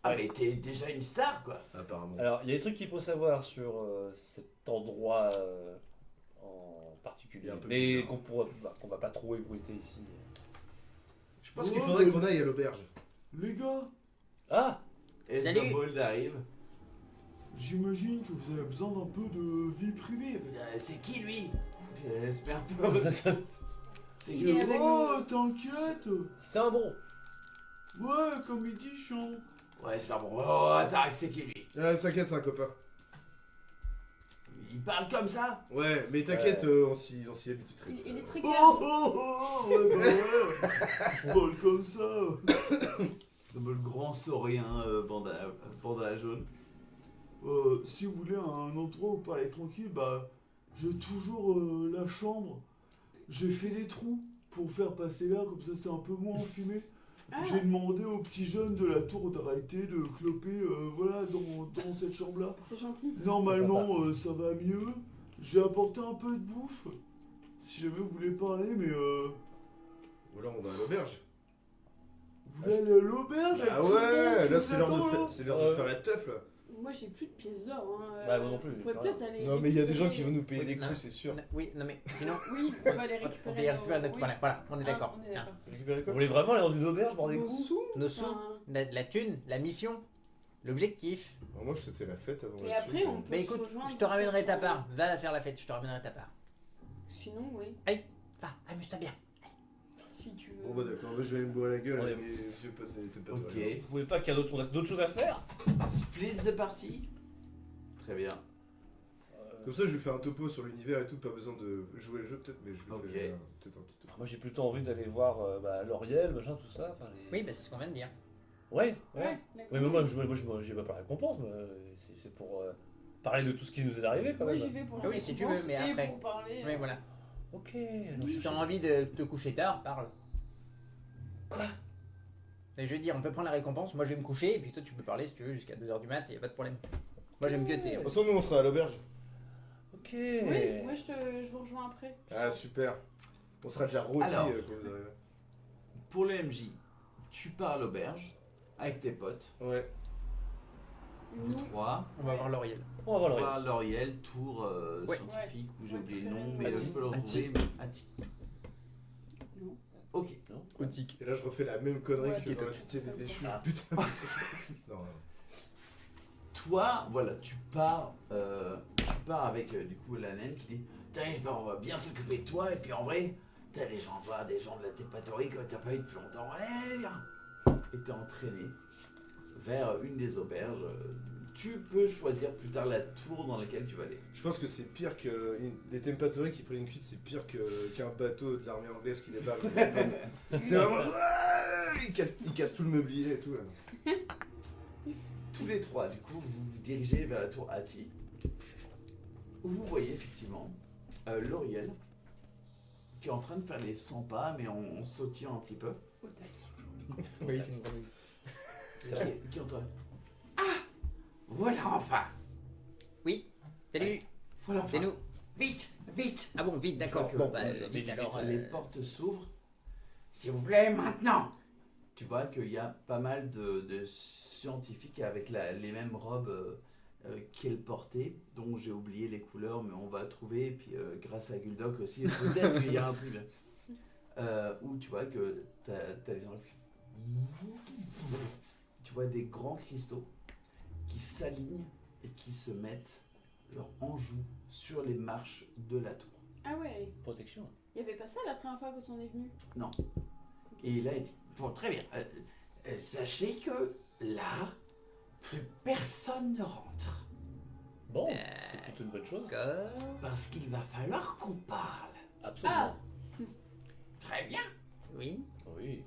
Ah mais t'es déjà une star quoi. Apparemment. Alors, il y a des trucs qu'il faut savoir sur cet endroit en Il particulier, est un peu mais bizarre. qu'on va pas trop ébruiter ici. Je pense qu'il faudrait qu'on aille à l'auberge. Les gars, Ah Salut. Escobold arrive. J'imagine que vous avez besoin d'un peu de vie privée. C'est qui lui? J'espère pas. C'est Il qui? est avec Oh, t'inquiète. C'est un bon. Ouais, comme il dit, chiant. Ouais, c'est un bon. Oh, attends, c'est qui lui? Ouais, t'inquiète, c'est un copain. Il parle comme ça? Ouais, mais t'inquiète, on s'y habitue très vite. Il est très Oh, calme. oh, oh, ouais, bah ouais. Je parle comme ça. Le grand saurien bandana jaune. Si vous voulez un endroit où parler tranquille, bah, j'ai toujours la chambre. J'ai fait des trous pour faire passer l'air, comme ça c'est un peu moins enfumé. Ah. J'ai demandé aux petits jeunes de la tour d'arrêter de cloper voilà, dans cette chambre-là. C'est gentil. Normalement, ça va mieux. J'ai apporté un peu de bouffe. Si jamais vous voulez parler, mais Ou alors on va à l'auberge. vous voulez aller à l'auberge avec Ah tout le monde ouais, qui là vous c'est l'heure attend, de, là c'est l'heure de Ouais. faire la teuf là. Moi j'ai plus de pièces d'or. Hein. Bah, moi non plus, On pourrait pareil. peut-être aller. Non mais il y a des gens qui récupérer- vont nous payer des Non. coups, c'est sûr. Oui, non mais sinon. Oui, on va les On récupérer. va y récupérer notre oui. voilà, on est Ah, d'accord. on est d'accord. Récupérer Vous quoi? voulez vraiment aller dans une auberge, bordel des Nos coups sous. Nos sous, enfin, la thune, la mission, l'objectif. Alors moi je souhaitais la fête avant Et là-dessus, après, on peut Mais se écoute, rejoindre. je te ramènerai ta peut-être, part. Va faire la fête, je te ramènerai ta part. Sinon, oui. Va, amuse-toi bien. Si tu veux. Bon bah d'accord, je vais aller me boire la gueule Ouais. avec mes vieux potes des pas Ok. Vous pouvez pas qu'il y a on a d'autres choses à faire Split the party. Très bien. Comme ça je lui fais un topo sur l'univers et tout, pas besoin de jouer le jeu peut-être, mais je lui Ok. fais peut-être un petit topo. Moi j'ai plutôt envie d'aller voir L'Oriel, machin, tout ça. Enfin, les... Oui, bah c'est ce qu'on vient de dire. Ouais, ouais. Ouais, d'accord. Oui, mais moi j'ai pas la récompense, mais c'est pour parler de tout ce qui nous est arrivé quand Moi même. j'y vais pour la Ah oui, si tu récompense veux, mais et après. pour parler. Oui, voilà. Ok, alors Si t'as envie de te coucher tard, parle. Quoi? Et je veux dire, on peut prendre la récompense, moi je vais me coucher, et puis toi tu peux parler si tu veux jusqu'à 2h du mat, y a pas de problème. Moi j'aime gueuter. De toute façon nous on sera à l'auberge. Ok. Oui, moi je vous rejoins après. Ah super. On sera déjà rôti Alors. quand vous arrivez. Pour le MJ, tu pars à l'auberge avec tes potes. Ouais. Vous Nous, trois. On va voir l'Oriel. On va voir l'Oriel. Voir L'Oriel, tour Ouais. scientifique, où j'ai Ouais, oublié le très nom, bien. mais Attic. je peux le retrouver. Attic. Non. Ok. Gothique. Et là je refais la même connerie Ouais, que dans la ok. cité des déchus. Ah. Putain. non, non. Toi, voilà, tu pars avec du coup la naine qui dit T'inquiète pas, on va bien s'occuper de toi, et puis en vrai, T'as des gens, voir des gens de la Tépatorie que t'as pas eu depuis longtemps. Allez, viens. Et t'es entraîné vers une des auberges. Tu peux choisir plus tard la tour dans laquelle tu vas aller. Je pense que c'est pire que des Tempatories qui prennent une cuite, c'est pire qu'un bateau de l'armée anglaise qui débarque. C'est vraiment. Il casse tout le mobilier et tout. Là. Tous les trois, du coup, vous vous dirigez vers la tour Hati, où vous voyez effectivement Lauriel, qui est en train de faire les 100 pas, mais en sautillant un petit peu. Au tac. Oui, c'est une grande. Qui est en train. Ah, voilà enfin. Oui, salut, Voilà enfin. c'est nous. Vite, vite. Ah bon, vite, d'accord. Donc, Bon, bah, vite, vite alors. les portes s'ouvrent. S'il vous plaît, maintenant. Tu vois qu'il y a pas mal de scientifiques avec les mêmes robes qu'elle portait, dont j'ai oublié les couleurs, mais on va trouver. Et puis grâce à Guldoc aussi, peut-être qu'il y a un truc où tu vois que t'as les enleves. Tu vois des grands cristaux qui s'alignent et qui se mettent genre en joue sur les marches de la tour. Ah ouais. Protection. Il y avait pas ça la première fois quand on est venu. Non. Et là, il dit, bon, très bien. Sachez que là, plus personne ne rentre. Bon, c'est plutôt une bonne chose. D'accord. Parce qu'il va falloir qu'on parle. Absolument. Très bien. Oui, Oui.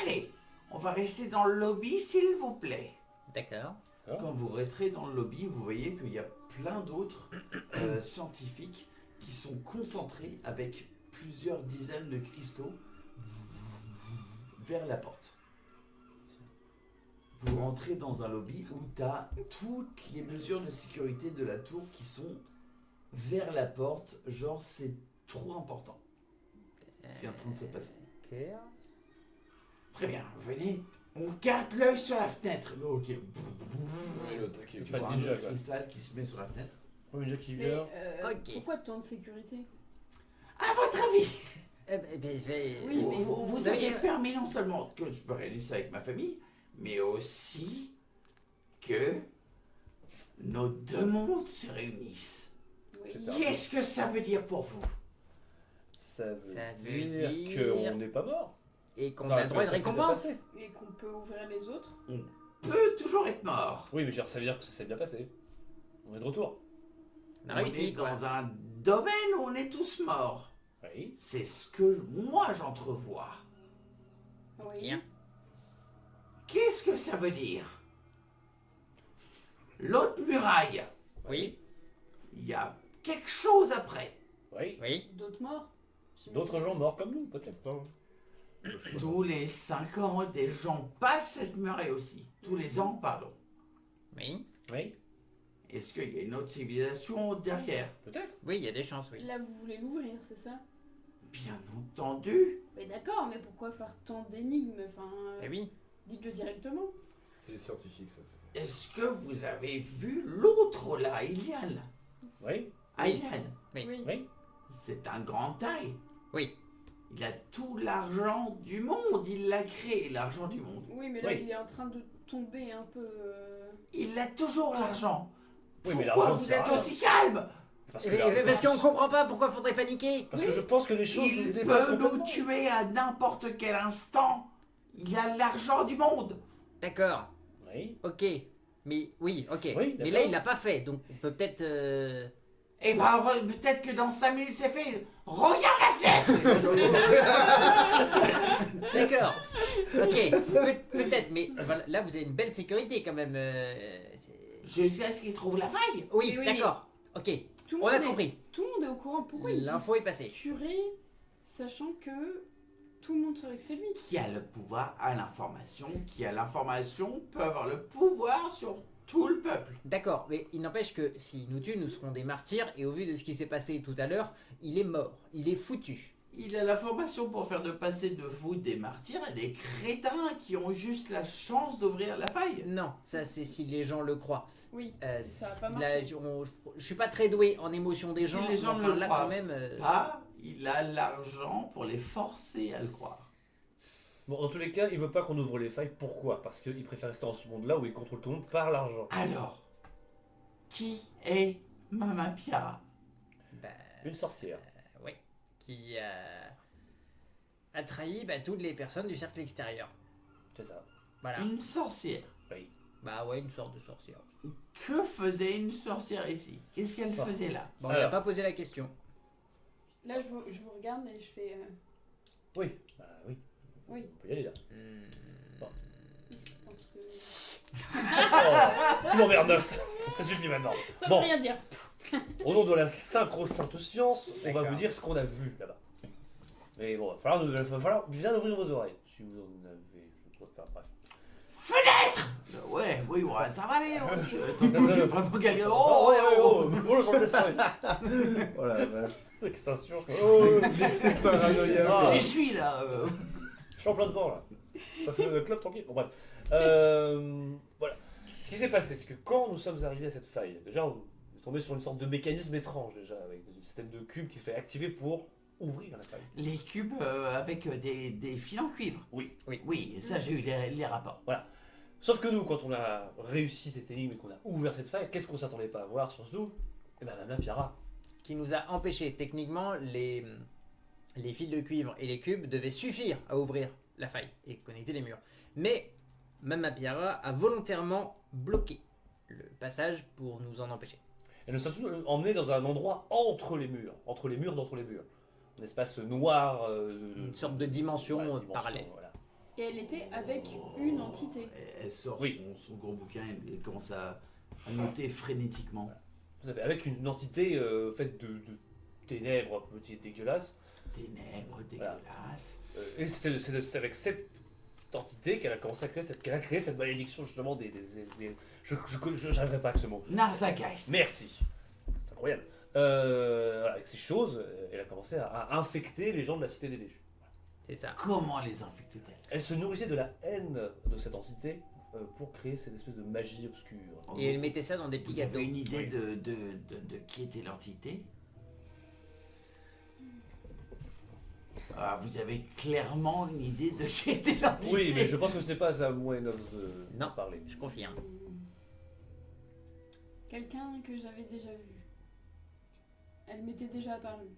Allez, on va rester dans le lobby, s'il vous plaît. d'accord. Quand vous rentrez dans le lobby, vous voyez qu'il y a plein d'autres scientifiques qui sont concentrés avec plusieurs dizaines de cristaux vers la porte. Vous rentrez dans un lobby où tu as toutes les mesures de sécurité de la tour qui sont vers la porte. Genre, c'est trop important. C'est en train de se passer. Ok. Très bien, venez. On garde l'œil sur la fenêtre. Ok. Oui, l'autre, ok. Tu Pas de vois un ninja, autre quoi. cristal qui se met sur la fenêtre. Oui, déjà qui Mais vient. Ok. pourquoi tant de sécurité? À votre avis, Eh ben, je vais. Oui, mais vous avez permis non seulement que je me réunisse avec ma famille, mais aussi que nos deux mondes se réunissent. Oui. C'est un- Qu'est-ce que ça veut dire pour vous? Ça veut Ça veut dire dire- qu'on n'est pas mort. Et qu'on Enfin, a le droit à que une ça s'est récompense. bien passé. Et qu'on peut ouvrir les autres. Peut toujours être mort. Oui, mais genre, ça veut dire que ça s'est bien passé. On est de retour. On a On réussi, est quoi. dans un domaine où on est tous morts. Oui. C'est ce que moi j'entrevois. Oui. Bien. Qu'est-ce que ça veut dire? L'autre muraille, Oui, il y a quelque chose après. Oui. oui. D'autres morts. D'autres gens morts comme nous, peut-être. Tous les 5 ans, des gens passent cette muraille aussi. Tous les ans, pardon. Oui, Oui. Est-ce qu'il y a une autre civilisation derrière? Peut-être. oui, il y a des chances, oui. Là, vous voulez l'ouvrir, c'est ça? Bien entendu. Mais d'accord, mais pourquoi faire tant d'énigmes? Enfin, Eh oui. dites-le directement. C'est les scientifiques, ça. Est-ce que vous avez vu l'autre là, Ilian? Oui. Ilian, Oui. Oui. c'est un grand taille. Oui. Il a tout l'argent du monde. Il l'a créé, l'argent du monde. Oui, mais là, Oui. il est en train de tomber un peu. Il a toujours l'argent. Oui, mais Pourquoi l'argent, vous ça sert à êtes rien. aussi calme? Parce Eh que, ben, parce qu'on comprend pas pourquoi faudrait paniquer. parce que je pense que les choses nous Il dépassent peut nous complètement. tuer à n'importe quel instant. Il a l'argent du monde. D'accord. Oui. Ok. Mais oui, ok. Oui, mais là, d'accord. il l'a pas fait, donc on peut peut-être. Et ben peut-être que dans 5 minutes c'est fait. Regarde la fenêtre. D'accord. Ok. Peut-être, mais voilà, là, vous avez une belle sécurité quand même. Je sais à ce qu'il trouve la faille. Oui, Mais oui, d'accord. Ok. Tout le On a monde est- compris. Tout le monde est au courant. Pourquoi il L'info est passée. tuerait, sachant que tout le monde saurait que c'est lui? Qui a le pouvoir à l'information. Qui a l'information peut avoir le pouvoir sur tout le peuple. D'accord, mais il n'empêche que s'il nous tue, nous serons des martyrs, et au vu de ce qui s'est passé tout à l'heure, il est mort. Il est foutu. Il a l'information pour faire de passer de vous des martyrs à des crétins qui ont juste la chance d'ouvrir la faille. Non, ça c'est si les gens le croient. Oui. Euh, Ça a pas là, marché. je suis pas très doué en émotion des Si gens, les gens mais ne enfin, le là croient quand même. Pas, il a l'argent pour les forcer à le croire. Bon, dans tous les cas, il veut pas qu'on ouvre les failles. Pourquoi? Parce qu'il préfère rester dans ce monde-là où il contrôle tout le monde par l'argent. Alors, qui est Mama Piara? Bah, Une sorcière. ouais. qui a trahi toutes les personnes du cercle extérieur. C'est ça. Voilà. Une sorcière. Oui. Bah ouais, une sorte de sorcière. Que faisait une sorcière ici? Qu'est-ce qu'elle faisait là? Bon, il n'a pas posé la question. Là, je vous regarde et je fais. Oui. Bah oui. Oui, On peut y aller là. je pense que. Oh, tu m'emmerdes, Nox. Ça suffit maintenant. Ça Bon. veut rien dire. Au nom de la synchro-sainte science, on va D'accord. vous dire ce qu'on a vu là-bas. Mais bon, il va falloir bien ouvrir vos oreilles. Si vous en avez, je crois, enfin bref. Ouais, oui, ouais, ça va aller aussi. Tantôt, j'ai vraiment galéré. Oh, oh, j'en laisse Oh la vache. Vexation. L'excès de paranoïa. Ah. J'y suis là. Je suis en plein dedans là. Ça fait le club tranquille. Bon bref. Voilà. Ce qui s'est passé, c'est que quand nous sommes arrivés à cette faille, déjà on est tombé sur une sorte de mécanisme étrange déjà, avec un système de cubes qui fait activer pour ouvrir la faille. Les cubes avec des fils en cuivre. Oui. Oui, ça j'ai eu les rapports. Sauf que nous, quand on a réussi cette énigme et qu'on a ouvert cette faille, qu'est-ce qu'on s'attendait pas à voir surtout? Eh ben Nana Piara. Qui nous a empêché. Techniquement, les fils de cuivre et les cubes devaient suffire à ouvrir la faille et connecter les murs. Mais Mama Piara a volontairement bloqué le passage pour nous en empêcher. Elle nous a surtout emmenés dans un endroit entre les murs d'entre les murs. Un espace noir. Une sorte de dimension parallèle. Voilà. Et elle était avec une entité. Elle sort Oui. son gros bouquin et elle commence à noter frénétiquement. Vous savez, avec une entité faite de ténèbres petites dégueulasses. Ténèbres Voilà. dégueulasses. Et c'est avec cette entité qu'elle a commencé à créer cette malédiction justement je n'arriverai pas avec ce mot. Narzageist. Merci. C'est incroyable. Voilà, avec ces choses, elle a commencé à infecter les gens de la cité des déchus. C'est ça. Comment les infectait-elle? Elle se nourrissait de la haine de cette entité pour créer cette espèce de magie obscure. Et elle mettait ça dans des petits Vous gâteaux. avez une idée Oui. de qui était l'entité? Ah, vous avez clairement une idée de qui était l'entité? Oui, mais je pense que ce n'est pas à moi et Nox Non. de parler. Je confirme. Quelqu'un que j'avais déjà vu. Elle m'était déjà apparue.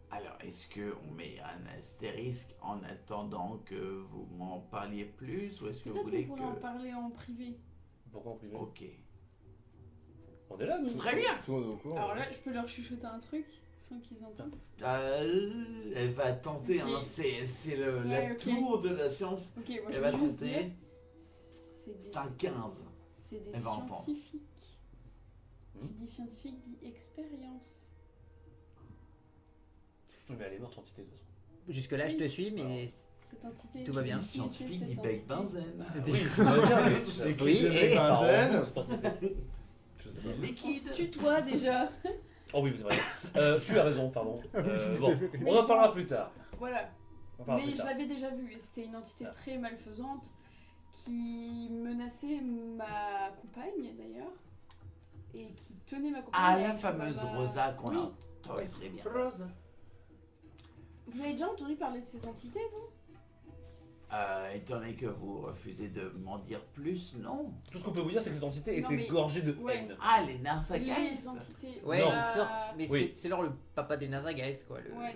Alors, est-ce qu'on met un astérisque en attendant que vous m'en parliez plus ou est-ce que vous Peut-être voulez qu'on pourrait en que... parler en privé. Pourquoi en privé? Ok. On est là, nous. Très bien. Tout le monde est au courant. Alors là, je peux leur chuchoter un truc sans qu'ils entendent. Elle va tenter, Ok. hein, c'est la Ouais, ok. tour de la science. Ok, moi je Elle va veux juste tenter. dire. C'est un 15. C'est des Elle va entendre. scientifiques. Hmm. Qui dit scientifique dit expérience. Oui, mais elle est morte, l'entité de toute façon. Jusque-là, je te suis, mais. Cette entité. Tout va bien. Les qui était scientifiques cette dit entité bec benzène. Oui, ça va bien, mais Les Oui, clips de et- benzène. cette entité. Je sais Dit pas. On liquide. se tutoie déjà. Oh oui, c'est vrai. Tu as raison, pardon. Bon, Mais on en c'est- parlera plus tard. Voilà. On en parlera Mais plus je tard. l'avais déjà vu et c'était une entité Ah. très malfaisante qui menaçait ma compagne d'ailleurs et qui tenait ma compagne. Ah, la avec fameuse ma- Rosa qu'on Oui. entend très bien. Vous avez déjà entendu parler de ces entités, vous? Étant donné que vous refusez de m'en dire plus, non. Tout ce qu'on peut vous dire, c'est que cette entité Non, était mais- gorgée de ouais. haine. Ah, les Narzageist. Les entités. Ouais, Non. il sort. Mais Oui. c'est genre le papa des Nazargeist, quoi. Ouais.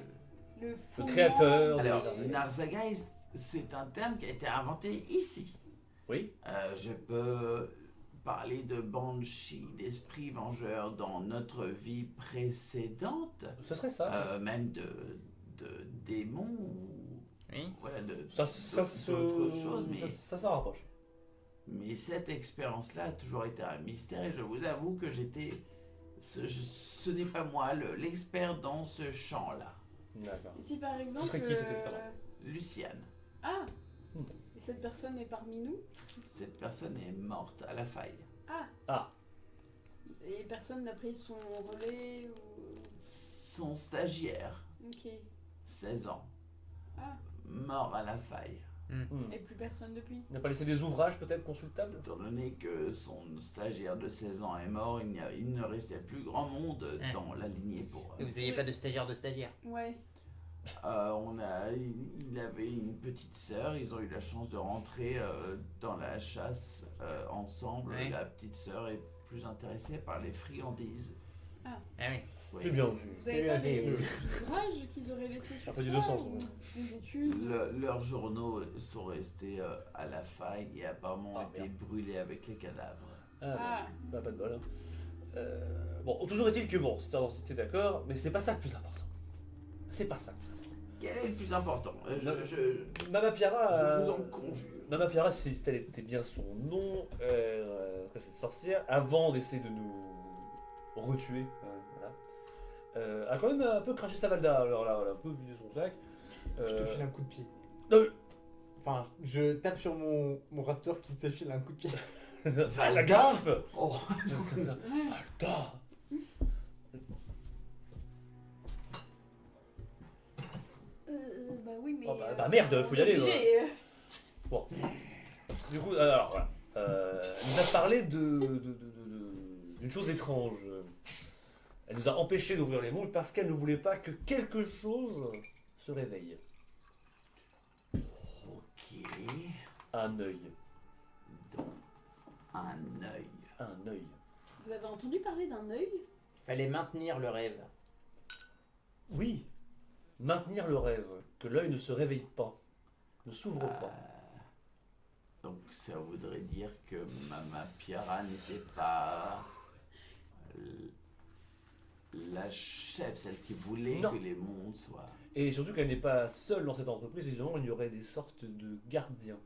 Le Le fondement- créateur. Alors, de- Narzageist, c'est un terme qui a été inventé ici. Oui. Je peux parler de Banshee, d'esprits vengeurs dans notre vie précédente, Ce serait ça. même de démons ou Oui. voilà, Ça se. d'autres choses, mais, Ça s'en rapproche. mais cette expérience-là a toujours été un mystère et je vous avoue que ce n'est pas moi l'expert dans ce champ-là. D'accord. Et si par exemple. serait qui, cette personne Luciane, Ah Hmm. Et cette personne est parmi nous? cette personne est morte à la faille. Ah Ah. Et personne n'a pris son relais ou. Son stagiaire, Ok. 16 ans, Ah, mort à la faille. Hmm. et plus personne depuis. Il n'a pas laissé des ouvrages peut-être consultables? Étant donné que son stagiaire de 16 ans est mort, il ne restait plus grand monde Hein. dans la lignée pour... Et vous n'aviez pas de stagiaire de stagiaire. Ouais. Il avait une petite sœur, ils ont eu la chance de rentrer dans la chasse ensemble. Ouais. La petite sœur est plus intéressée par les friandises. Ah oui. oui. C'est bien. Vous avez pas C'est- des ouvrages qu'ils auraient laissés sur Un peu des ça, deux sens, ou ouais. des études? Leurs journaux sont restés à la faille et apparemment ont été brûlés avec les cadavres. Ah, Bah, pas de bol. Hein. Bon, toujours est-il que bon, c'était d'accord, mais ce n'est pas ça le plus important. C'est pas ça. Quel est le plus important? Mama Piara, Je vous en conjure. Mama Piara, si tel était bien son nom, cette sorcière, avant d'essayer de nous retuer, voilà, a quand même un peu craché sa valda. Alors là, elle a un peu vidé son sac. Je te file un coup de pied. Euh, Enfin, je tape sur mon raptor qui te file un coup de pied. Ça gaffe. Oh. Valda. bah oui, mais. Oh, bah merde, faut y aller, obligé. Bon. Du coup, alors voilà. Elle nous a parlé d'une chose étrange. Elle nous a empêché d'ouvrir les mondes parce qu'elle ne voulait pas que quelque chose se réveille. Ok. Un œil. Donc, un œil. Un œil. Vous avez entendu parler d'un œil? Fallait maintenir le rêve. Oui. Maintenir le rêve. Que l'œil ne se réveille pas. Ne s'ouvre pas. Donc ça voudrait dire que Mama Piara n'était pas la chef, celle qui voulait Non. que les mondes soient. Et surtout qu'elle n'est pas seule dans cette entreprise. Évidemment, il y aurait des sortes de gardiens.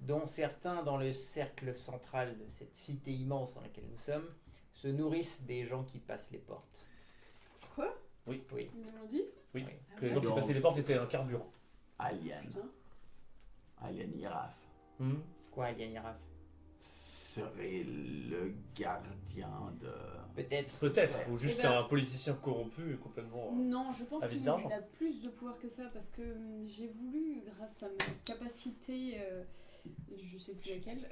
Dont certains dans le cercle central de cette cité immense dans laquelle nous sommes se nourrissent des gens qui passent les portes. Quoi? Oui. Ils nous l'ont dit? Oui. Oui. Que les gens qui Donc- passaient les portes étaient un carburant. Alien. Putain. Alien Iraf Hmm. Quoi, Alien Iraf? serait le gardien de. Peut-être. Peut-être. Ou juste Eh ben- un politicien corrompu et complètement. Non, je pense Avide qu'il d'argent. a plus de pouvoir que ça parce que j'ai voulu, grâce à ma capacité, je sais plus laquelle,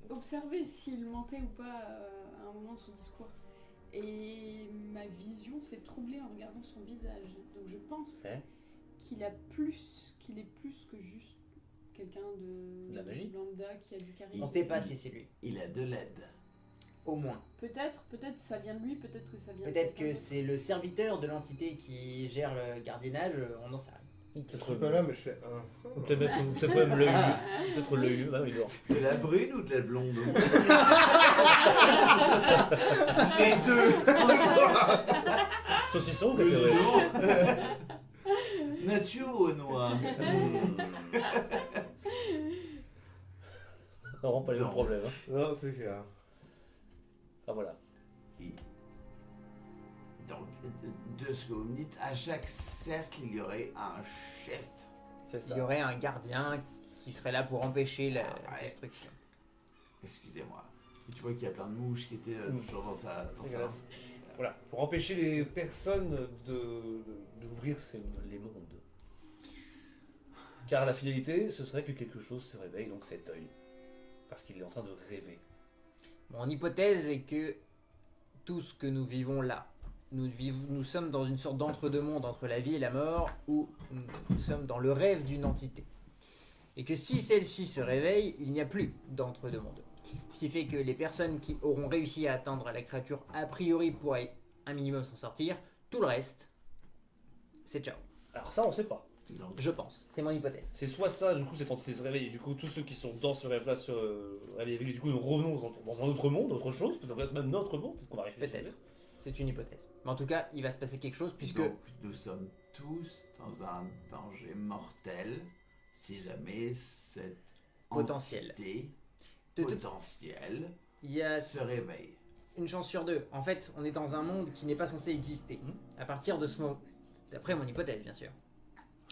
observer s'il mentait ou pas à un moment de son discours. Et ma vision s'est troublée en regardant son visage. Donc je pense Hein qu'il est plus que juste quelqu'un De la magie. lambda qui a du charisme. On sait pas si c'est lui. Il a de l'aide. Au moins. Peut-être ça vient de lui, peut-être que ça vient de Peut-être quelqu'un que d'autre. c'est le serviteur de l'entité qui gère le gardiennage, on n'en sait rien. Je Peut-être suis pas là, mais je fais peut-être même l'œil. Peut-être l'œil. Ah, il dort. De la brune ou de la blonde? Les deux. Saucisson ou café. Nature ou noir? On rend pas les mêmes Non. problèmes. Hein. Non, c'est clair. Ah voilà. Et donc, de ce que vous me dites, à chaque cercle, il y aurait un chef. C'est Il y aurait un gardien qui serait là pour empêcher la Ouais. destruction. Excusez-moi. Et tu vois qu'il y a plein de mouches qui étaient toujours dans sa. Dégueulasse. Voilà, pour empêcher les personnes d'ouvrir les mondes. Car la finalité, ce serait que quelque chose se réveille, donc cet œil. Parce qu'il est en train de rêver. Mon hypothèse est que tout ce que nous vivons là, nous sommes dans une sorte d'entre-deux-mondes entre la vie et la mort, où nous sommes dans le rêve d'une entité. Et que si celle-ci se réveille, il n'y a plus d'entre-deux-mondes. Ce qui fait que les personnes qui auront réussi à atteindre la créature a priori pourraient un minimum s'en sortir. Tout le reste, c'est ciao. Alors ça, on sait pas. Donc, Je pense. C'est mon hypothèse. C'est soit ça, du coup, cette entité se réveille, et du coup, tous ceux qui sont dans ce rêve-là se réveillent avec lui, du coup, nous revenons dans un autre monde, autre chose, peut-être même notre monde, peut-être qu'on va réfléchir. Peut-être. C'est une hypothèse. Mais en tout cas, il va se passer quelque chose puisque... donc, nous sommes tous dans un danger mortel si jamais cette Potentiel. entité De toute- potentielle Il y a se réveille. une chance sur deux. En fait, on est dans un monde qui n'est pas censé exister. À partir de ce moment... D'après mon hypothèse, bien sûr.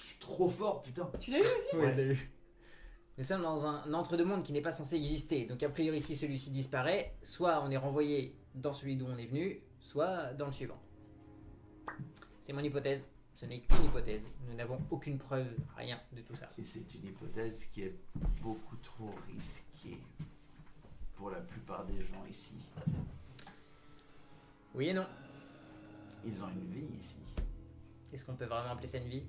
Je suis trop fort, putain. Tu l'as eu aussi? Oui, il l'a eu. Nous sommes dans un entre-deux-mondes qui n'est pas censé exister. Donc a priori, si celui-ci disparaît, soit on est renvoyé dans celui d'où on est venu, soit dans le suivant. C'est mon hypothèse. Ce n'est qu'une hypothèse. Nous n'avons aucune preuve, rien de tout ça. Et c'est une hypothèse qui est beaucoup trop risquée pour la plupart des gens ici. Oui et non. Ils ont une vie ici. Est-ce qu'on peut vraiment appeler ça une vie?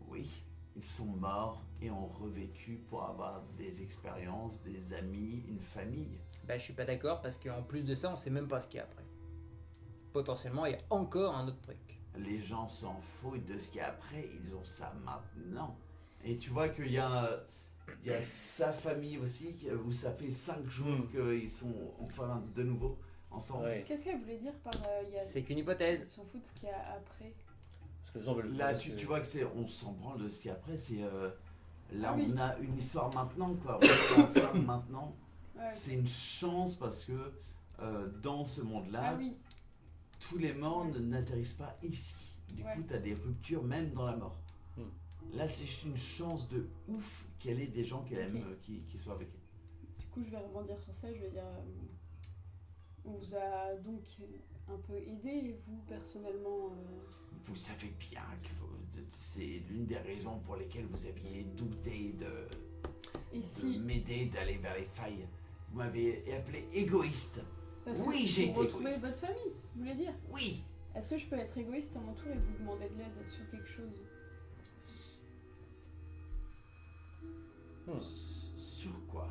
Oui, ils sont morts et ont revécu pour avoir des expériences, des amis, une famille. Bah je suis pas d'accord parce qu'en plus de ça, on sait même pas ce qu'il y a après. potentiellement il y a encore un autre truc. Les gens s'en foutent de ce qu'il y a après, ils ont ça maintenant. Et tu vois qu'il y a sa famille aussi, où ça fait 5 jours qu'ils sont enfin de nouveau ensemble. Ouais. Qu'est-ce qu'elle voulait dire par C'est qu'une Ils hypothèse. s'en foutent de ce qu'il y a après. Parce que les gens veulent Là, faire, tu vois que on s'en branle de ce qu'il y a après, c'est... là, Ah oui. on a une histoire maintenant, quoi. On est ensemble maintenant. Ouais. C'est une chance parce que dans ce monde-là, Ah oui. tous les morts n'atterrissent pas ici. Du Ouais. coup, tu as des ruptures même dans la mort. Là, c'est juste une chance de ouf qu'elle ait des gens qu'elle aime qui soient avec elle. Du coup, je vais rebondir sur ça. Je vais dire, on vous a donc un peu aidé, vous personnellement. Vous savez bien que c'est l'une des raisons pour lesquelles vous aviez douté Et de si, m'aider d'aller vers les failles. Vous m'avez appelé égoïste. parce Oui, que j'ai pour été retrouver égoïste. votre famille, vous voulez dire? Oui. Est-ce que je peux être égoïste à mon tour et vous demander de l'aide sur quelque chose? Sur quoi?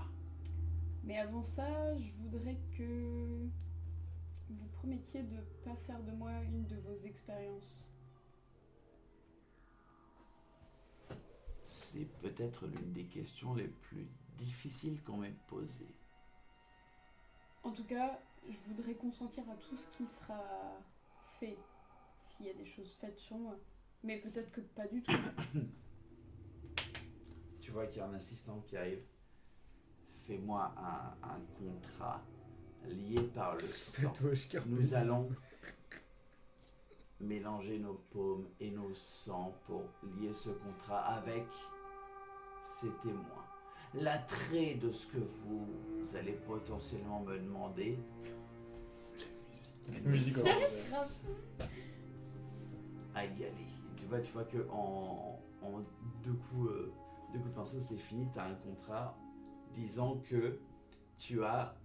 Mais avant ça, je voudrais que vous promettiez de pas faire de moi une de vos expériences. C'est peut-être l'une des questions les plus difficiles qu'on m'ait posées. En tout cas, je voudrais consentir à tout ce qui sera fait, s'il y a des choses faites sur moi. Mais peut-être que pas du tout. Tu vois qu'il y a un assistant qui arrive. Fais-moi un contrat lié par le sang. Nous allons mélanger nos paumes et nos sangs pour lier ce contrat avec ces témoins. L'attrait de ce que vous allez potentiellement me demander. La musique commence. À y aller. Et tu vois que en deux coups de pinceau, c'est fini. Tu as un contrat disant que tu as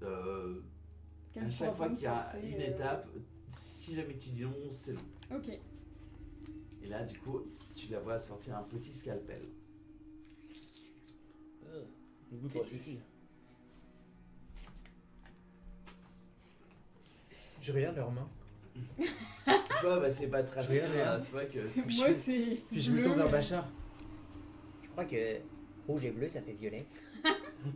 à chaque fois qu'il y a une étape, si jamais tu dis non, c'est non. Ok. Et là, du coup, tu la vois sortir un petit scalpel. Le goût aurait suffi. Je regarde leurs mains. Tu vois, bah, c'est pas tracé. C'est vrai que. Moi, c'est. Puis je me tourne vers Bachar. Je crois que rouge et bleu ça fait violet.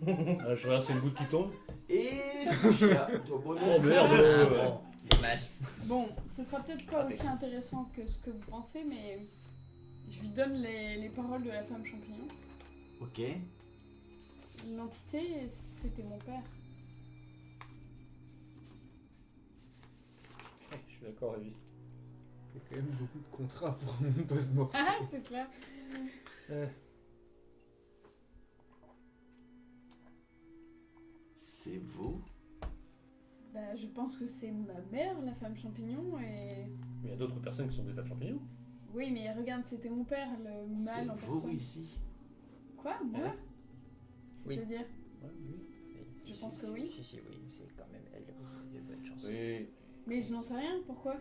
Je regarde c'est le goutte qui tombe. Et Fuchsia, toi bon Oh merde. Bon, dommage. Bon, ce sera peut-être pas aussi intéressant que ce que vous pensez, mais je lui donne les paroles de la femme champignon. Ok. L'entité, c'était mon père. Je suis d'accord, Evie. Il y a quand même beaucoup de contrats pour mon post-mortem. Ah, c'est clair. C'est vous? Bah, je pense que c'est ma mère, la femme champignon, et... Mais il y a d'autres personnes qui sont des femmes champignons. Oui, mais regarde, c'était mon père, le mâle en C'est vous personne. ici? Quoi, moi? Hein? Oui. C'est-à-dire? Oui. Je pense que oui. Si, oui, c'est quand même elle. Il y a de bonnes chances. Oui. Mais je n'en sais rien, pourquoi?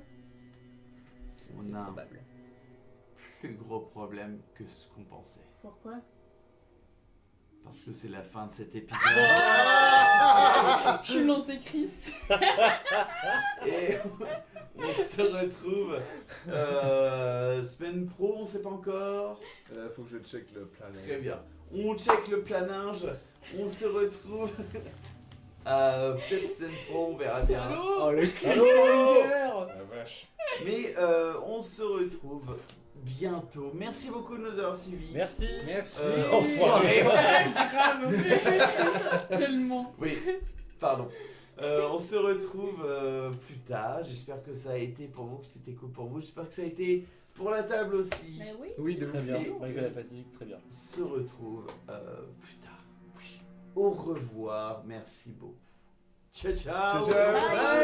On C'est a un probable. plus gros problème que ce qu'on pensait. Pourquoi? Parce que c'est la fin de cet épisode. Je suis l'antéchrist. Et on se retrouve semaine pro, on sait pas encore. Faut que je check le plan. Très bien. On check le planage. On se retrouve. Peut-être semaine pro, on verra bien. Salaud. Oh le Allô. La vache. Mais on se retrouve bientôt. Merci beaucoup de nous avoir suivis. Merci. Merci. Enfoiré. Grave. Tellement. Oui, pardon. On se retrouve plus tard. J'espère que ça a été pour vous, que c'était cool pour vous. J'espère que ça a été pour la table aussi. Mais oui. Oui, de Très ouf. bien. Et- Malgré la fatigue, très bien. Se retrouve plus tard. Au revoir. Merci beaucoup. Ciao, ciao. Ciao, ciao. Bye.